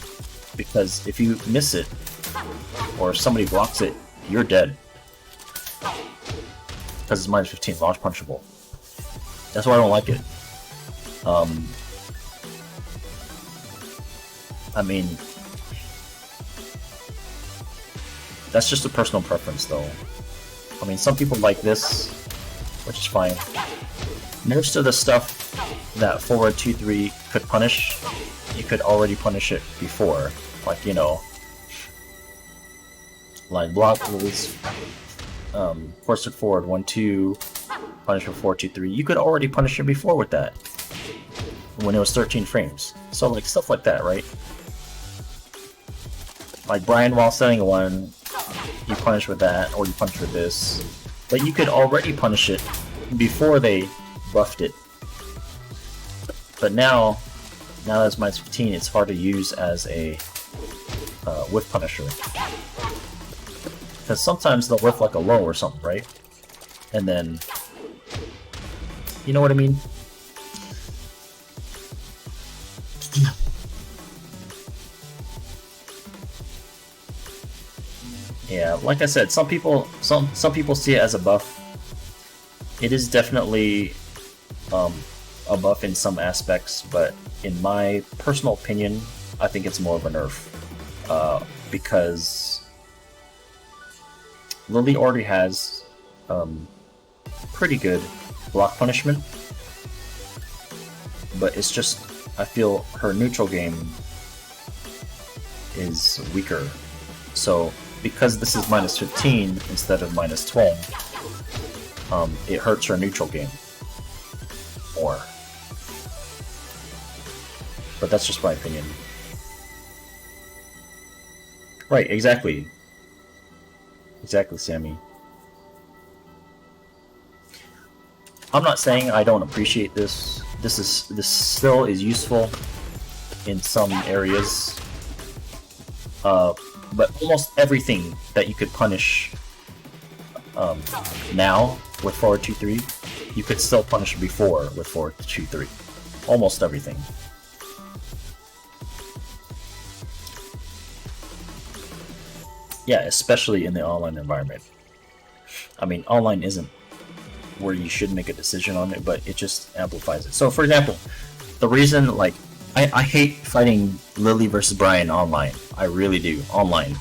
S7: because if you miss it, or if somebody blocks it, you're dead. Because it's minus 15, launch punishable. That's why I don't like it. I mean, that's just a personal preference though. I mean, some people like this, which is fine. Most of the stuff that 4-2-3 could punish, you could already punish it before. Like, you know, like block rules, force it forward 1-2, punish with 4-2-3. You could already punish it before with that, when it was 13 frames. So like stuff like that, right? Like Brian while setting 1, you punish with that, or you punish with this. But you could already punish it before they buffed it. But now that it's minus 15, it's hard to use as a whiff punisher. Because sometimes they'll whiff like a low or something, right? And then, you know what I mean? Yeah, like I said, some people see it as a buff. It is definitely a buff in some aspects, but in my personal opinion, I think it's more of a nerf. Because Lily already has pretty good block punishment, but it's just, I feel her neutral game is weaker. So because this is minus 15 instead of minus 12, it hurts her neutral game more. But that's just my opinion. Right, exactly. Exactly, Sammy. I'm not saying I don't appreciate this. This still is useful in some areas. But almost everything that you could punish now with 4-2-3, you could still punish before with 4-2-3. Almost everything. Yeah, especially in the online environment. I mean, online isn't where you should make a decision on it, but it just amplifies it. So, for example, the reason, like, I hate fighting Lily versus Brian online. I really do, online.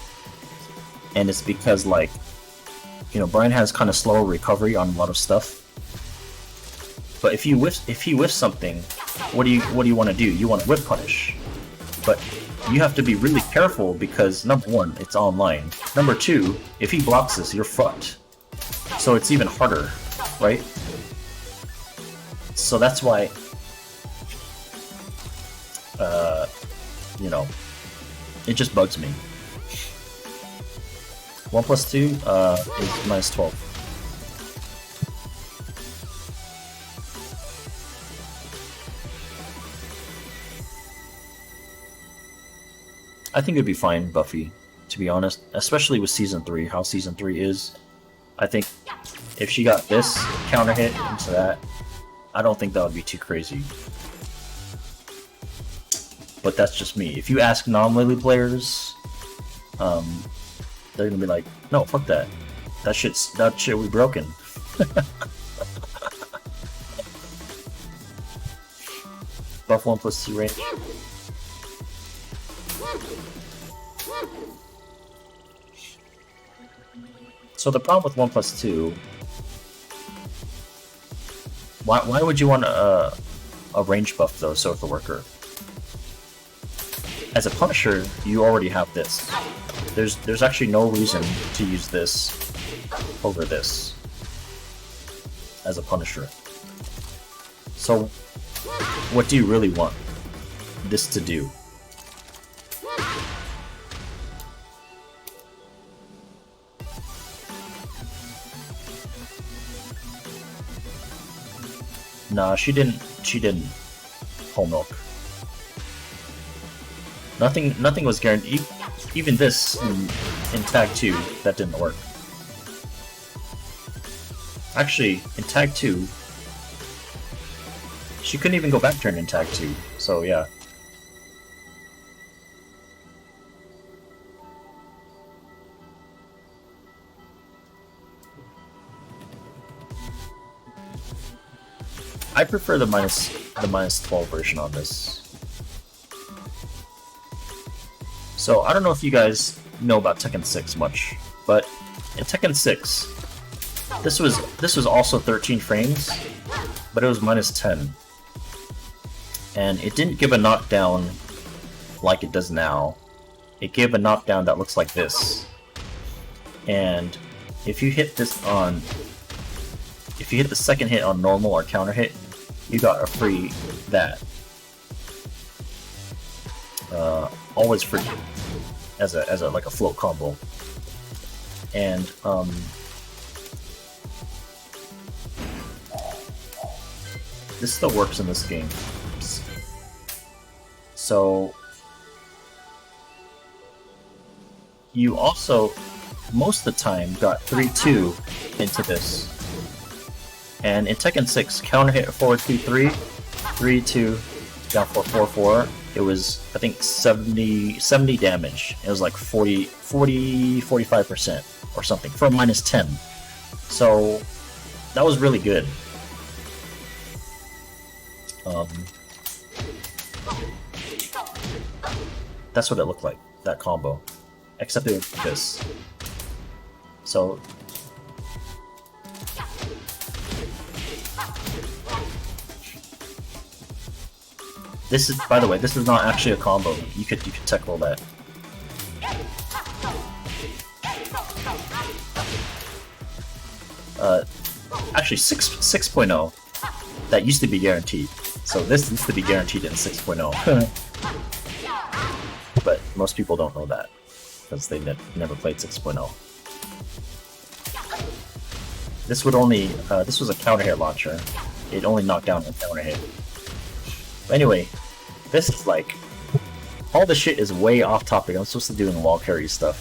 S7: And it's because, like, you know, Brian has kind of slower recovery on a lot of stuff. But if he whiffs something, what do you want to do? You want to whiff punish. But you have to be really careful because, number one, it's online. Number two, if he blocks this, you're fucked. So it's even harder, right? So that's why, you know, it just bugs me. 1 + 2 is minus 12. I think it'd be fine, Buffy, to be honest. Especially with Season 3, how Season 3 is. I think if she got this counter hit into that, I don't think that would be too crazy. But that's just me. If you ask non-Lily players, they're gonna be like, no, fuck that. That shit will be broken. Buff 1 + 2 range. So the problem with 1 + 2, why would you want a range buff though, Sofa Worker? As a Punisher, you already have this. There's actually no reason to use this over this as a Punisher. So, what do you really want this to do? Nah, she didn't. Whole milk. Nothing was guaranteed. Even this in Tag 2, that didn't work. Actually, in Tag 2, she couldn't even go back turn in Tag 2, so yeah. I prefer the minus 12 version on this. So I don't know if you guys know about Tekken 6 much, but in Tekken 6, this was also 13 frames, but it was minus 10. And it didn't give a knockdown like it does now. It gave a knockdown that looks like this. And if you hit the second hit on normal or counter hit, you got a free that. Always free as a like a float combo. And this still works in this game. So you also most of the time got 3-2 into this. And in Tekken 6, counter hit forward 2-3, 3-2, down 4-4-4. It was, I think, 70 damage. It was like 45% or something for minus 10. So that was really good. That's what it looked like, that combo. Except it was this. So this is, by the way, this is not actually a combo. You could tech roll that. Actually 6.0. That used to be guaranteed. So this used to be guaranteed in 6.0. But most people don't know that because they never played 6.0. This would only this was a counter hit launcher. It only knocked down a counter hit. Anyway, this is like, all the shit is way off topic. I'm supposed to do wall carry stuff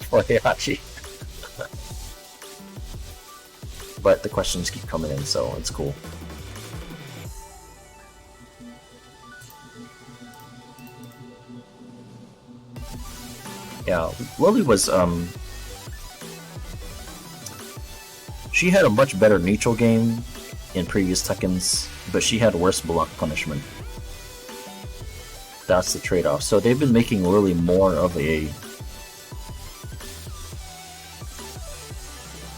S7: for HeyHotchi. But the questions keep coming in, so it's cool. Yeah, Lily was, she had a much better neutral game in previous Tekkens, but she had worse block punishment. That's the trade-off. So they've been making Lily more of a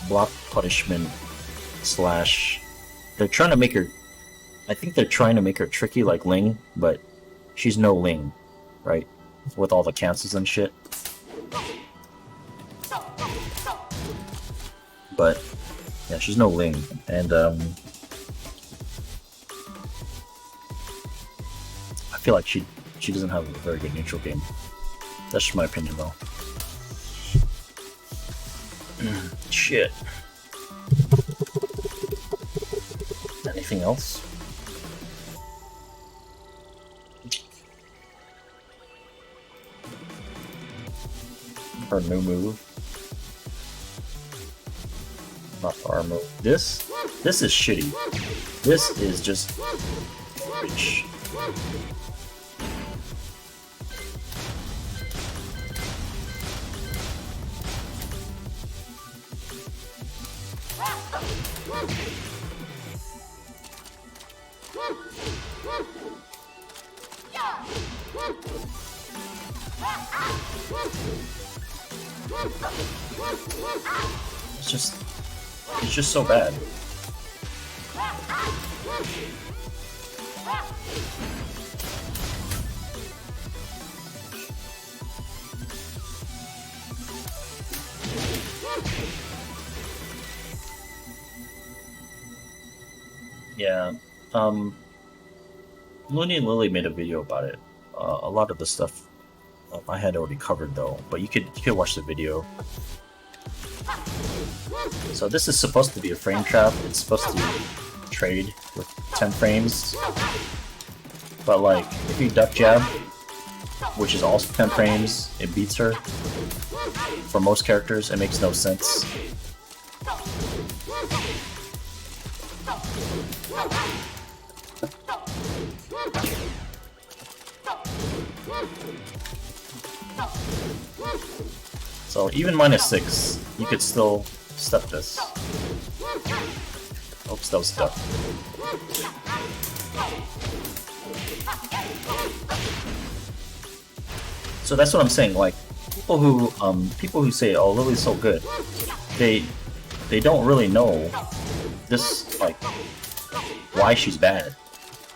S7: block punishment slash... They're trying to make her... I think they're trying to make her tricky like Ling, but she's no Ling, right? With all the cancels and shit. But, yeah, she's no Ling, and I feel like she doesn't have a very good neutral game. That's just my opinion, though. Shit. Anything else? Her new move. Not our move. This is shitty. This is just rich. It's just so bad. Yeah. Looney and Lily made a video about it. A lot of the stuff I had already covered though, but you could watch the video. So this is supposed to be a frame trap. It's supposed to trade with 10 frames. But like, if you duck jab, which is also 10 frames, it beats her. For most characters, it makes no sense. So even -6, you could still step this. Oops, that was stuck. So that's what I'm saying. Like people who say, "Oh, Lily's so good," they don't really know this, like, why she's bad.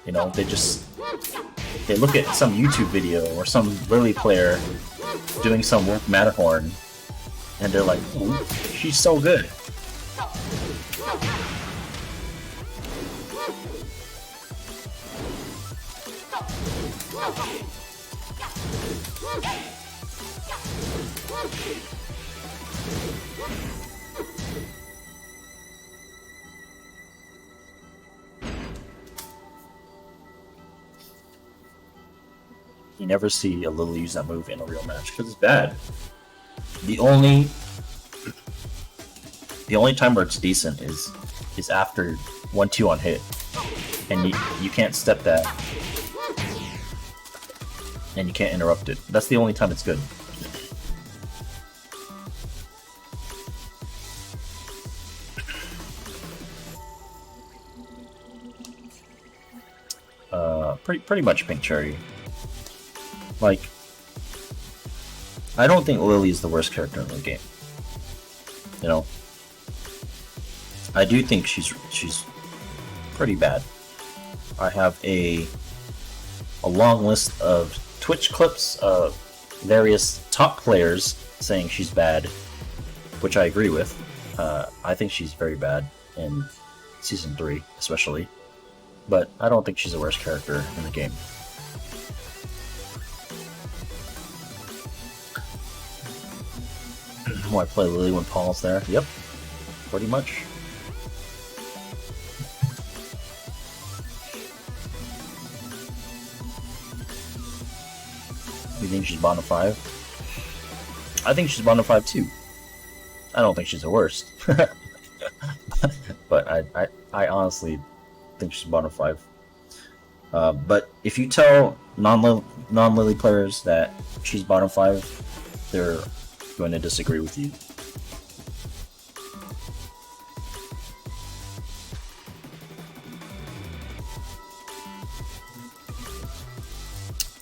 S7: You know, they look at some YouTube video or some Lily player doing some work Matterhorn, and they're like, "Ooh, she's so good." You never see a Lily use that move in a real match because it's bad. The only time where it's decent is after 1-2 on hit, and you can't step that, and you can't interrupt it. That's the only time it's good. Pretty much Pink Cherry. Like, I don't think Lily is the worst character in the game. You know, I do think she's pretty bad. I have a long list of Twitch clips of various top players saying she's bad, which I agree with. I think she's very bad in Season 3, especially. But I don't think she's the worst character in the game. Oh, I play Lily when Paul's there. Yep, pretty much. You think she's bottom 5? I think she's bottom 5 too. I don't think she's the worst. But I honestly think she's bottom 5. But if you tell non-Lily players that she's bottom 5, they're going to disagree with you.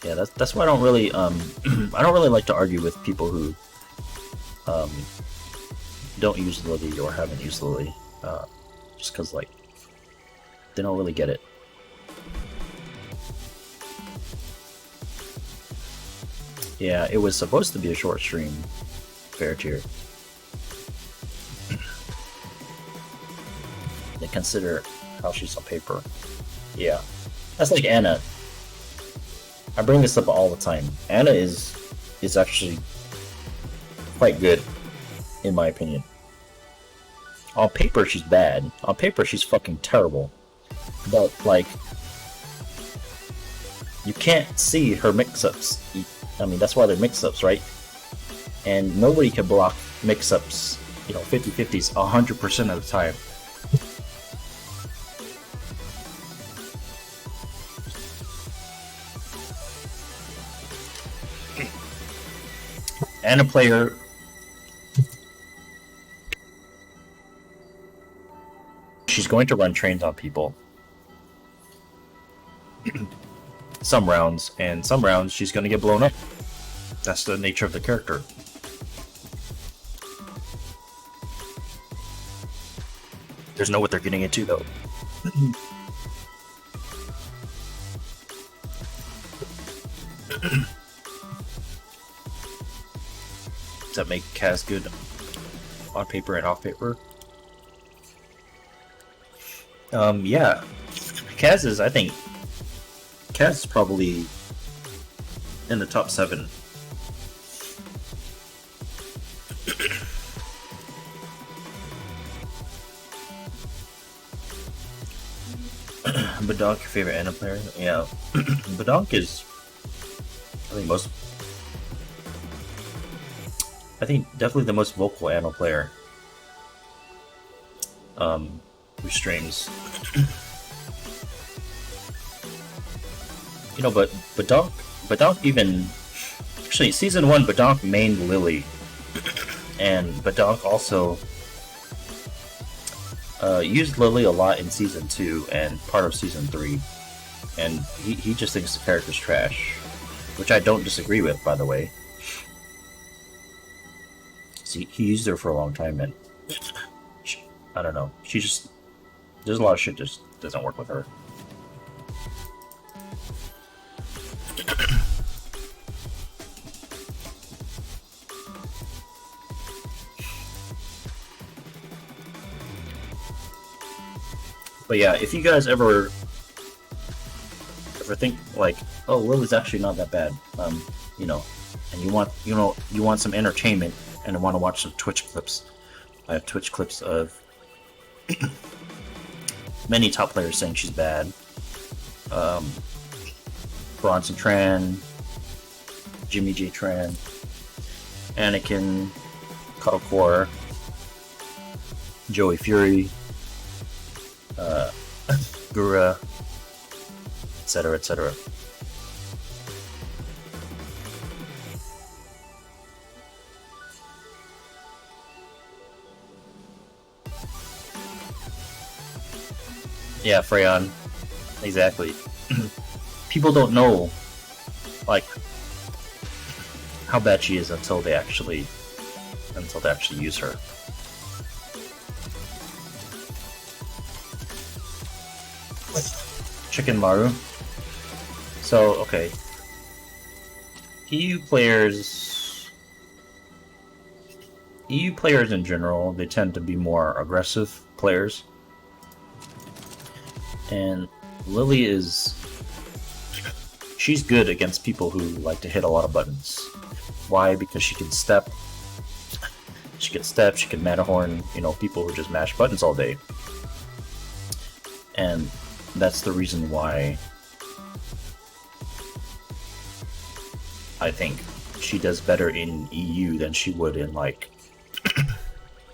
S7: Yeah, that's why I don't really I don't really like to argue with people who don't use Lily or haven't used Lily, just because, like, they don't really get it. Yeah, it was supposed to be a short stream. Fair tier. They consider how she's on paper. Yeah, that's like Anna. I bring this up all the time. Anna is actually quite good, in my opinion. On paper, she's bad. On paper, she's fucking terrible. But, like, you can't see her mix-ups. I mean, that's why they're mix-ups, right? And nobody can block mix-ups, you know, 50-50s 100% of the time. And a player she's going to run trains on people. Some rounds, and some rounds she's going to get blown up. That's the nature of the character. There's know what they're getting into, though. Does that make Kaz good on paper and off paper? Yeah. Kaz is, I think, Kaz is probably in the top 7. Badonk, your favorite Ana player? Yeah, Badonk is, I think definitely the most vocal Ana player. Who streams. You know, but Badonk even actually season 1 Badonk mained Lily, and Badonk also used Lily a lot in season 2 and part of season 3, and he just thinks the character's trash, which I don't disagree with, by the way. See, he used her for a long time, and I don't know. She just, there's a lot of shit just doesn't work with her. But yeah, if you guys ever think like, oh, Lily's actually not that bad, you know, and you want some entertainment and want to watch some Twitch clips. I have Twitch clips of many top players saying she's bad. Bronson Tran, Jimmy J Tran, Anakin, Cuddlecore, Joey Fury, Gura, etc., etc. Yeah, Freyon. Exactly. People don't know, like, how bad she is until they actually use her. Chicken Maru. So, okay. EU players in general, they tend to be more aggressive players. And Lily she's good against people who like to hit a lot of buttons. Why? Because she can step, she can Matterhorn, you know, people who just mash buttons all day. And that's the reason why I think she does better in EU than she would in, like,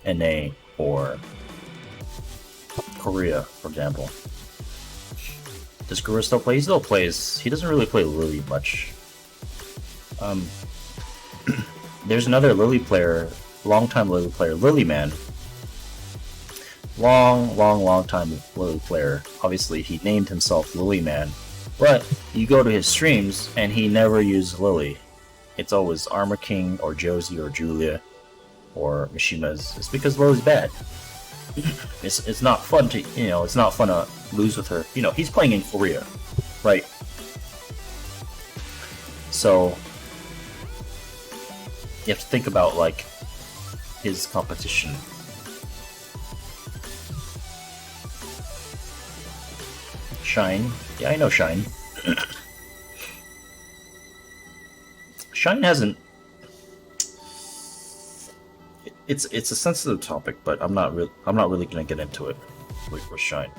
S7: NA or Korea, for example. Does Guru still play? He still plays. He doesn't really play Lily much. There's another Lily player, long-time Lily player, Lilyman. Long time Lily player. Obviously, he named himself Lilyman, but you go to his streams and he never used Lily. It's always Armor King or Josie or Julia or Mishima's. It's because Lily's bad. It's not fun to, you know, it's not fun to lose with her. You know, he's playing in Korea, right? So you have to think about, like, his competition. Shine. Yeah, I know Shine. Shine hasn't... It's a sensitive topic, but I'm not really gonna get into it with Shine.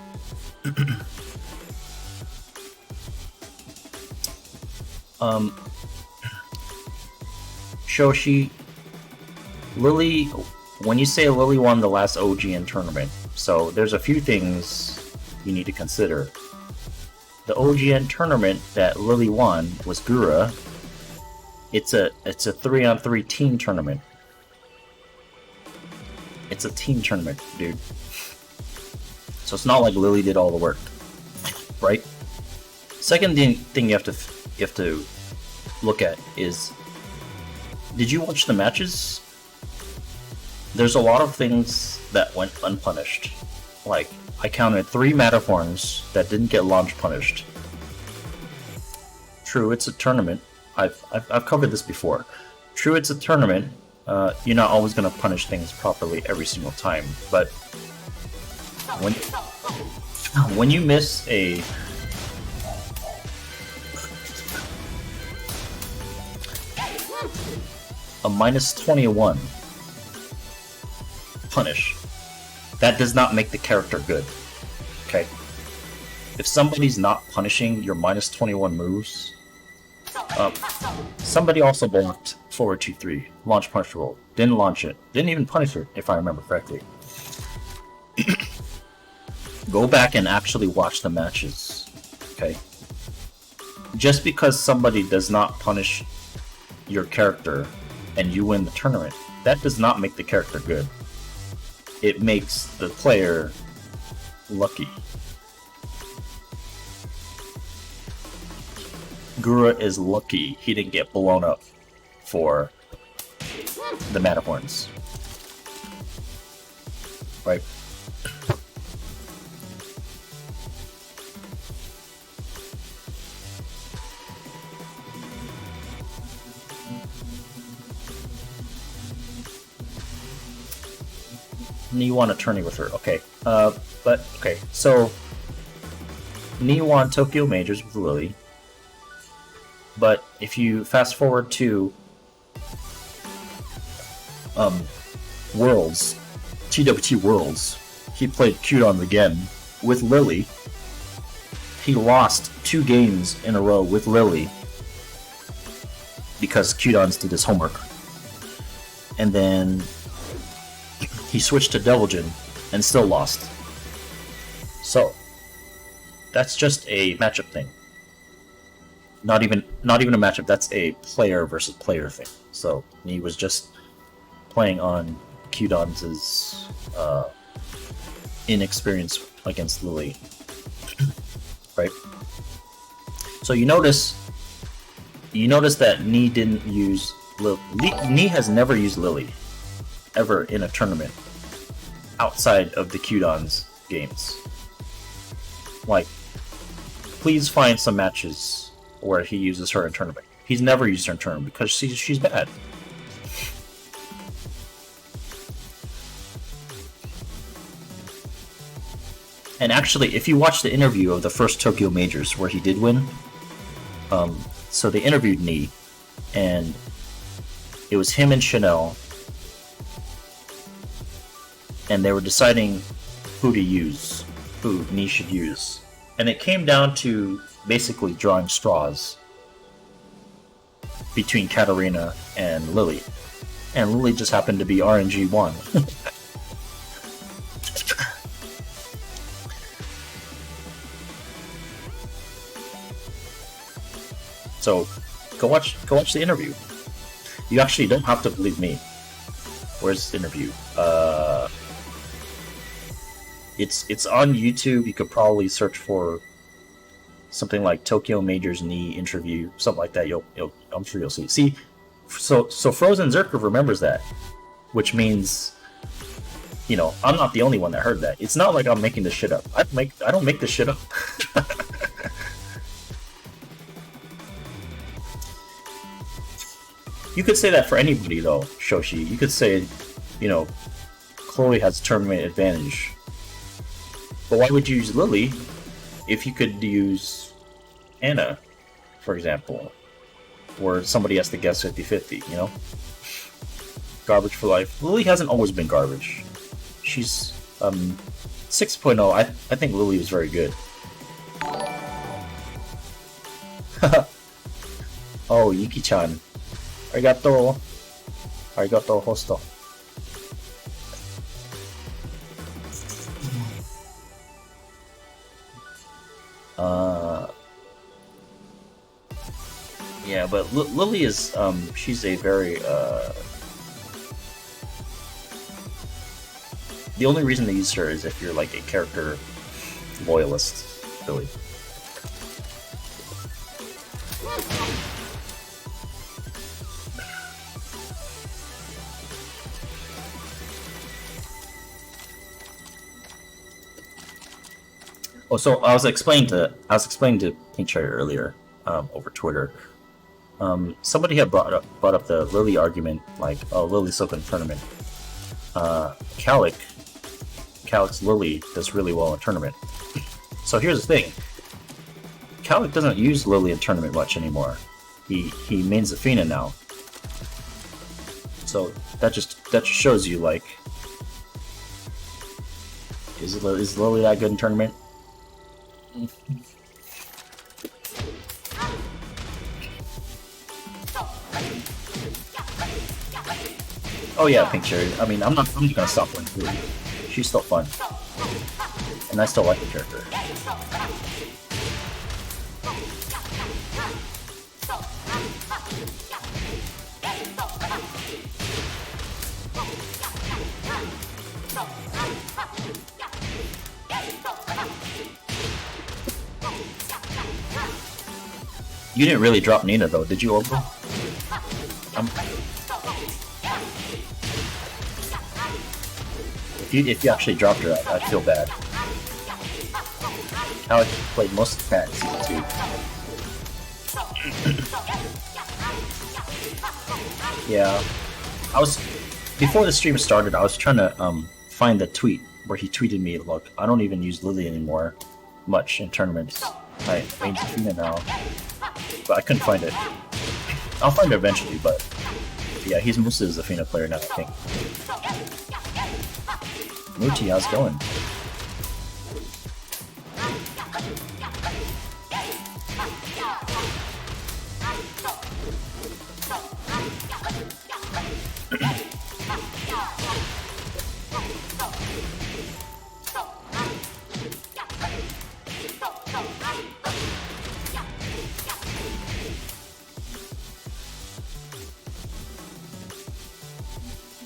S7: Shoshi, Lily, when you say Lily won the last OGN tournament, so there's a few things you need to consider. The OGN tournament that Lily won was Gura. It's a 3-on-3 team tournament. It's a team tournament, dude. So it's not like Lily did all the work, right? Second thing you have to look at is, did you watch the matches? There's a lot of things that went unpunished. Like, I counted 3 Matterhorns that didn't get launch punished. True, it's a tournament. I've covered this before. True, it's a tournament. You're not always going to punish things properly every single time, but when you miss a minus 21 punish, that does not make the character good. Okay? If somebody's not punishing your minus 21 moves, somebody also blocked forward 2-3, launch punch roll, didn't launch it, didn't even punish it, if I remember correctly. Go back and actually watch the matches, okay? Just because somebody does not punish your character and you win the tournament, that does not make the character good. It makes the player lucky. Gura is lucky he didn't get blown up for the Matterhorns. Right? Ni won a tourney with her. Okay. Okay. So Ni won Tokyo Majors with Lily. But if you fast forward to Worlds, TWT Worlds, he played Qdons again with Lily. He lost 2 games in a row with Lily because Qdons did his homework. And then he switched to Deviljin and still lost. So that's just a matchup thing. Not even a matchup, that's a player versus player thing. So he was just playing on Qdons' inexperience against Lily. Right? So you notice that Ni didn't use Ni has never used Lily ever in a tournament outside of the Qdons games. Like, please find some matches where he uses her in tournament. He's never used her in tournament because she's bad. And actually, if you watch the interview of the first Tokyo Majors where he did win, so they interviewed Ni, and it was him and Chanel, and they were deciding who to use, who Ni should use. And it came down to basically drawing straws between Katarina and Lily. And Lily just happened to be RNG 1. So go watch the interview. You actually don't have to believe me. Where's the interview? It's on YouTube. You could probably search for something like Tokyo Majors Ni interview, something like that. I'm sure you'll see. See, so Frozen Zerker remembers that, which means, I'm not the only one that heard that. It's not like I'm making this shit up. I don't make this shit up. You could say that for anybody though, Shoshi. You could say, Chloe has tournament advantage. But why would you use Lily if you could use Anna, for example, where somebody has to guess 50-50, Garbage for life. Lily hasn't always been garbage. She's 6.0. I think Lily is very good. Oh, Yuki-chan. Arigato. Arigato, hosto. Yeah, but Lily is, she's a very, the only reason to use her is if you're like a character loyalist, Lily. Oh, so I was explaining to Pink Cherry earlier over Twitter. Somebody had brought up the Lily argument, like, oh, Lily's so good in tournament. Calic's Lily does really well in tournament. So here's the thing. Calic doesn't use Lily in tournament much anymore. He mains Athena now. So that just shows you, like, is Lily that good in tournament? Oh yeah, Pink Cherry. I mean, I'm just gonna stop playing through. She's still fun, and I still like the character. You didn't really drop Nina though, did you, Orbital? If you actually dropped her, I'd feel bad. How I played most of the packs season 2. Yeah, before the stream started, I was trying to find the tweet where he tweeted me, "Look, I don't even use Lily anymore much in tournaments. I main Athena now," but I couldn't find it. I'll find it eventually, but yeah, he's mostly a Athena player now, I think. Muti, how's it going?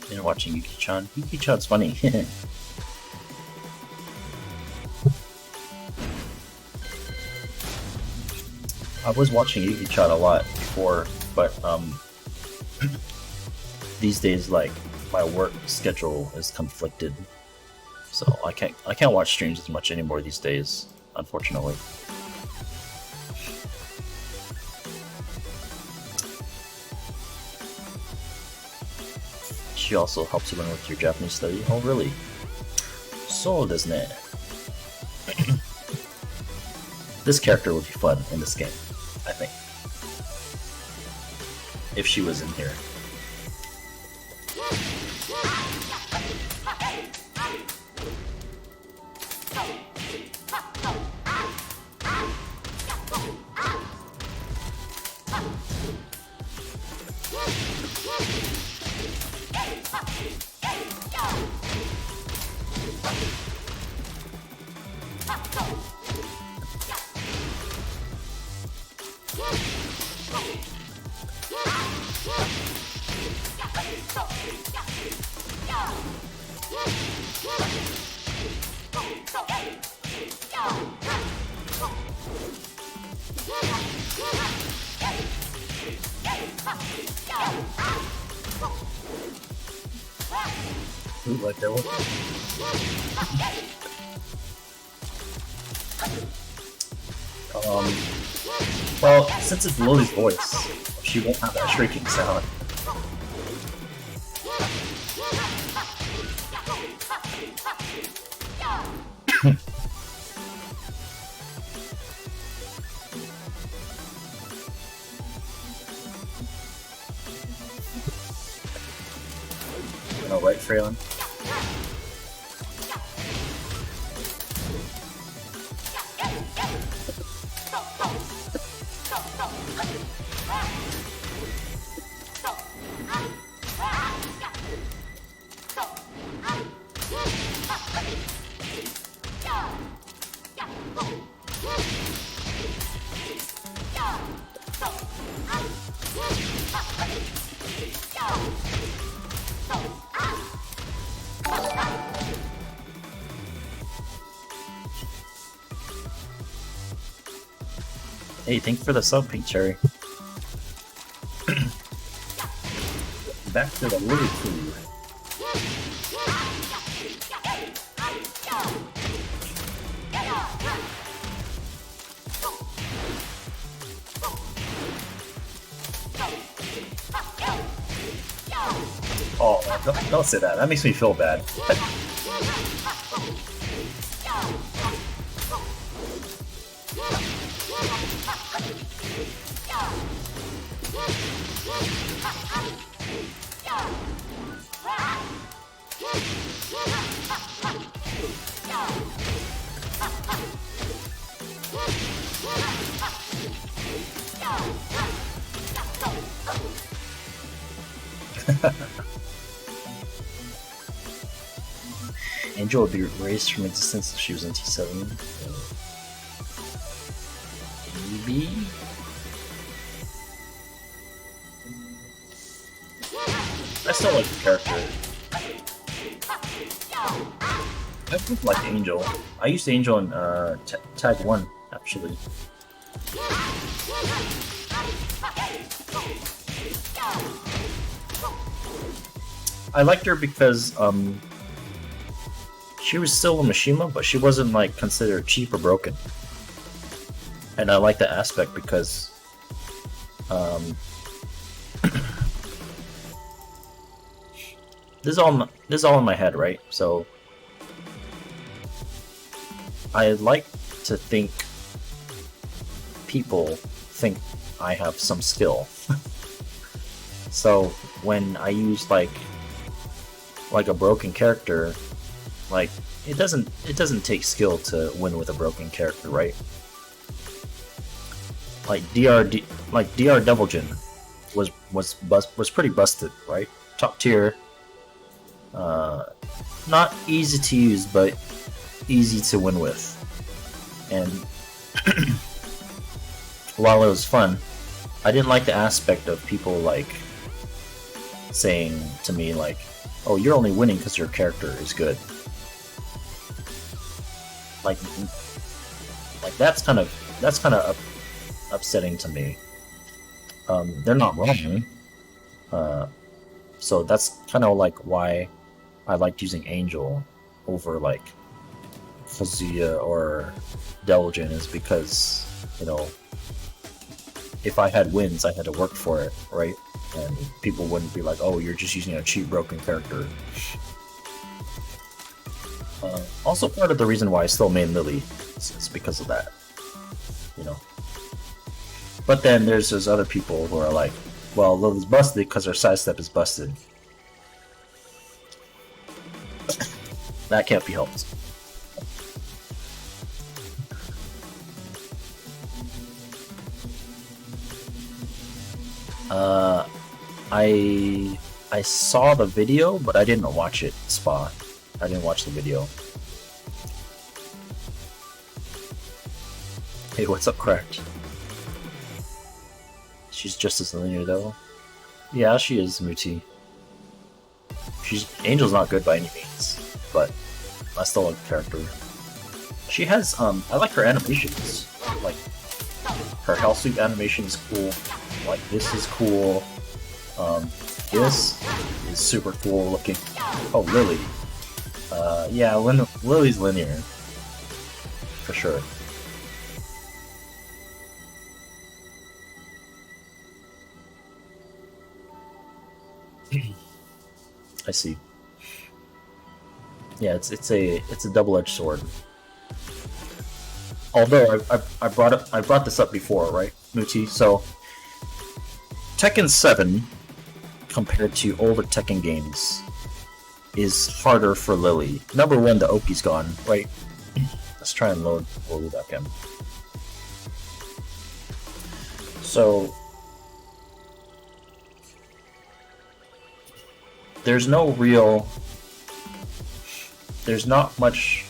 S7: You're watching Yuki-chan. Yuki-chan's funny. I was watching Yuki-chan a lot before, but these days, like, my work schedule is conflicted, so I can't watch streams as much anymore these days, unfortunately. She also helps you learn with your Japanese study. Oh, really? So desu ne. This character would be fun in this game, I think, if she was in here. Ooh, like that one. Well, since it's Lily's voice, she won't have that shrieking sound. You know, right, Freeland? Hey, thanks for the sub, Pink Cherry. Back to the Lily crew. Oh, don't say that. That makes me feel bad. Angel would be erased from existence if she was in T7. Maybe? I still like the character. I think like Angel. I used Angel in Tag 1, actually. I liked her because she was still a Mishima, but she wasn't like considered cheap or broken. And I like that aspect because this is all in my head, right? So I like to think people think I have some skill. So when I use like a broken character, like it doesn't take skill to win with a broken character, right? Like DR Devilgen was pretty busted, right? Top tier, not easy to use, but easy to win with. And while it was fun, I didn't like the aspect of people like saying to me like, "Oh, you're only winning because your character is good." Like that's kind of upsetting to me. They're not wrong. So that's kind of like why I liked using Angel over like Kazuya or Devilgen, is because, you know, if I had wins, I had to work for it, right? And people wouldn't be like, "Oh, you're just using a cheap broken character." Also, part of the reason why I still main Lily is because of that, you know. But then there's those other people who are like, "Well, Lily's busted because her sidestep is busted." That can't be helped. I saw the video, but I didn't watch it, Spa. I didn't watch the video. Hey, what's up, Cracked? She's just as linear, though. Yeah, she is, Muti. Angel's not good by any means, but I still like the character. She has, I like her animations. Like, her Hell Suit animation is cool. Like, this is cool. This is super cool looking. Oh, Lily. Yeah, Lily's linear. For sure. I see. Yeah, it's a double-edged sword. Although I brought this up before, right, Muti? So Tekken 7 compared to older Tekken games is harder for Lily. Number one, the Oki's gone, right? Let's try and load Lily back in. So there's not much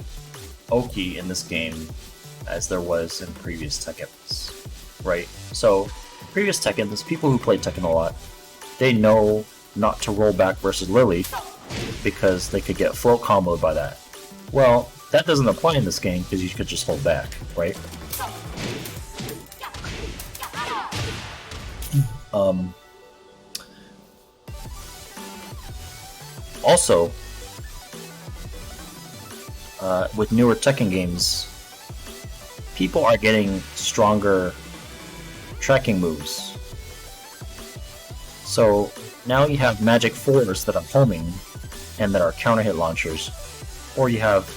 S7: Oki in this game as there was in previous Tekkens, right? So previous Tekkens, people who play Tekken a lot, they know not to roll back versus Lily because they could get float comboed by that. Well, that doesn't apply in this game because you could just hold back, right? Also, with newer Tekken games, people are getting stronger tracking moves. So now you have magic fours that are homing and that are counter hit launchers, or you have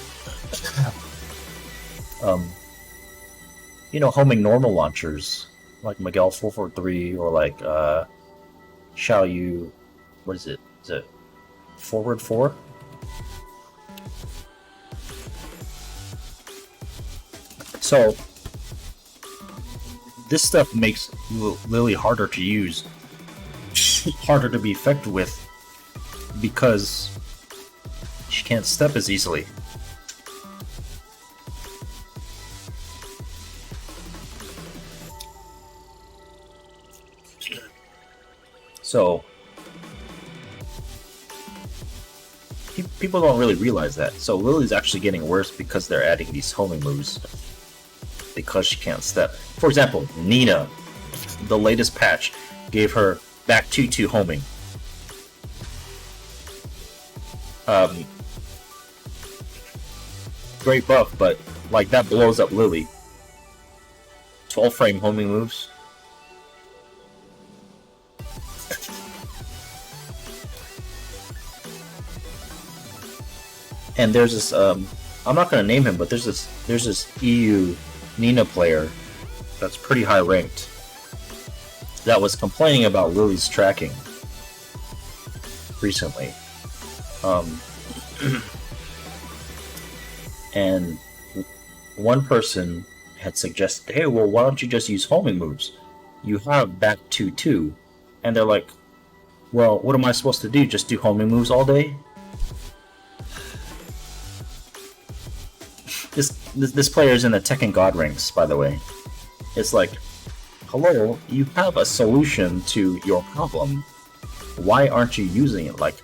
S7: homing normal launchers like Miguel 443 or like shall you... What is it? Is it forward 4? So, this stuff makes Lily harder to use, harder to be effective with, because she can't step as easily. So, people don't really realize that. So Lily's actually getting worse because they're adding these homing moves. Because she can't step. For example, Nina, the latest patch, gave her back 2-2 homing. Great buff, but like that blows up Lily. 12 frame homing moves. And there's this I'm not gonna name him, but there's this EU Nina player that's pretty high ranked that was complaining about Lily's tracking recently. And one person had suggested, hey, well, why don't you just use homing moves? You have back 2-2. And they're like, well, what am I supposed to do? Just do homing moves all day? This player is in the Tekken God ranks, by the way. It's like, hello, you have a solution to your problem. Why aren't you using it? Like,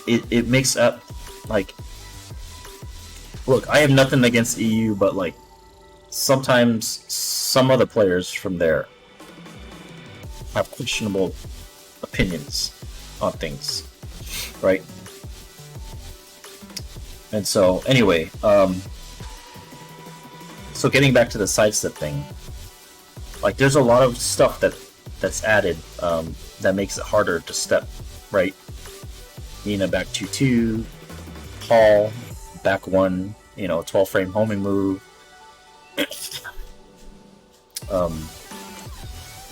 S7: it makes up, like, look, I have nothing against EU, but like, sometimes some other players from there have questionable opinions on things, right? And so, anyway, so getting back to the sidestep thing, like there's a lot of stuff that's added that makes it harder to step, right? Nina back 2-2, Paul back 1, 12 frame homing move.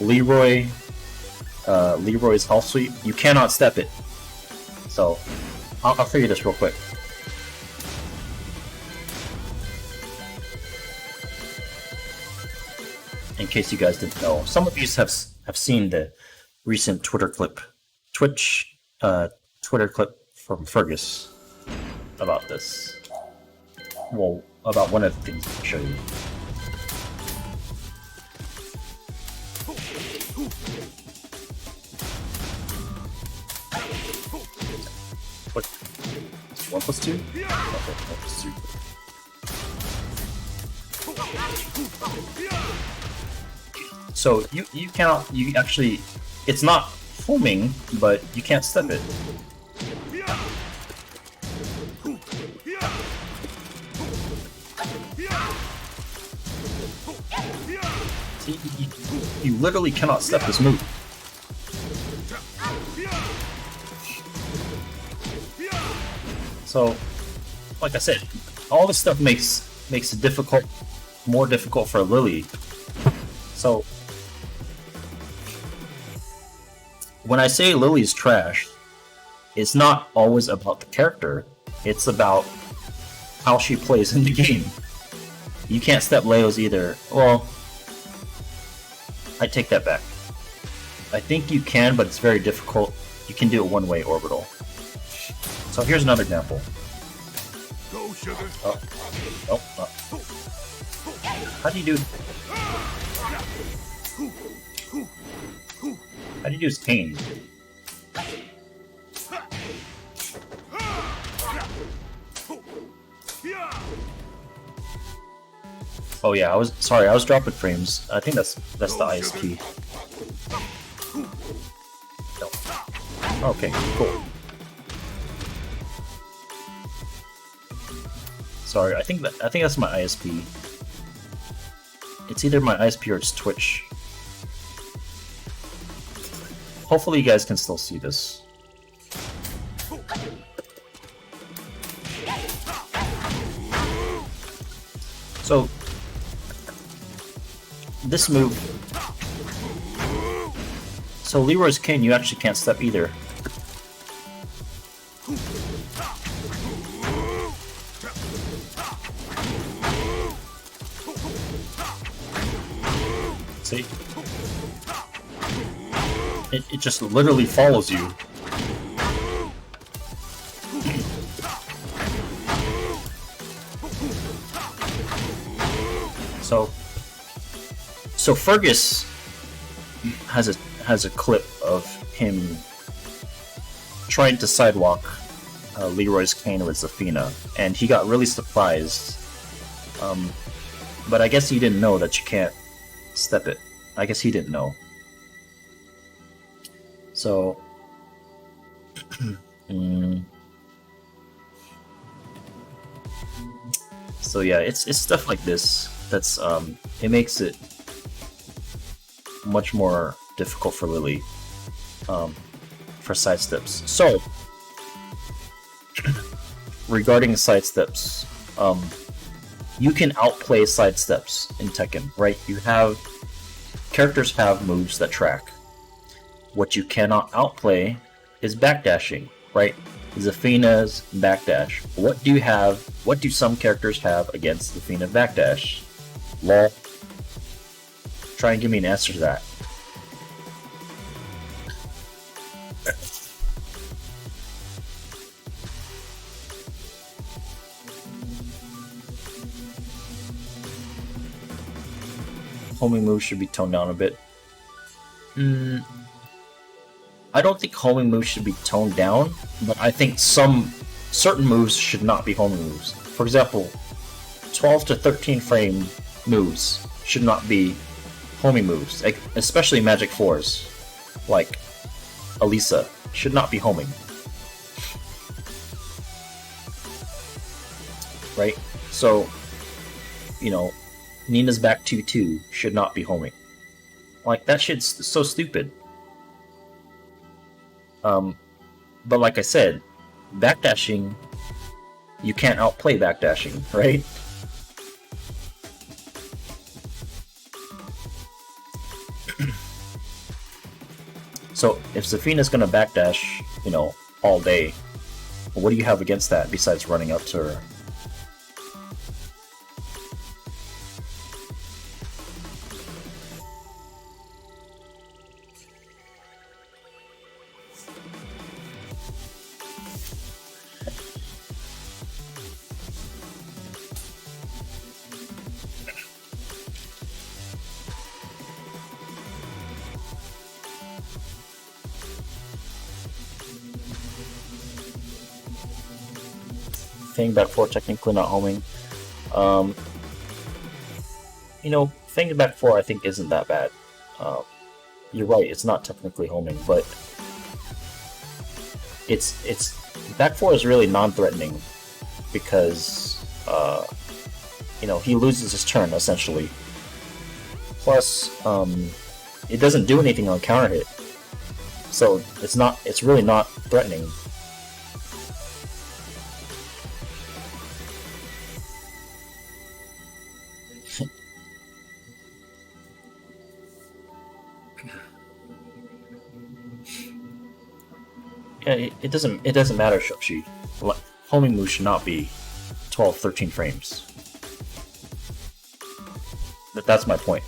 S7: Leroy's health sweep, you cannot step it. So I'll show you this real quick. In case you guys didn't know, some of you have seen the recent Twitter clip from Fergus about this. Well, about one of the things I'll show you. What? 1+2? Okay, 1+2. So you cannot, you actually, it's not homing, but you can't step it. See, you literally cannot step this move. So, like I said, all this stuff makes it more difficult for Lily. So, when I say Lily's trash, it's not always about the character. It's about how she plays in the game. You can't step Leo's either. Well, I take that back. I think you can, but it's very difficult. You can do it one-way orbital. So here's another example.
S1: Go, sugar.
S7: Oh. How do you do? How do you do his cane? Oh yeah, I was dropping frames. I think that's the ISP. No. Okay, cool. Sorry, I think that's my ISP. It's either my ISP or it's Twitch. Hopefully you guys can still see this. So, this move So Leroy's King, you actually can't step either. See? It just literally follows you. So Fergus has a clip of him trying to sidewalk Leroy's Cane with Zafina, and he got really surprised. But I guess he didn't know that you can't step it. I guess he didn't know. So so yeah, it's stuff like this that's it makes it much more difficult for Lily for sidesteps. So regarding sidesteps, you can outplay sidesteps in Tekken, right? Characters have moves that track. What you cannot outplay is backdashing, right? Zafina's backdash. What do some characters have against Zafina backdash? Lol. Try and give me an answer to that. Homing moves should be toned down a bit. I don't think homing moves should be toned down, but I think certain moves should not be homing moves. For example, 12 to 13 frame moves should not be homing moves, especially Magic 4s, like Elisa, should not be homing. Right? So, you know, Nina's back 2-2 should not be homing. Like, that shit's so stupid. But like I said, backdashing, you can't outplay backdashing, right? So if Zafina's gonna backdash, you know, all day, what do you have against that besides running up to her? Fang back 4 technically not homing. You know, Fang back 4 I think isn't that bad. You're right, it's not technically homing, but it's back 4 is really non-threatening because you know, he loses his turn essentially. Plus, it doesn't do anything on counter hit, so it's really not threatening. Yeah, it doesn't matter, Shoshi. Homing moves should not be 12, 13 frames. That's my point.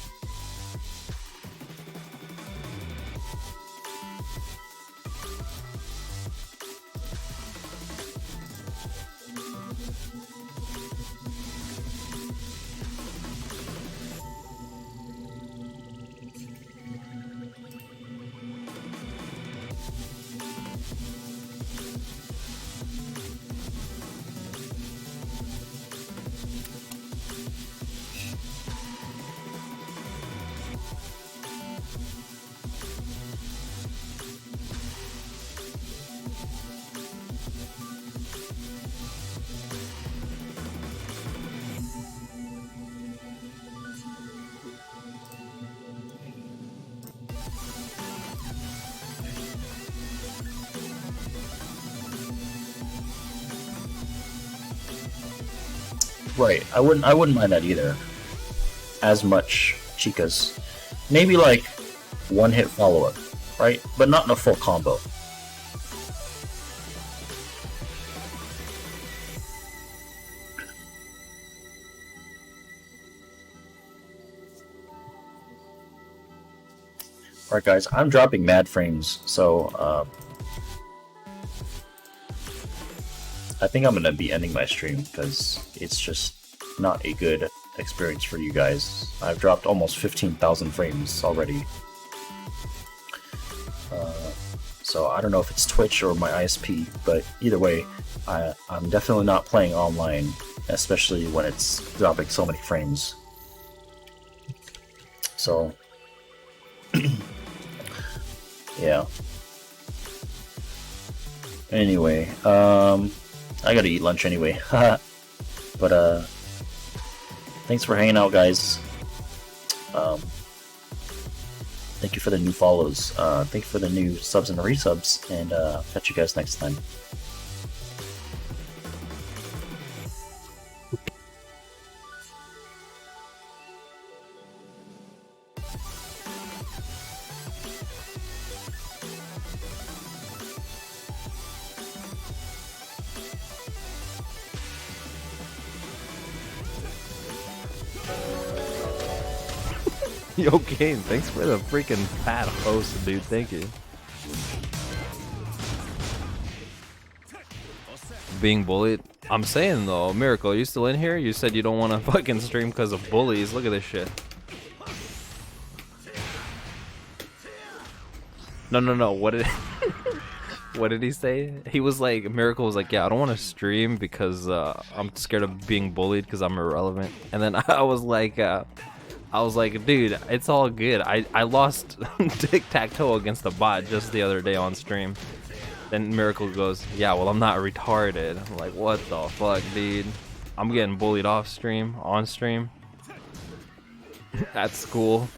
S7: Right, I wouldn't mind that either. As much Chicas. Maybe like one hit follow-up. right? But not in a full combo. Alright guys, I'm dropping mad frames, so I think I'm gonna be ending my stream because it's just not a good experience for you guys. I've dropped almost 15,000 frames already. So I don't know if it's Twitch or my ISP, but either way, I'm definitely not playing online, especially when it's dropping so many frames. So yeah. Anyway, I gotta eat lunch anyway. But thanks for hanging out, guys. Thank you for the new follows. Thank you for the new subs and resubs, and catch you guys next time.
S8: Yo, Kane, thanks for the freaking fat host, dude. Thank you. Being bullied? I'm saying though, Miracle, are you still in here? You said you don't want to fucking stream because of bullies. Look at this shit. No. What did what did he say? He was like, Miracle was like, yeah, I don't want to stream because I'm scared of being bullied because I'm irrelevant. And then I was like, dude, it's all good. I lost tic-tac-toe against a bot just the other day on stream. Then Miracle goes, yeah, well, I'm not retarded. I'm like, what the fuck, dude? I'm getting bullied off stream, on stream, at school.